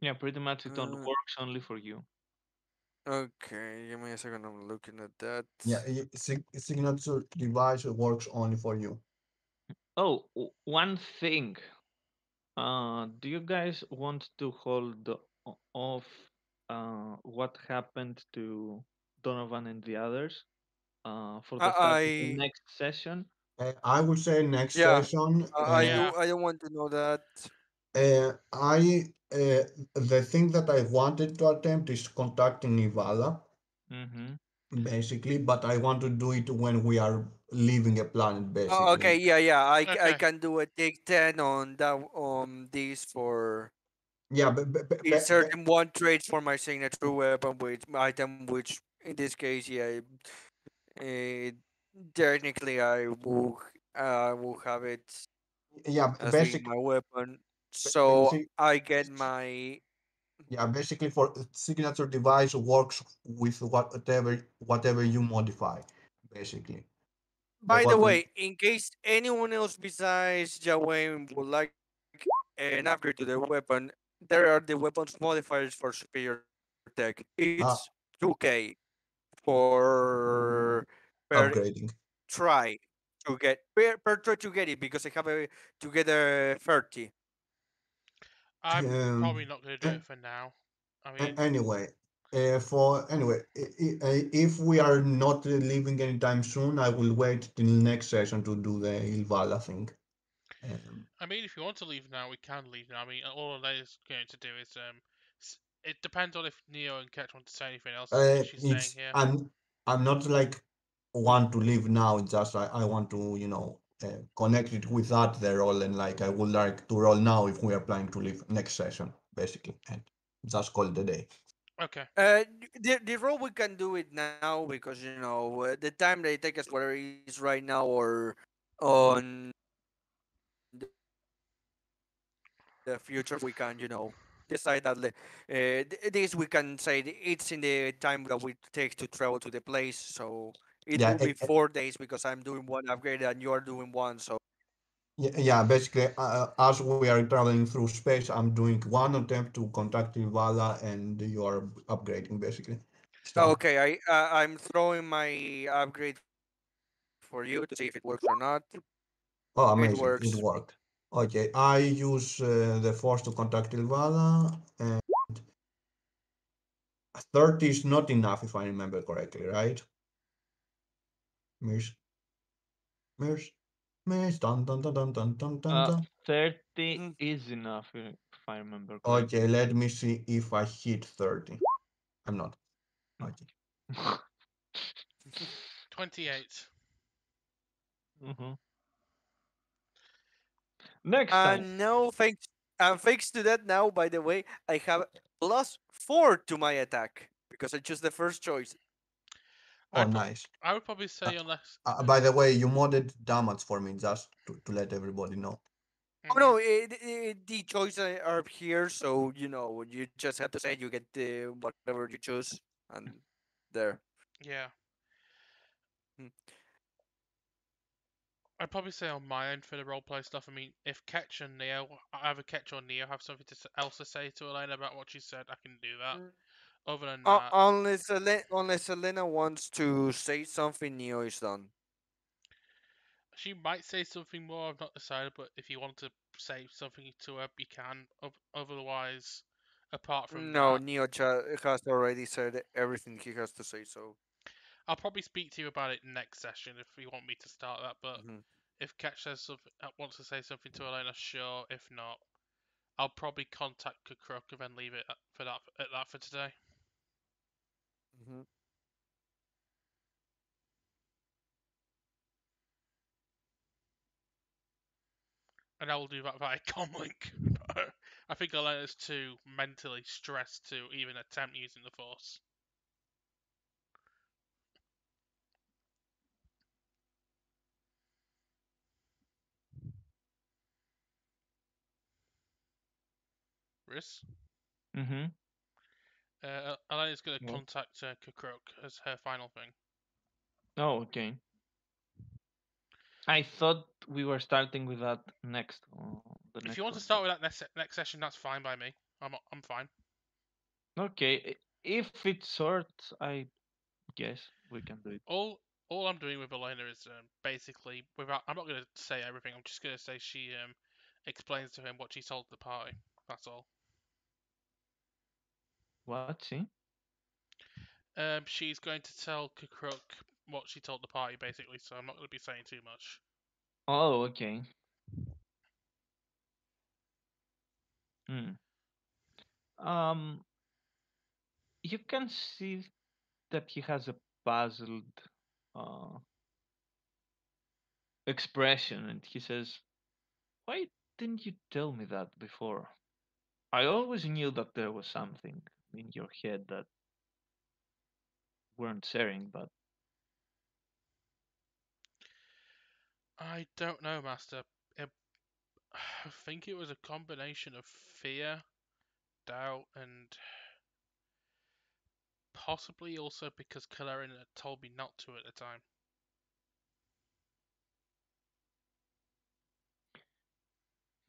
Yeah, pretty much it don't Uh, works only for you. okay, give me a second. I'm looking at that. Yeah, signature device works only for you. Oh, one thing. Do you guys want to hold off what happened to Donovan and the others for the start of the I next session? I would say next yeah. session. Yeah. I don't want to know that. The thing that I wanted to attempt is contacting Nivala, Mm-hmm. basically, but I want to do it when we are leaving a planet, Okay, basically. yeah. I Okay. can do a take 10 on that this for Yeah, inserting one trait for my signature weapon with item, which in this case, yeah, uh, technically I will have it yeah, as being basic, my weapon. So see, I get my. yeah, basically for signature device works with whatever you modify, basically. The By the weapon. way, in case anyone else besides Jawain would like an upgrade to their weapon, there are the weapons modifiers for superior tech. It's Uh, 2k for per upgrading. try per try to get it because I have a to get a 30. I'm probably Um, not going to do it for now. I mean, Anyway, if we are not leaving anytime soon, I will wait till next session to do the Ilvala thing. Um, if you want to leave now, we can leave now. I mean, all Alana's going to do is it depends on if Neo and Ketch want to say anything else. If she's staying it's here. I'm not like want to leave now. It's just I want to connect it with that the role, and like I would like to roll now if we are planning to leave next session, basically, and just call it a day. Okay. The role we can do it now because the time they take us where it is right now or on the future we can decide that this we can say it's in the time that we take to travel to the place. So it will be Yeah, 4 days because I'm doing one upgrade and you're doing one. So yeah. Basically, as we are traveling through space, I'm doing one attempt to contact Vala, and you are upgrading basically stuff. okay, I'm throwing my upgrade for you to see if it works or not. It Oh, works. amazing! It worked. Okay, I use the force to contact Ilvala, and 30 is not enough if I remember correctly, right? Miss, miss, miss, dun dun dun dun dun dun dun Uh, dun. 30 Mhm. is enough if I remember Okay, correctly. let me see if I hit 30. I'm not. Okay. No. 28. hmm Next time. And now, thanks to that, now by the way, I have +4 to my attack because I choose the first choice. Oh, I'd pro- nice. I would probably Uh, say unless. by the way, you modded damage for me just to let everybody know. Oh no, Mhm. the choices are here, so you just have to say you get whatever you choose, and there. Yeah. Mm. I'd probably say on my end for the roleplay stuff. I mean, if Ketch and Neo, either Ketch or Neo, have something else to say to Elena about what she said, I can do that. Other than that, Unless Elena wants to say something, Neo is done. she might say something more. I've not decided, but if you want to say something to her, you can. Otherwise, apart from No, that, Neo has already said everything he has to say. So. I'll probably speak to you about it next session if you want me to start that. But Mhm. if Ketch says something, wants to say something to Elena, sure. If not, I'll probably contact Kukruk and then leave it at that for today. Mhm. And I will do that via comlink. I think Elena's too mentally stressed to even attempt using the Force. Riz? hmm Elena's going to What? contact Kukruk as her final thing. Oh, okay. I thought we were starting with that next. The If you next want to one, start but with that next session, that's fine by me. I'm fine. okay. If it's short, I guess we can do it. All I'm doing with Elena is basically without. I'm not going to say everything. I'm just going to say she explains to him what she told the party. That's all. What? See? She's going to tell Kukruk what she told the party, basically. So I'm not going to be saying too much. Oh, okay. Hmm. Um, you can see that he has a puzzled uh, expression, and he says, "Why didn't you tell me that before? I always knew that there was something in your head that weren't sharing, but I don't know, Master. It, I think it was a combination of fear, doubt, and possibly also because Kalerin had told me not to at the time.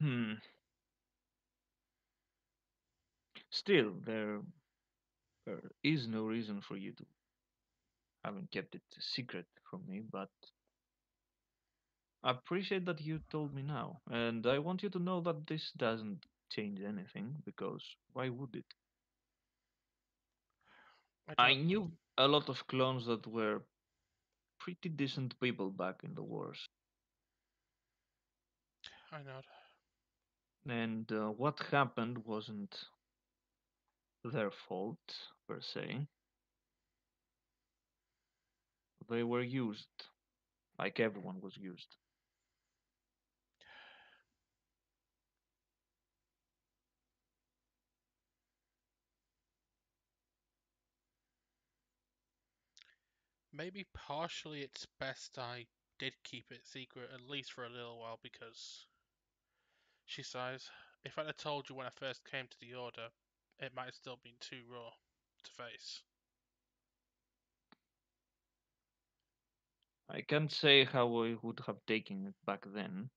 hmm. Still, there is no reason for you to haven't kept it a secret from me, but I appreciate that you told me now, and I want you to know that this doesn't change anything, because why would it? I I don't. knew a lot of clones that were pretty decent people back in the wars, I know. and what happened wasn't their fault per se. They were used, like everyone was used. Maybe partially it's best I did keep it secret, at least for a little while, because, she sighs, if I'd have told you when I first came to the Order, it might have still been too raw to face. I can't say how I would have taken it back then,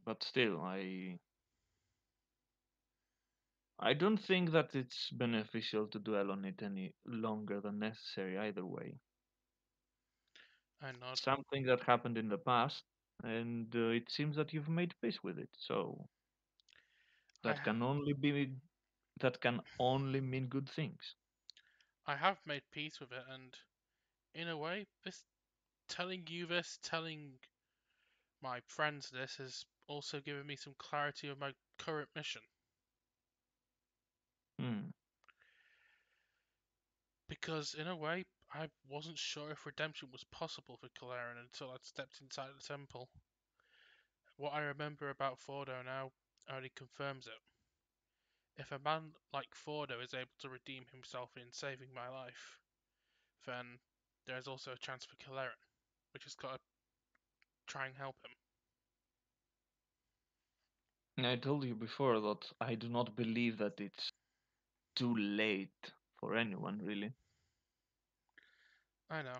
but still, I don't think that it's beneficial to dwell on it any longer than necessary either way. I nod. Something that happened in the past, and it seems that you've made peace with it. So I, that can only be that can only mean good things. I have made peace with it, and in a way, telling my friends this, has also given me some clarity of my current mission. Hmm. Because, in a way, I wasn't sure if redemption was possible for Kalaran until I'd stepped inside the temple. What I remember about Fordo now only confirms it. If a man like Fordo is able to redeem himself in saving my life, then there is also a chance for Kalaran, which has got to try and help him. I told you before that I do not believe that it's too late for anyone, really. I know.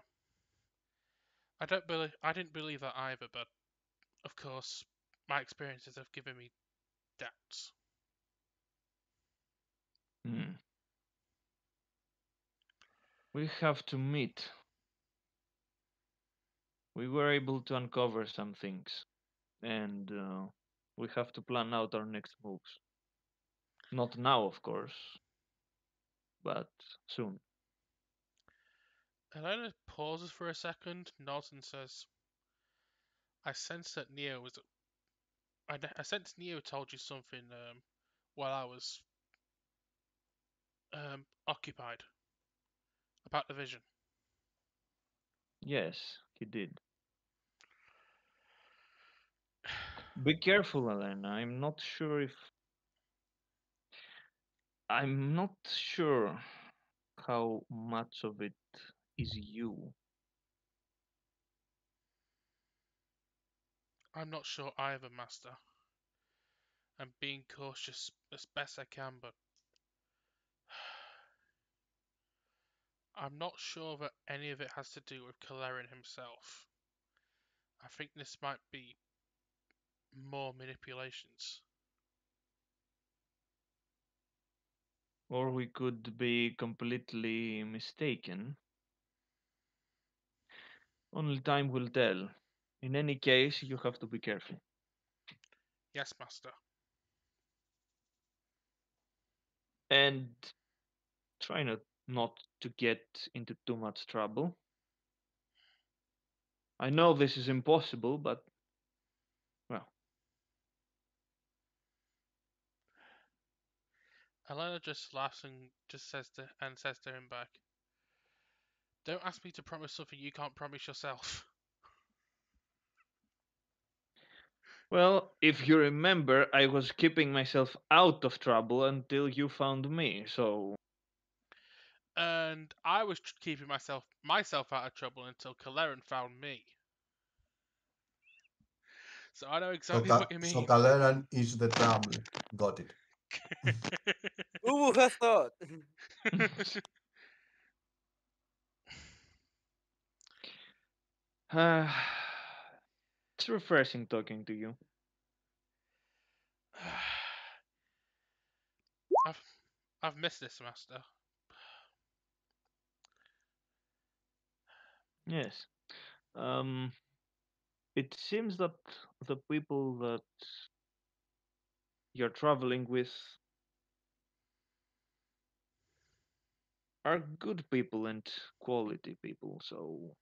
I didn't believe that either, but of course, my experiences have given me doubts. Hmm. We have to meet. We were able to uncover some things, and we have to plan out our next moves. Not now, of course, but soon. Elena pauses for a second, nods and says, I sense that I sense Neo told you something while I was occupied about the vision. Yes, he did. Be careful, Elena. I'm not sure how much of it is you. I'm not sure either, Master. I'm being cautious as best I can, but I'm not sure that any of it has to do with Kalarin himself. I think this might be more manipulations. Or we could be completely mistaken. Only time will tell. In any case, you have to be careful. Yes, Master. And try not to get into too much trouble. I know this is impossible, but well, Elena just laughs and says to him back, don't ask me to promise something you can't promise yourself. well, if you remember, I was keeping myself out of trouble until you found me. So, And I was keeping myself out of trouble until Kalaran found me. So I know So, exactly what you so mean. Kaleran is the trouble. Got it. Who would have thought? it's refreshing talking to you. I've missed this, Master. Yes. Um, it seems that the people that you're traveling with are good people and quality people, so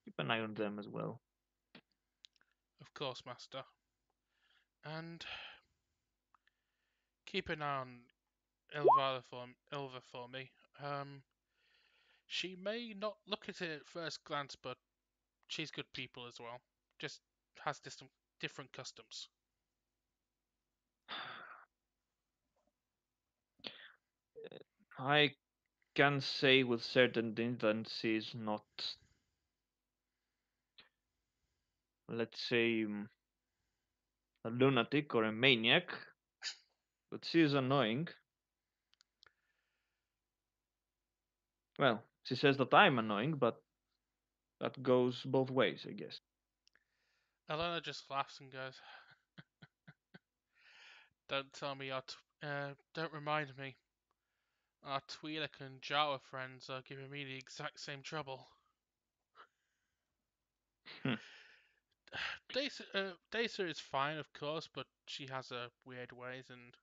keep an eye on them as well. Of course, Master. And keep an eye on Ilva for me. She may not look at it at first glance, but she's good people as well. Just has different customs. I can say with certainty that she's not, let's say, a lunatic or a maniac, but she is annoying. Well, she says that I'm annoying, but that goes both ways, I guess. Elena just laughs and goes, "Don't tell me don't remind me. Our Twi'lek and Jawa friends are giving me the exact same trouble." Daisa is fine, of course, but she has her weird ways, and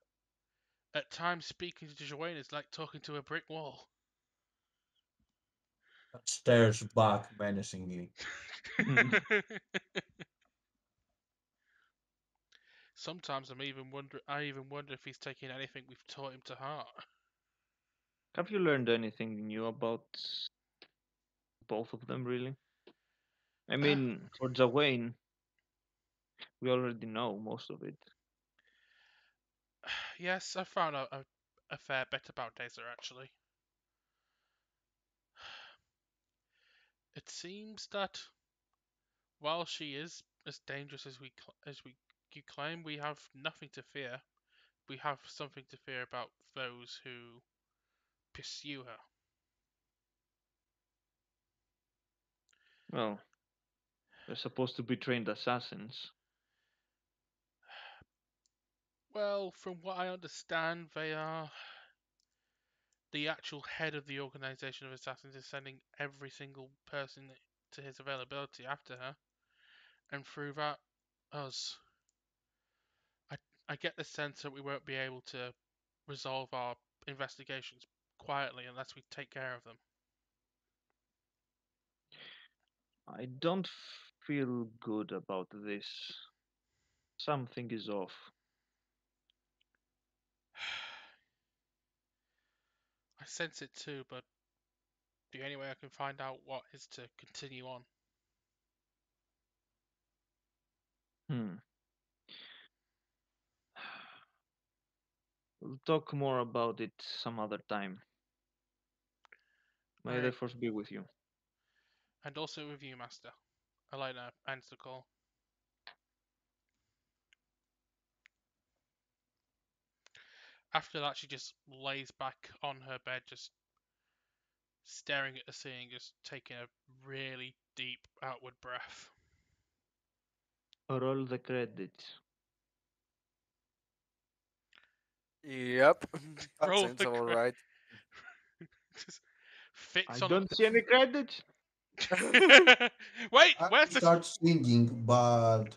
at times speaking to Joanne is like talking to a brick wall. Stares back menacingly. Sometimes I even wonder if he's taking anything we've taught him to heart. Have you learned anything new about both of them, really? I mean, for Jawain, we already know most of it. Yes, I found out a fair bit about Daisa actually. It seems that while she is as dangerous as we you claim, we have nothing to fear. We have something to fear about those who pursue her. Well, they're supposed to be trained assassins. Well, from what I understand, they are the actual head of the organization of assassins is sending every single person to his availability after her, and through that, us. I I get the sense that we won't be able to resolve our investigations quietly unless we take care of them. I don't feel good about this. Something is off. I sense it too, but the only way I can find out what is to continue on. Hmm. We'll talk more about it some other time. May the Alright, force be with you. and also with you, Master. Elena ends the call. After that, she just lays back on her bed, just staring at the ceiling, just taking a really deep outward breath. Roll the credits. Yep, that Roll sounds the credit. alright. Just I fits on. don't see any credits. Wait, I where's the start singing, but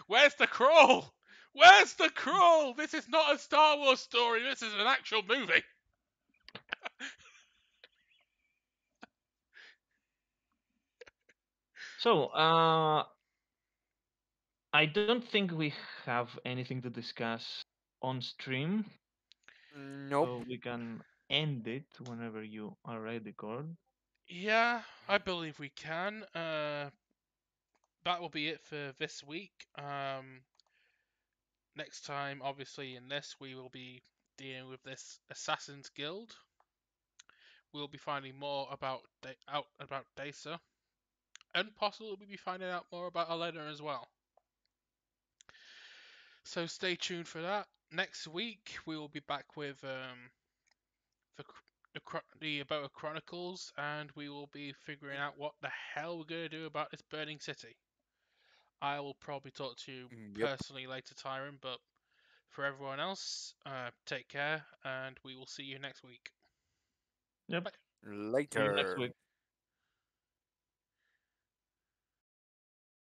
where's the crawl? Where's the crawl? This is not a Star Wars story. This is an actual movie. So, I don't think we have anything to discuss on stream, Nope. so we can end it whenever you are ready, Cord. Yeah, I believe we can. That will be it for this week. Next time, obviously, in this, we will be dealing with this Assassin's Guild. We'll be finding more out about Dacer, and possibly we'll be finding out more about Elena as well. So stay tuned for that. Next week, we will be back with the Abota Chronicles, and we will be figuring out what the hell we're going to do about this burning city. I will probably talk to you Yep. personally later, Tyron, but for everyone else, take care, and we will see you next week. Yep. Bye. See you next Later. week.